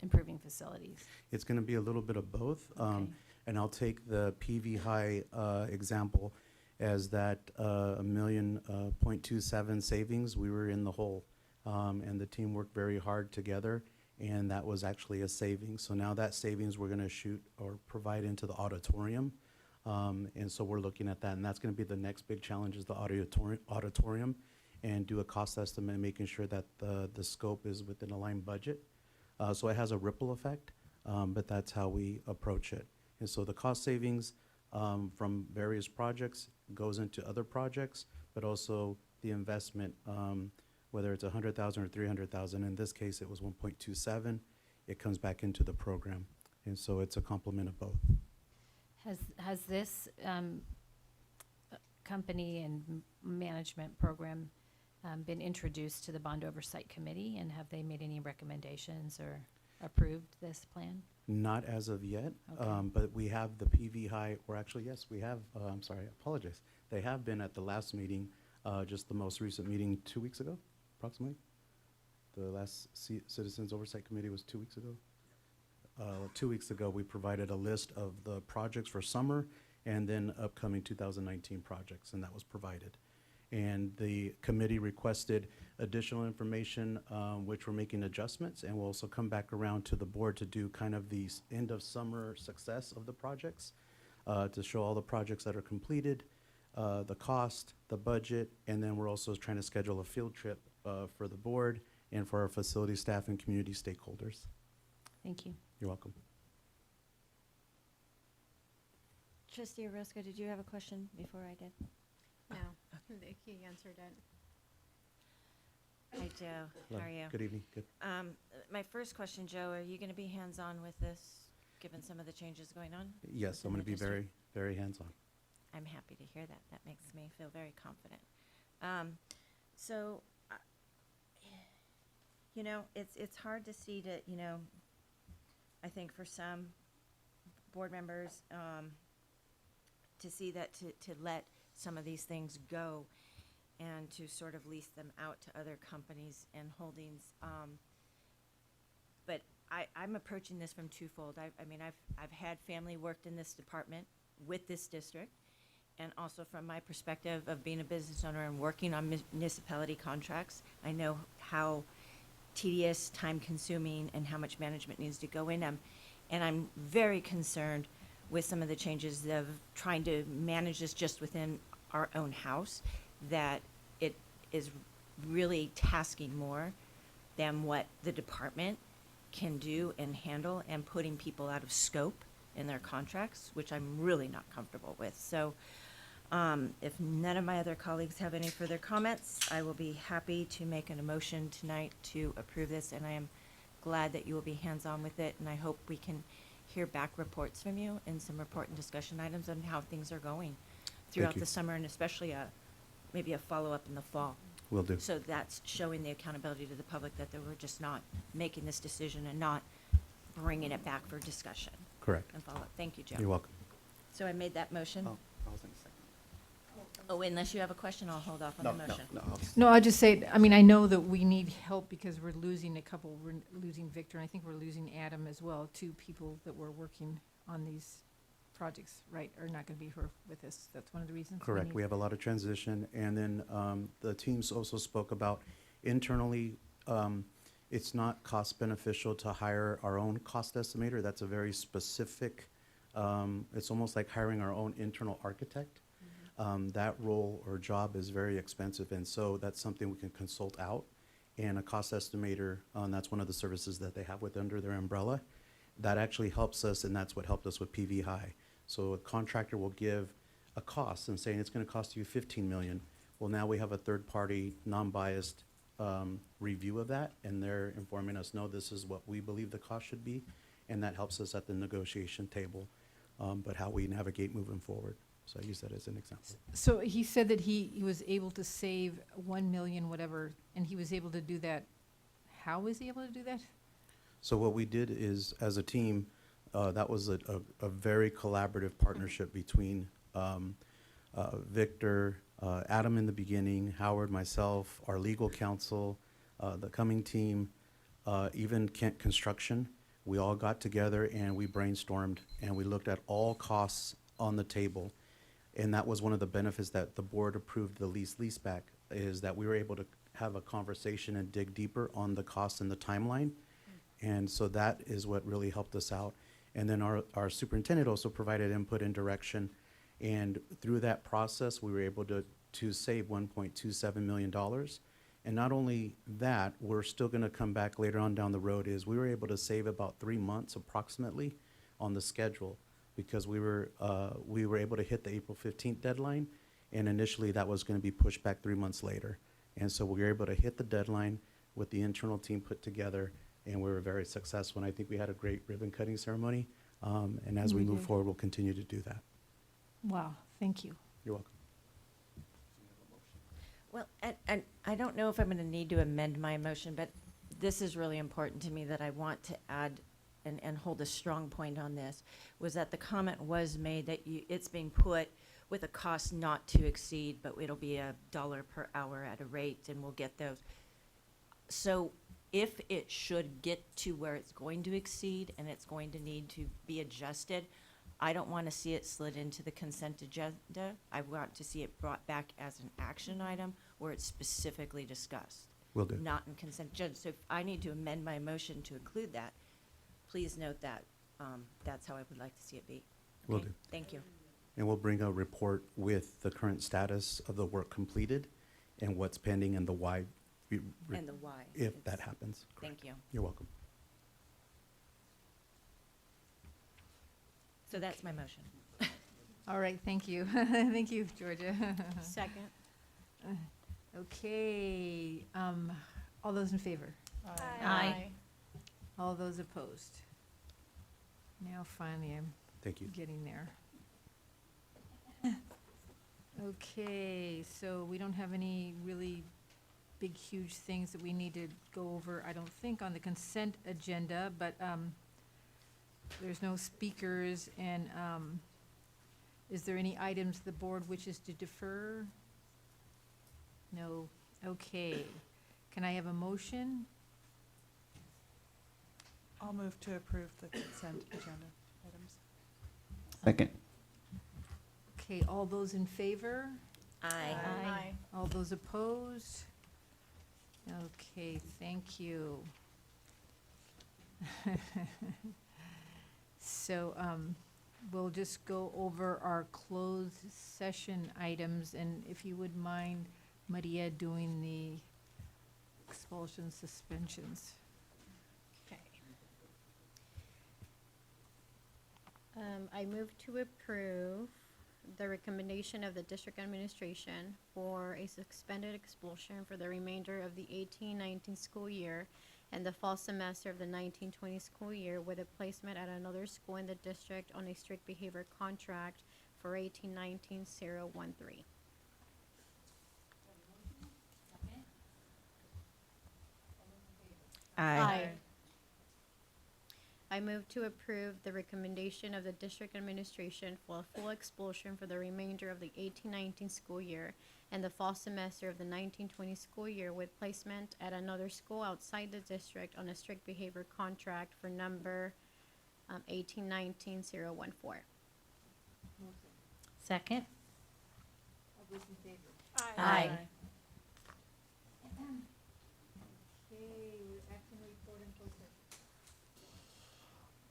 improving facilities? It's going to be a little bit of both. Okay. And I'll take the PV High example as that $1.27 million savings. We were in the hole, and the team worked very hard together, and that was actually a savings. So now that savings we're going to shoot or provide into the auditorium. And so we're looking at that, and that's going to be the next big challenge is the auditorium, and do a cost estimate, making sure that the scope is within a line budget. So it has a ripple effect, but that's how we approach it. And so the cost savings from various projects goes into other projects, but also the investment, whether it's 100,000 or 300,000. In this case, it was 1.27. It comes back into the program, and so it's a complement of both. Has this company and management program been introduced to the Bond Oversight Committee, and have they made any recommendations or approved this plan? Not as of yet, Okay. but we have the PV High, or actually, yes, we have, I'm sorry, I apologize. They have been at the last meeting, just the most recent meeting 2 weeks ago, approximately. The last Citizens Oversight Committee was 2 weeks ago. 2 weeks ago, we provided a list of the projects for summer and then upcoming 2019 projects, and that was provided. And the committee requested additional information, which we're making adjustments, and we'll also come back around to the board to do kind of the end of summer success of the projects, to show all the projects that are completed, the cost, the budget, and then we're also trying to schedule a field trip for the board and for our facility staff and community stakeholders. Thank you. You're welcome. Trustee Orozco, did you have a question before I did? No, he answered it. Hi, Joe. Hello. How are you? Good evening. Good. My first question, Joe, are you going to be hands-on with this, given some of the changes going on? Yes, I'm within going to the be district? very, very hands-on. I'm happy to hear that. That makes me feel very confident. So, you know, it's hard to see that, you know, I think for some board members, to see that to let some of these things go and to sort of lease them out to other companies and holdings. But I'm approaching this from twofold. I mean, I've had family worked in this department with this district, and also from my perspective of being a business owner and working on municipality contracts, I know how tedious, time-consuming, and how much management needs to go in them. And I'm very concerned with some of the changes of trying to manage this just within our own house, that it is really tasking more than what the department can do and handle, and putting people out of scope in their contracts, which I'm really not comfortable with. So if none of my other colleagues have any further comments, I will be happy to make an motion tonight to approve this, and I am glad that you will be hands-on with it, and I hope we can hear back reports from you and some report and discussion items on how things are going throughout you. the summer, and especially maybe a follow-up in the fall. Will do. So that's showing the accountability to the public that they were just not making this decision and not bringing it back for discussion. Correct. And follow-up. Thank you, Joe. You're welcome. So I made that motion. Oh, I was in second. Oh, unless you have a question, I'll hold off on the motion. No, I'll just say, I mean, I know that we need help because we're losing a couple. We're losing Victor, and I think we're losing Adam as well, two people that were working on these projects, right, are not going to be here with us. That's one of the reasons. Correct. We need- have a lot of transition. And then the teams also spoke about internally, it's not cost beneficial to hire our own cost estimator. That's a very specific, it's almost like hiring our own internal architect. That role or job is very expensive, and so that's something we can consult out. And a cost estimator, that's one of the services that they have under their umbrella. That actually helps us, and that's what helped us with PV High. So a contractor will give a cost and saying it's going to cost you 15 million. Well, now we have a third-party, non-biased review of that, and they're informing us, no, this is what we believe the cost should be, and that helps us at the negotiation table, but how we navigate moving forward. So I use that as an example. So he said that he was able to save 1 million, whatever, and he was able to do that. How was he able to do that? So what we did is, as a team, that was a very collaborative partnership between Victor, Adam in the beginning, Howard, myself, our legal counsel, the Cumming team, even Kent Construction. We all got together and we brainstormed and we looked at all costs on the table. And that was one of the benefits that the board approved the leaseback, is that we were able to have a conversation and dig deeper on the costs and the timeline. And so that is what really helped us out. And then our superintendent also provided input and direction. And through that process, we were able to save $1.27 million. And not only that, we're still going to come back later on down the road, is we were able to save about 3 months approximately on the schedule, because we were able to hit the April 15th deadline, and initially that was going to be pushed back 3 months later. And so we were able to hit the deadline with the internal team put together, and we were very successful. And I think we had a great ribbon cutting ceremony. And as we move forward, we'll continue to do that. Wow, thank you. You're welcome. Well, and I don't know if I'm going to need to amend my motion, but this is really important to me that I want to add and hold a strong point on this, was that the comment was made that it's being put with a cost not to exceed, but it'll be $1 per hour at a rate, and we'll get those. So if it should get to where it's going to exceed and it's going to need to be adjusted, I don't want to see it slid into the consent agenda. I want to see it brought back as an action item where it's specifically discussed. Will do. Not in consent agenda. So if I need to amend my motion to include that, please note that. That's how I would like to see it be. Will Okay? do. Thank you. And we'll bring a report with the current status of the work completed and what's pending and the why. And the why. If that happens. Thank you. You're welcome. So that's my motion. All right, thank you. Thank you, Georgia. Second. Okay, all those in favor? Aye. All those opposed? Now finally, I'm Thank you. getting there. Okay, so we don't have any really big, huge things that we need to go over, I don't think, on the consent agenda, but there's no speakers, and Is there any items the board wishes to defer? No. Okay. Can I have a motion? I'll move to approve the consent agenda items. Second. Okay, all those in favor? Aye. All those opposed? Okay, thank you. So, we'll just go over our closed session items, and if you would mind, Maria, doing the expulsion suspensions. Okay. I move to approve the recommendation of the district administration for a suspended expulsion for the remainder of the 18-19 school year and the fall semester of the 19-20 school year with a placement at another school in the district on a strict behavior contract for 18-19-013. Aye. I move to approve the recommendation of the district administration for a full expulsion for the remainder of the 18-19 school year and the fall semester of the 19-20 school year with placement at another school outside the district on a strict behavior contract for number 18-19-014. Second? All those in favor? Aye. Okay, action report and closed session.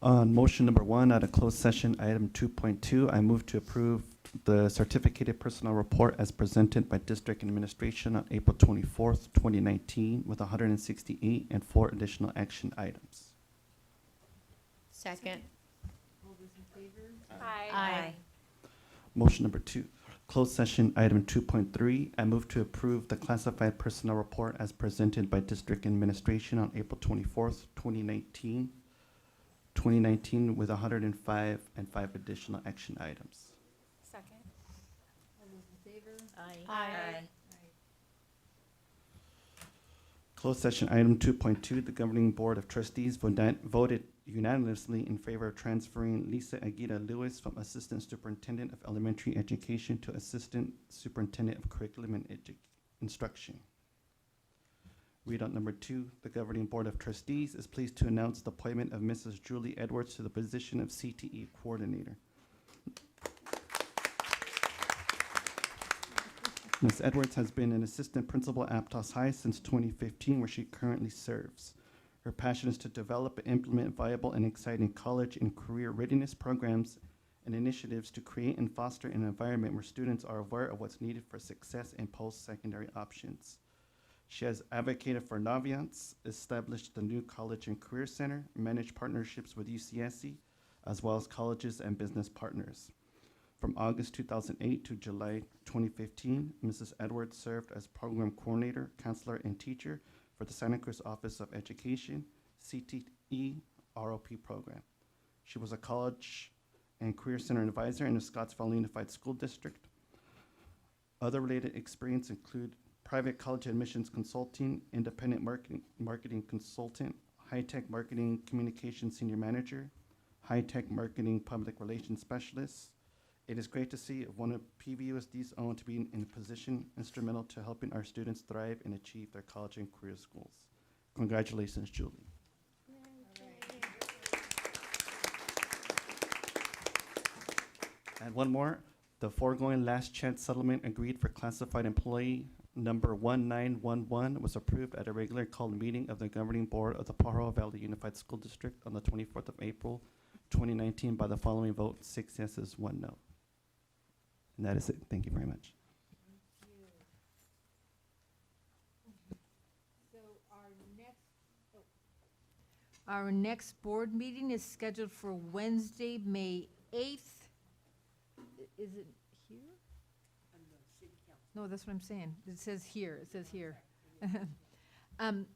On motion number 1, out of closed session, item 2.2, I move to approve the certificated personnel report as presented by district administration on April 24th, 2019, with 168 and 4 additional action items. Second. All those in favor? Aye. Motion number 2, closed session, item 2.3, I move to approve the classified personnel report as presented by district administration on April 24th, 2019, with 105 and 5 additional action items. Second. All those in favor? Aye. Closed session item 2.2, the governing board of trustees voted unanimously in favor of transferring Lisa Aguirre Lewis from assistant superintendent of elementary education to assistant superintendent of curriculum and instruction. Readout number 2, the governing board of trustees is pleased to announce the appointment of Mrs. Julie Edwards to the position of CTE coordinator. Ms. Edwards has been an assistant principal at Aptos High since 2015, where she currently serves. Her passion is to develop and implement viable and exciting college and career readiness programs and initiatives to create and foster an environment where students are aware of what's needed for success in post-secondary options. She has advocated for Naviance, established the new College and Career Center, managed partnerships with UCSC, as well as colleges and business partners. From August 2008 to July 2015, Mrs. Edwards served as program coordinator, counselor, and teacher for the Santa Cruz Office of Education, CTE ROP program. She was a college and career center advisor in the Scottsville Unified School District. Other related experience include private college admissions consulting, independent marketing consultant, high-tech marketing communication senior manager, high-tech marketing public relations specialist. It is great to see one of PVUSD's own to be in a position instrumental to helping our students thrive and achieve their college and career goals. Congratulations, Julie. And one more, the foregoing last chance settlement agreed for classified employee number 1911 was approved at a regular called meeting of the governing board of the Pajaro Valley Unified School District on the 24th of April, 2019 by the following vote, 6 yeses, 1 no. And that is it. Thank you very much. So our next board meeting is scheduled for Wednesday, May 8th. Is it here? No, that's what I'm saying. It says here. It says here.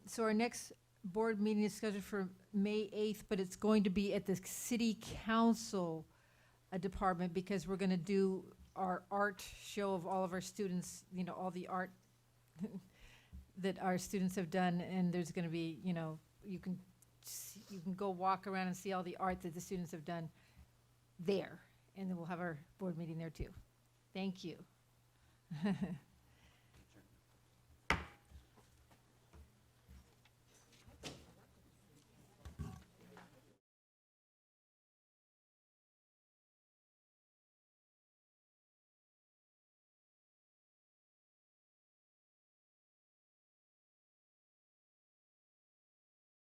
So our next board meeting is scheduled for May 8th, but it's going to be at the city council department because we're going to do our art show of all of our students, you know, all the art that our students have done. And there's going to be, you know, you can go walk around and see all the art that the students have done there. and then we'll have our board meeting there too. Thank you.